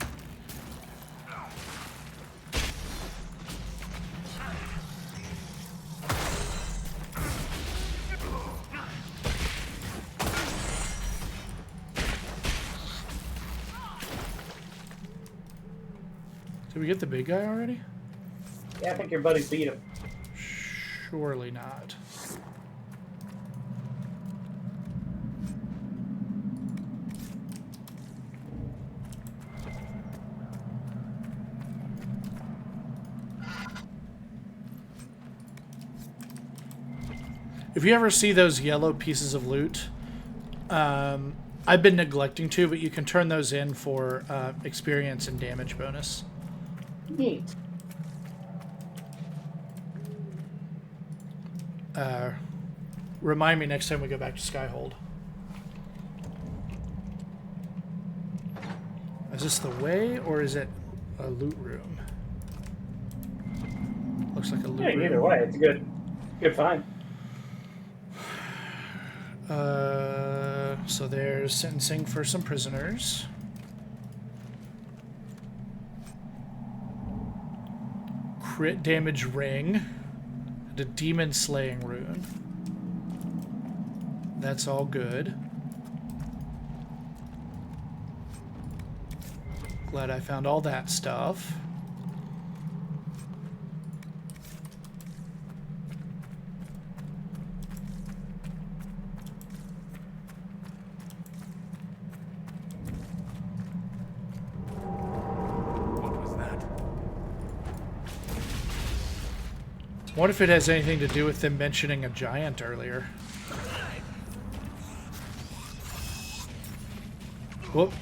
Speaker 1: Did we get the big guy already?
Speaker 3: Yeah, I think your buddy beat him.
Speaker 1: Surely not. If you ever see those yellow pieces of loot, I've been neglecting to, but you can turn those in for experience and damage bonus.
Speaker 3: Neat.
Speaker 1: Remind me next time we go back to Skyhold. Is this the way, or is it a loot room? Looks like a loot room.
Speaker 3: Either way, it's good. Good find.
Speaker 1: So there's sentencing for some prisoners. Crit damage ring. And a demon slaying rune. That's all good. Glad I found all that stuff. What if it has anything to do with them mentioning a giant earlier? Whoop.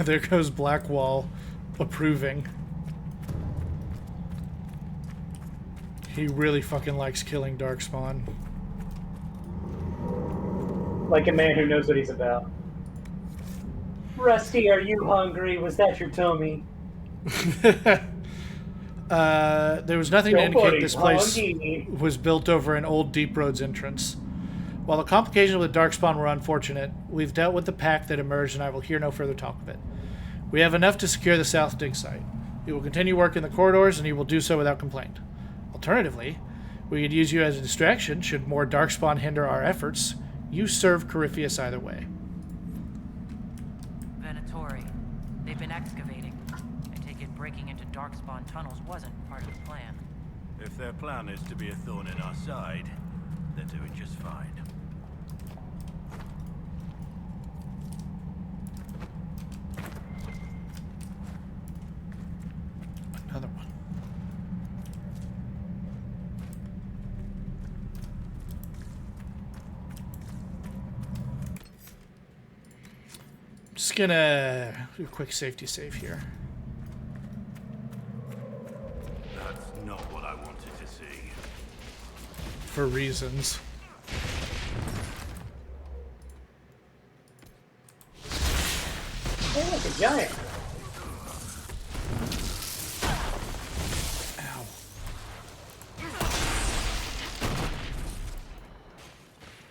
Speaker 1: There goes Blackwall approving. He really fucking likes killing Darkspawn.
Speaker 3: Like a man who knows what he's about. Rusty, are you hungry? Was that your tummy?
Speaker 1: There was nothing to indicate
Speaker 3: Nobody's
Speaker 1: this place
Speaker 3: hungry.
Speaker 1: was built over an old Deep Roads entrance. While the complications with Darkspawn were unfortunate, we've dealt with the pack that emerged, and I will hear no further talk of it. We have enough to secure the South Dig site. We will continue work in the corridors, and you will do so without complaint. Alternatively, we could use you as a distraction should more Darkspawn hinder our efforts. You serve Corypheus either way.
Speaker 5: Venatori. They've been excavating. I take it breaking into Darkspawn tunnels wasn't part of the plan.
Speaker 17: If their plan is to be a thorn in our side, they're doing just fine.
Speaker 1: Another one. Just gonna do a quick safety save here.
Speaker 17: That's not what I wanted to see.
Speaker 1: For reasons.
Speaker 3: Oh, look, a giant.
Speaker 1: Ow.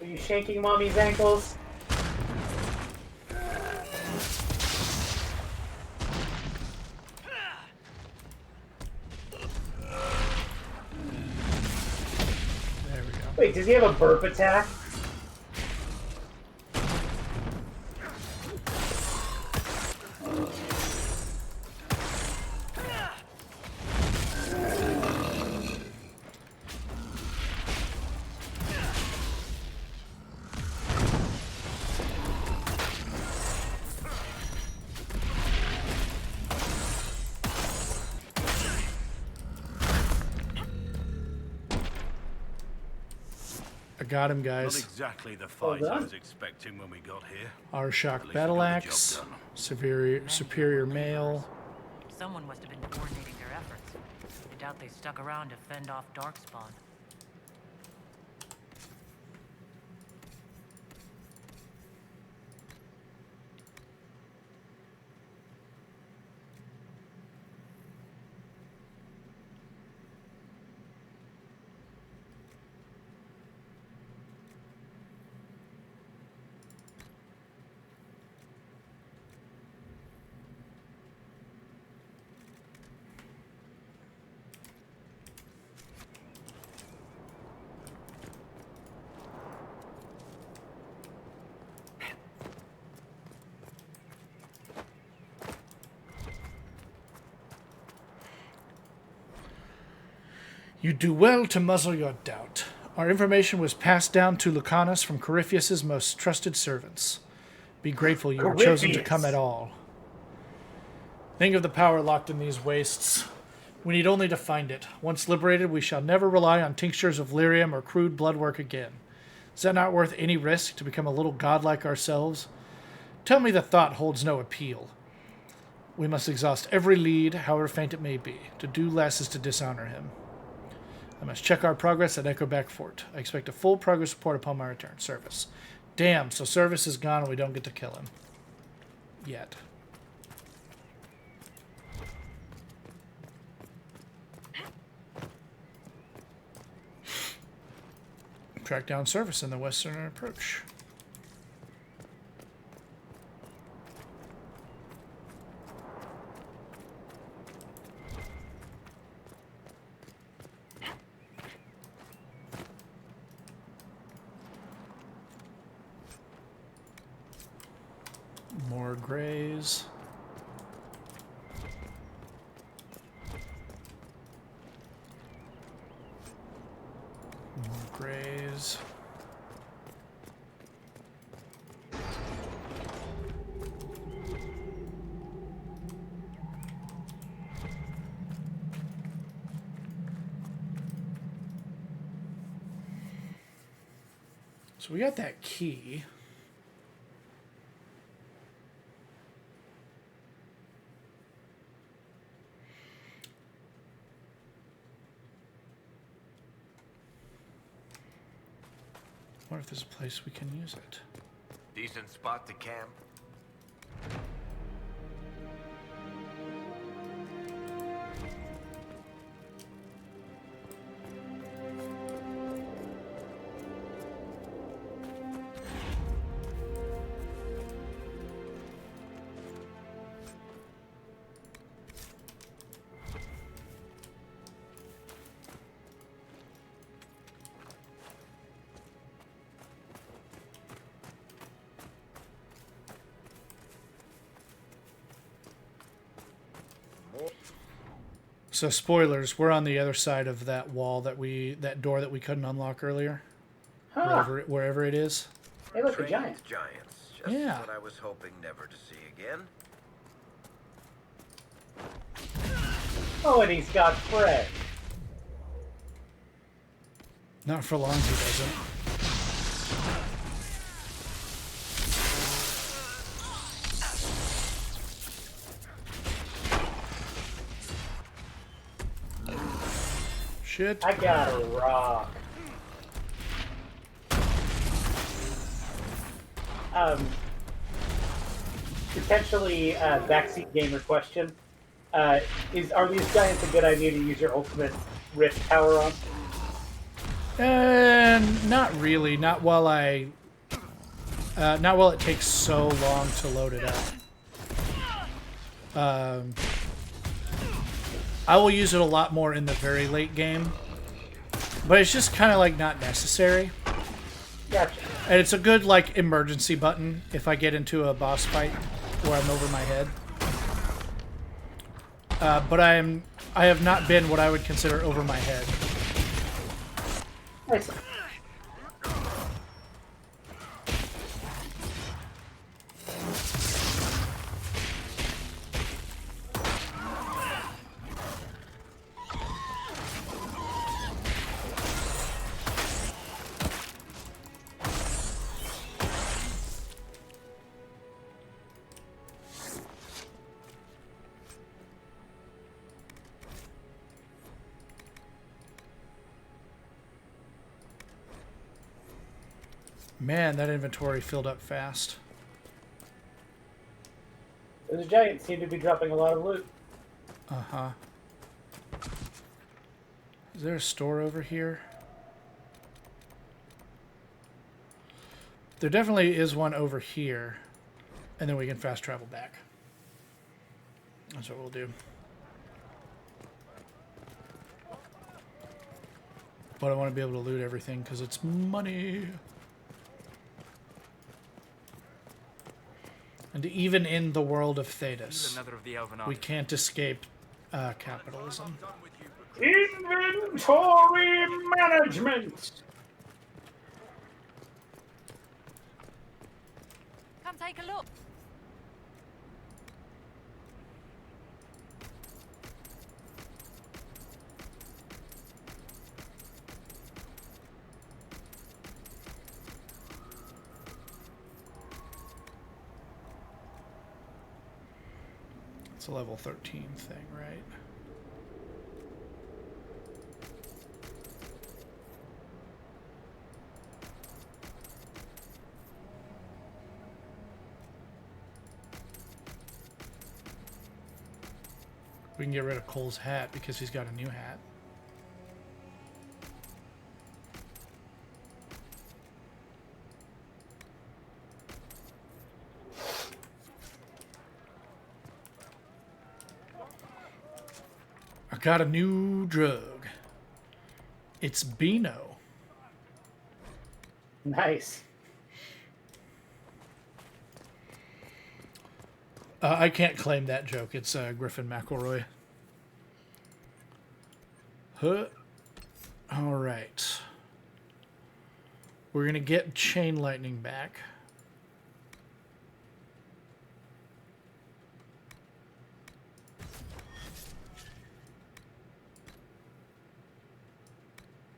Speaker 3: Are you shaking mommy's ankles?
Speaker 1: There we go.
Speaker 3: Wait, does he have a burp attack?
Speaker 1: I got him,
Speaker 17: Not
Speaker 1: guys.
Speaker 17: exactly the fight I was expecting when we got here.
Speaker 1: Our
Speaker 17: At
Speaker 1: shock
Speaker 17: least
Speaker 1: battle
Speaker 17: we got the
Speaker 1: axe,
Speaker 17: job done.
Speaker 1: superior mail.
Speaker 5: Someone must have been coordinating their efforts. I doubt they stuck around to fend off Darkspawn.
Speaker 1: You do well to muzzle your doubt. Our information was passed down to Lucanus from Corypheus's most trusted servants. Be grateful you were chosen to come at all. Think of the power locked in these wastes. We need only to find it. Once liberated, we shall never rely on tinctures of lyrium or crude blood work again. Is that not worth any risk to become a little godlike ourselves? Tell me the thought holds no appeal. We must exhaust every lead, however faint it may be. To do less is to dishonor him. I must check our progress at Echoback Fort. I expect a full progress report upon my return. Service. Damn, so Service is gone and we don't get to kill him. Yet. Track down Service in the western approach. More grays. More grays. So we got that key. I wonder if there's a place we can use it.
Speaker 8: Decent spot to camp.
Speaker 1: So spoilers, we're on the other side of that wall that door that we couldn't unlock earlier.
Speaker 3: Huh.
Speaker 1: Wherever it is.
Speaker 3: Hey, look, a
Speaker 8: Trained
Speaker 3: giant.
Speaker 8: giants. Just
Speaker 1: Yeah.
Speaker 8: what I was hoping never to see again.
Speaker 3: Oh, and he's got Fred.
Speaker 1: Not for long, he doesn't. Shit.
Speaker 3: I got a rock. Potentially backseat gamer question. Are these giants a good idea to use your ultimate rift power on?
Speaker 1: Not really. Not while it takes so long to load it up. I will use it a lot more in the very late game, but it's just kind of like not necessary.
Speaker 3: Gotcha.
Speaker 1: And it's a good like emergency button if I get into a boss fight where I'm over my head. But I have not been what I would consider over my head.
Speaker 3: Nice.
Speaker 1: Man, that inventory filled up fast.
Speaker 3: Those giants seem to be dropping a lot of loot.
Speaker 1: Uh-huh. Is there a store over here? There definitely is one over here. And then we can fast travel back. That's what we'll do. But I want to be able to loot everything because it's money. And even in the world of Thedas, we can't escape capitalism.
Speaker 3: Inventory management!
Speaker 7: Come take a look.
Speaker 1: It's a level 13 thing, right? We can get rid of Cole's hat because he's got a new hat. I got a new drug. It's Beano.
Speaker 3: Nice.
Speaker 1: I can't claim that joke. It's Griffin McElroy. Huh. All right. We're going to get Chain Lightning back.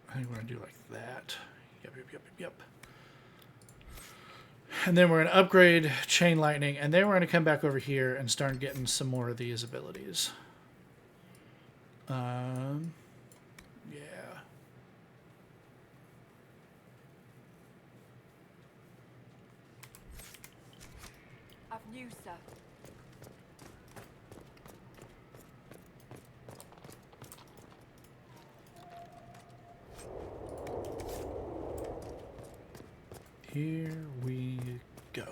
Speaker 1: I think we're going to do like that. Yep. And then we're going to upgrade Chain Lightning, and then we're going to come back over here and start getting some more of these abilities. Yeah.
Speaker 7: I've new, sir.
Speaker 1: Here we go.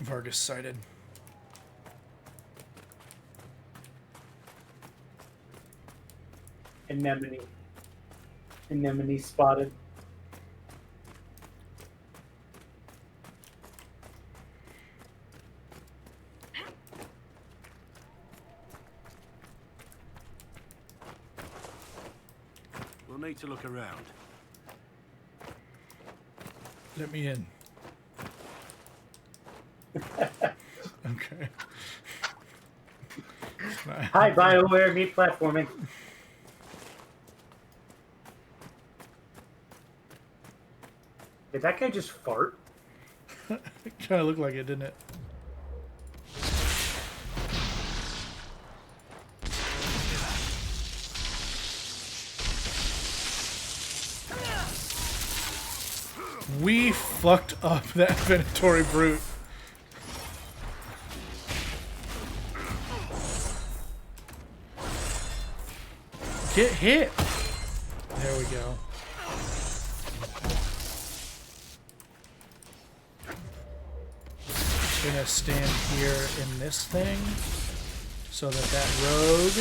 Speaker 1: Vargas sighted.
Speaker 3: Anemone. Anemone spotted.
Speaker 17: We'll need to look around.
Speaker 1: Let me in. Okay.
Speaker 3: Hi, BioWare meat platforming. Did that guy just fart?
Speaker 1: It kind of looked like it, didn't it? We fucked up that Venatori brute. Get hit. There we go. Gonna stand here in this thing so that that rogue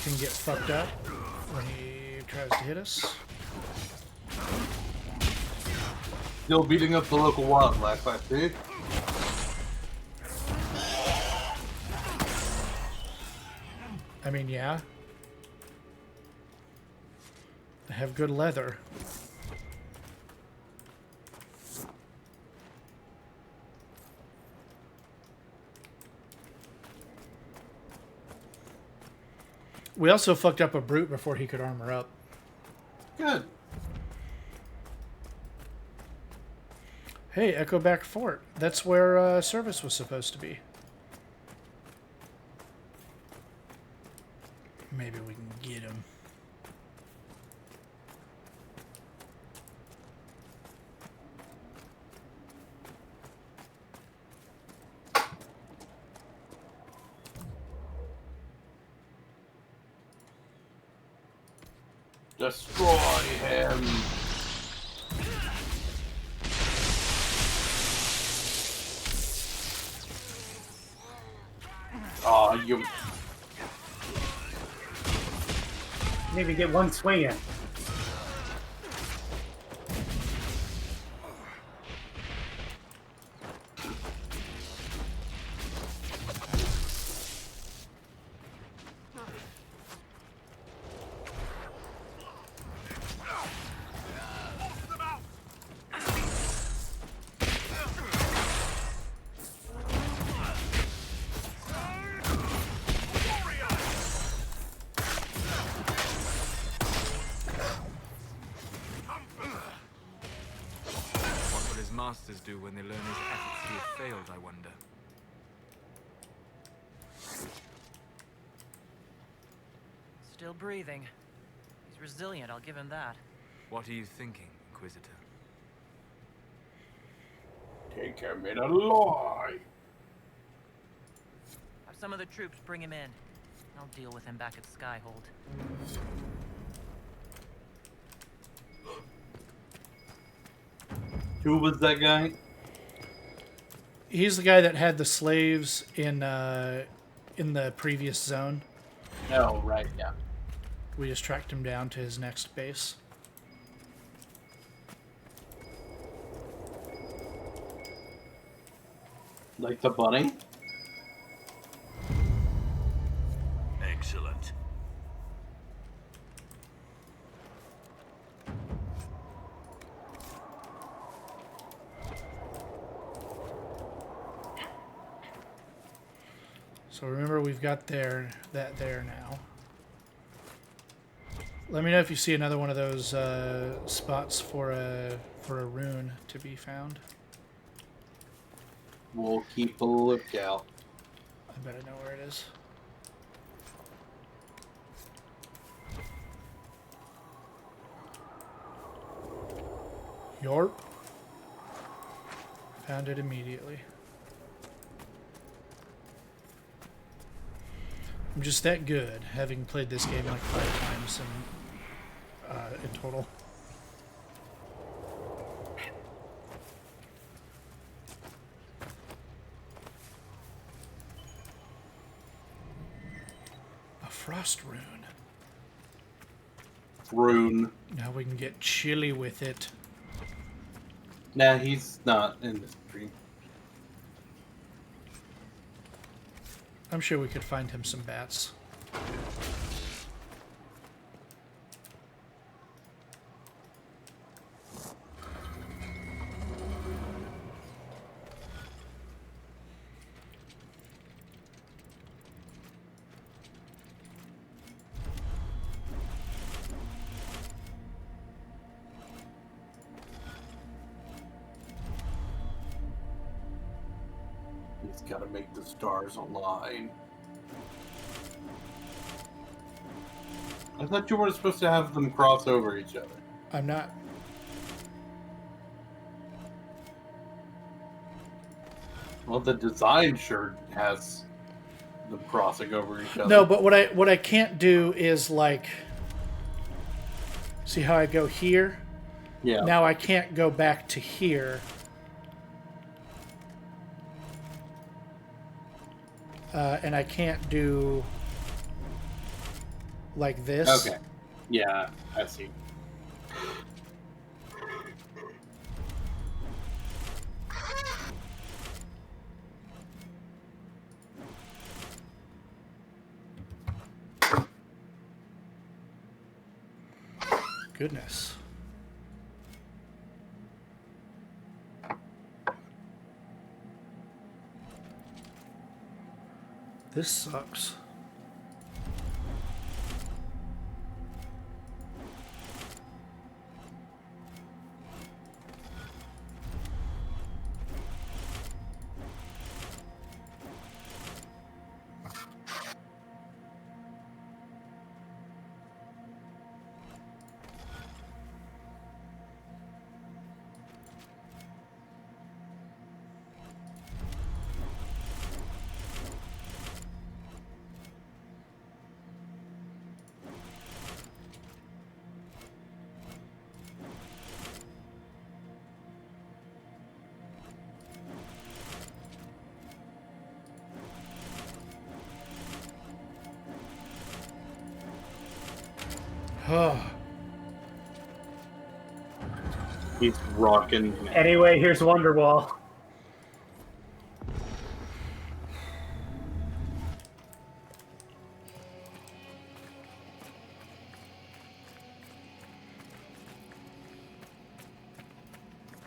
Speaker 1: can get fucked up when he tries to hit us.
Speaker 13: Still beating up the local wildlife, I see.
Speaker 1: I mean, yeah. I have good leather. We also fucked up a brute before he could armor up.
Speaker 13: Good.
Speaker 1: Hey, Echoback Fort. That's where service was supposed to be. Maybe we can get him.
Speaker 13: Destroy him. Oh, you.
Speaker 3: Didn't even get one swing in.
Speaker 6: Masters do when they learn his efforts to have failed, I wonder.
Speaker 5: Still breathing. He's resilient, I'll give him that.
Speaker 6: What are you thinking, Inquisitor?
Speaker 13: Take him in alive.
Speaker 5: Have some of the troops bring him in. I'll deal with him back at Skyhold.
Speaker 13: Who was that guy?
Speaker 1: He's the guy that had the slaves in the previous zone.
Speaker 13: Oh, right, yeah.
Speaker 1: We just tracked him down to his next base.
Speaker 13: Like the bunny?
Speaker 17: Excellent.
Speaker 1: So remember, we've got that there now. Let me know if you see another one of those spots for a rune to be found.
Speaker 13: We'll keep a lookout.
Speaker 1: I bet I know where it is. Yorp. Found it immediately. I'm just that good, having played this game like 5 times in total. Frost rune.
Speaker 13: Rune.
Speaker 1: Now we can get chilly with it.
Speaker 13: Nah, he's not in this dream.
Speaker 1: I'm sure we could find him some bats.
Speaker 13: He's got to make the stars align. I thought you weren't supposed to have them cross over each other.
Speaker 1: I'm not.
Speaker 13: Well, the design sure has them crossing over each other.
Speaker 1: No, but what I can't do is like, see how I go here?
Speaker 13: Yeah.
Speaker 1: Now I can't go back to here. And I can't do like this.
Speaker 13: Okay. Yeah, I see.
Speaker 1: Goodness. This sucks.
Speaker 13: He's rocking.
Speaker 3: Anyway, here's Wonderwall.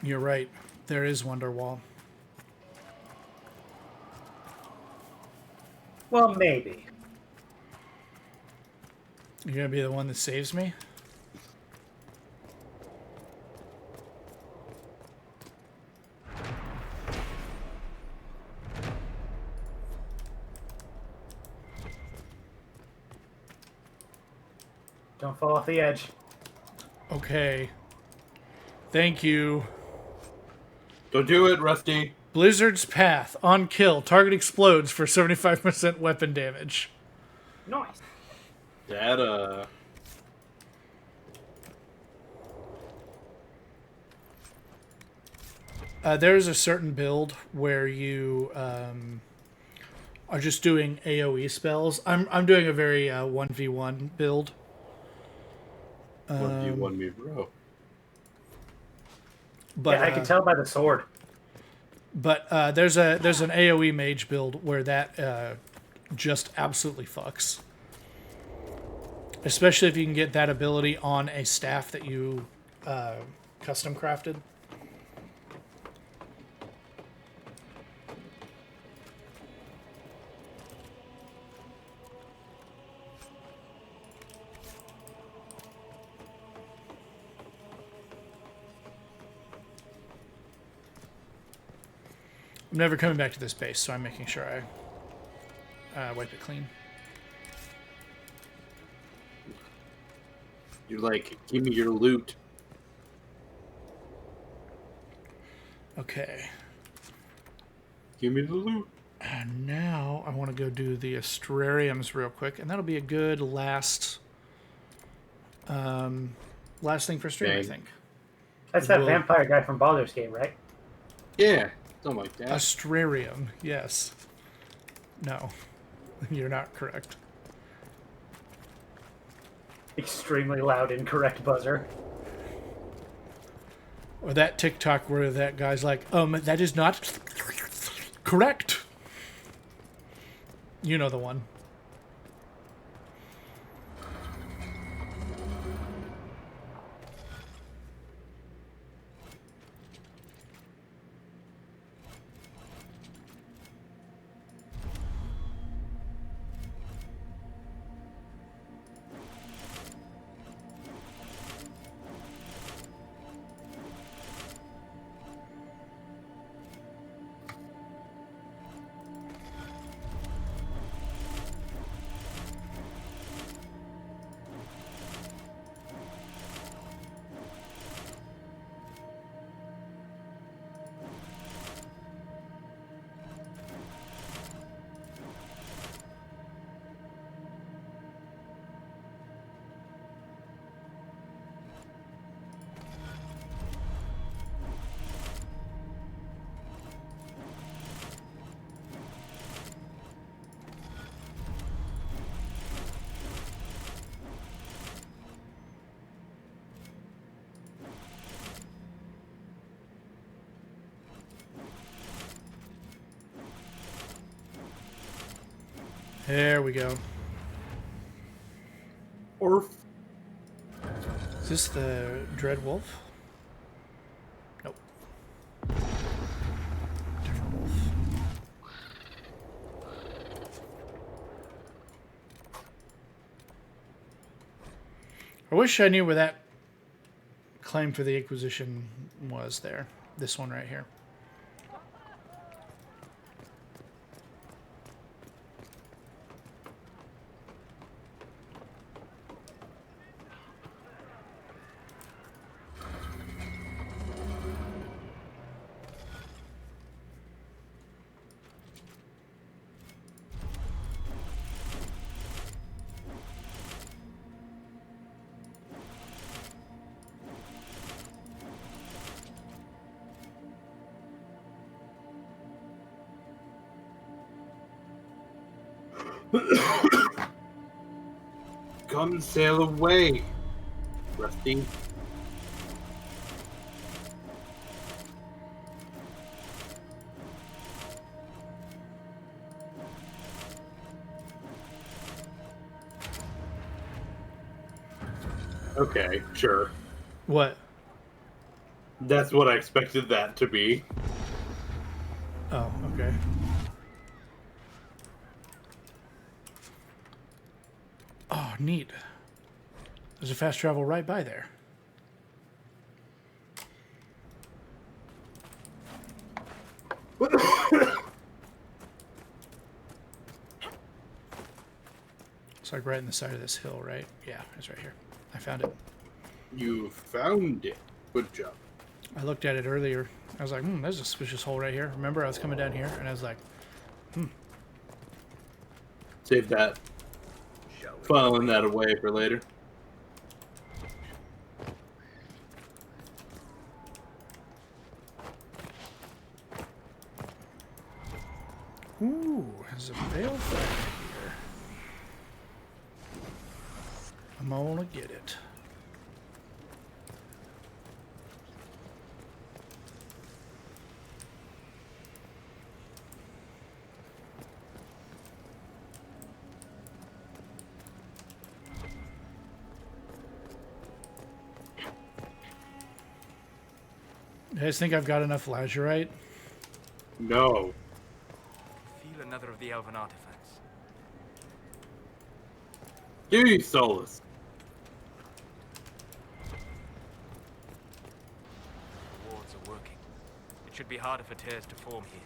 Speaker 1: You're right. There is Wonderwall.
Speaker 3: Well, maybe.
Speaker 1: You're gonna be the one that saves me?
Speaker 3: Don't fall off the edge.
Speaker 1: Okay. Thank you.
Speaker 13: Don't do it, Rusty.
Speaker 1: Blizzard's Path. On kill. Target explodes for 75% weapon damage.
Speaker 3: Nice.
Speaker 13: Data.
Speaker 1: There's a certain build where you are just doing AoE spells. I'm doing a very 1v1 build.
Speaker 13: 1v1 me, bro.
Speaker 1: But
Speaker 3: yeah, I can tell by the sword.
Speaker 1: But there's an AoE mage build where that just absolutely fucks. Especially if you can get that ability on a staff that you custom crafted. I'm never coming back to this base, so I'm making sure I wipe it clean.
Speaker 13: You're like, give me your loot.
Speaker 1: Okay.
Speaker 13: Give me the loot.
Speaker 1: And now I want to go do the astrariums real quick, and that'll be a good last thing for stream, I think.
Speaker 3: That's that vampire guy from Baldur's Gate, right?
Speaker 13: Yeah, something like that.
Speaker 1: Astrarium, yes. No, you're not correct.
Speaker 3: extremely loud, incorrect buzzer.
Speaker 1: Or that TikTok where that guy's like, that is not correct. You know the one. There we go.
Speaker 2: Orf.
Speaker 1: Is this the Dread Wolf? Nope. Different wolf. I wish I knew where that claim for the Inquisition was there. This one right here.
Speaker 2: Come sail away, Rusty. Okay, sure.
Speaker 1: What?
Speaker 2: That's what I expected that to be.
Speaker 1: Oh, okay. Oh, neat. There's a fast travel right by there. It's like right in the side of this hill, right? Yeah, it's right here. I found it.
Speaker 2: You found it. Good job.
Speaker 1: I looked at it earlier. I was like, there's a suspicious hole right here. Remember, I was coming down here, and I was like,
Speaker 2: Save that. Filing that away for later.
Speaker 1: Ooh, there's a balefire here. I'm gonna get it. You guys think I've got enough lazurite?
Speaker 2: No.
Speaker 6: Feel another of the elven artifacts.
Speaker 2: Give me solace.
Speaker 6: The wards are working. It should be harder for tears to form here.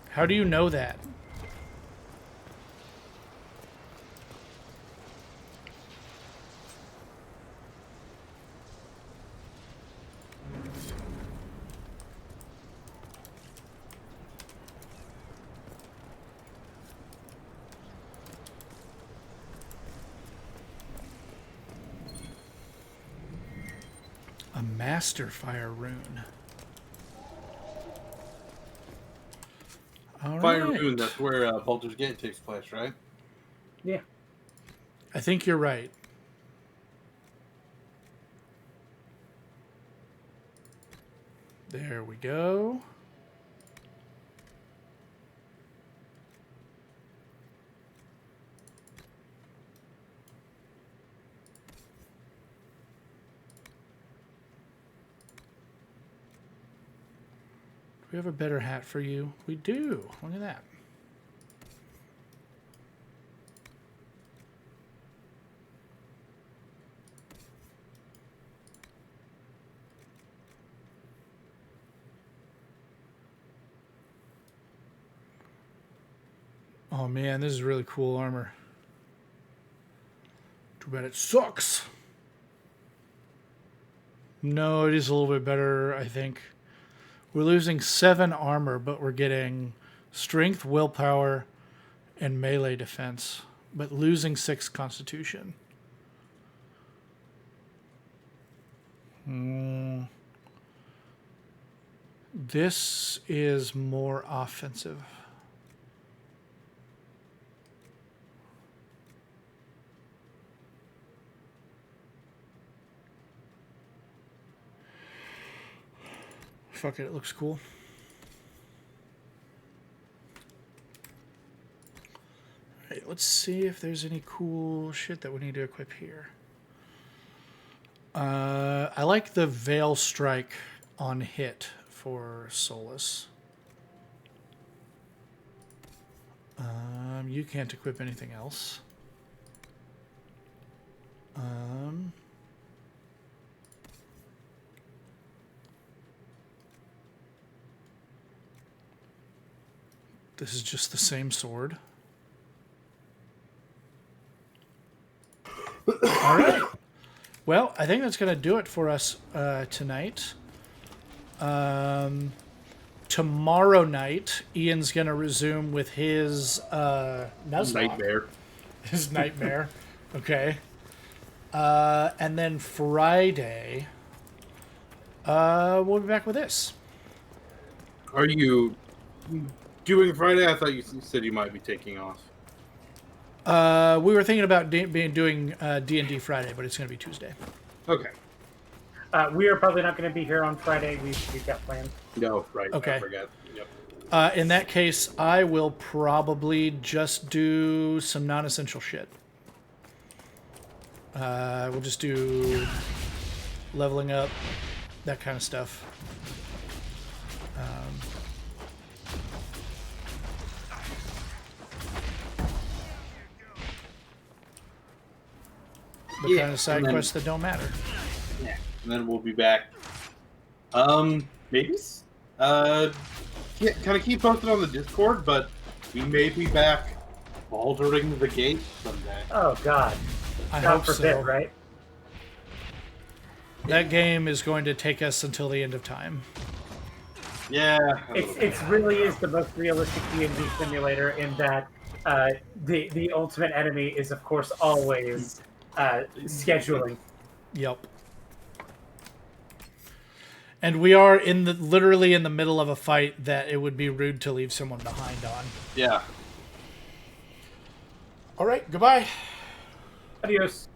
Speaker 1: How do you know that? A master fire rune. All
Speaker 2: Fire
Speaker 1: right.
Speaker 2: Rune, that's where Baldur's Gate takes place, right?
Speaker 3: Yeah.
Speaker 1: I think you're right. There we go. Do we have a better hat for you? We do. Look at that. Oh man, this is really cool armor. Too bad it sucks. No, it is a little bit better, I think. We're losing 7 armor, but we're getting strength, willpower, and melee defense. But losing 6 constitution. This is more offensive. Fuck it, it looks cool. Alright, let's see if there's any cool shit that we need to equip here. I like the Veil Strike on hit for Solus. You can't equip anything else. This is just the same sword. All right. Well, I think that's going to do it for us tonight. Tomorrow night, Ian's going to resume with his Nuzlocke.
Speaker 2: Nightmare.
Speaker 1: His nightmare. Okay. And then Friday, we'll be back with this.
Speaker 2: Are you doing Friday? I thought you said you might be taking off.
Speaker 1: We were thinking about doing D&D Friday, but it's going to be Tuesday.
Speaker 2: Okay.
Speaker 3: We are probably not going to be here on Friday. We've got plans.
Speaker 2: No, right.
Speaker 1: Okay.
Speaker 2: I forgot. Yep.
Speaker 1: In that case, I will probably just do some non-essential shit. We'll just do leveling up, that kind of stuff. The kind of side quests that don't matter.
Speaker 2: Yeah, and then we'll be back. Maybe. Kind of keep posted on the Discord, but we may be back Baldering the Gate someday.
Speaker 3: Oh God!
Speaker 1: I
Speaker 3: God
Speaker 1: hope
Speaker 3: forbid,
Speaker 1: so.
Speaker 3: right?
Speaker 1: That game is going to take us until the end of time.
Speaker 2: Yeah.
Speaker 3: It really is the most realistic D&D simulator in that the ultimate enemy is, of course, always scheduling.
Speaker 1: Yep. And we are literally in the middle of a fight that it would be rude to leave someone behind on.
Speaker 2: Yeah.
Speaker 1: All right. Goodbye.
Speaker 3: Adios.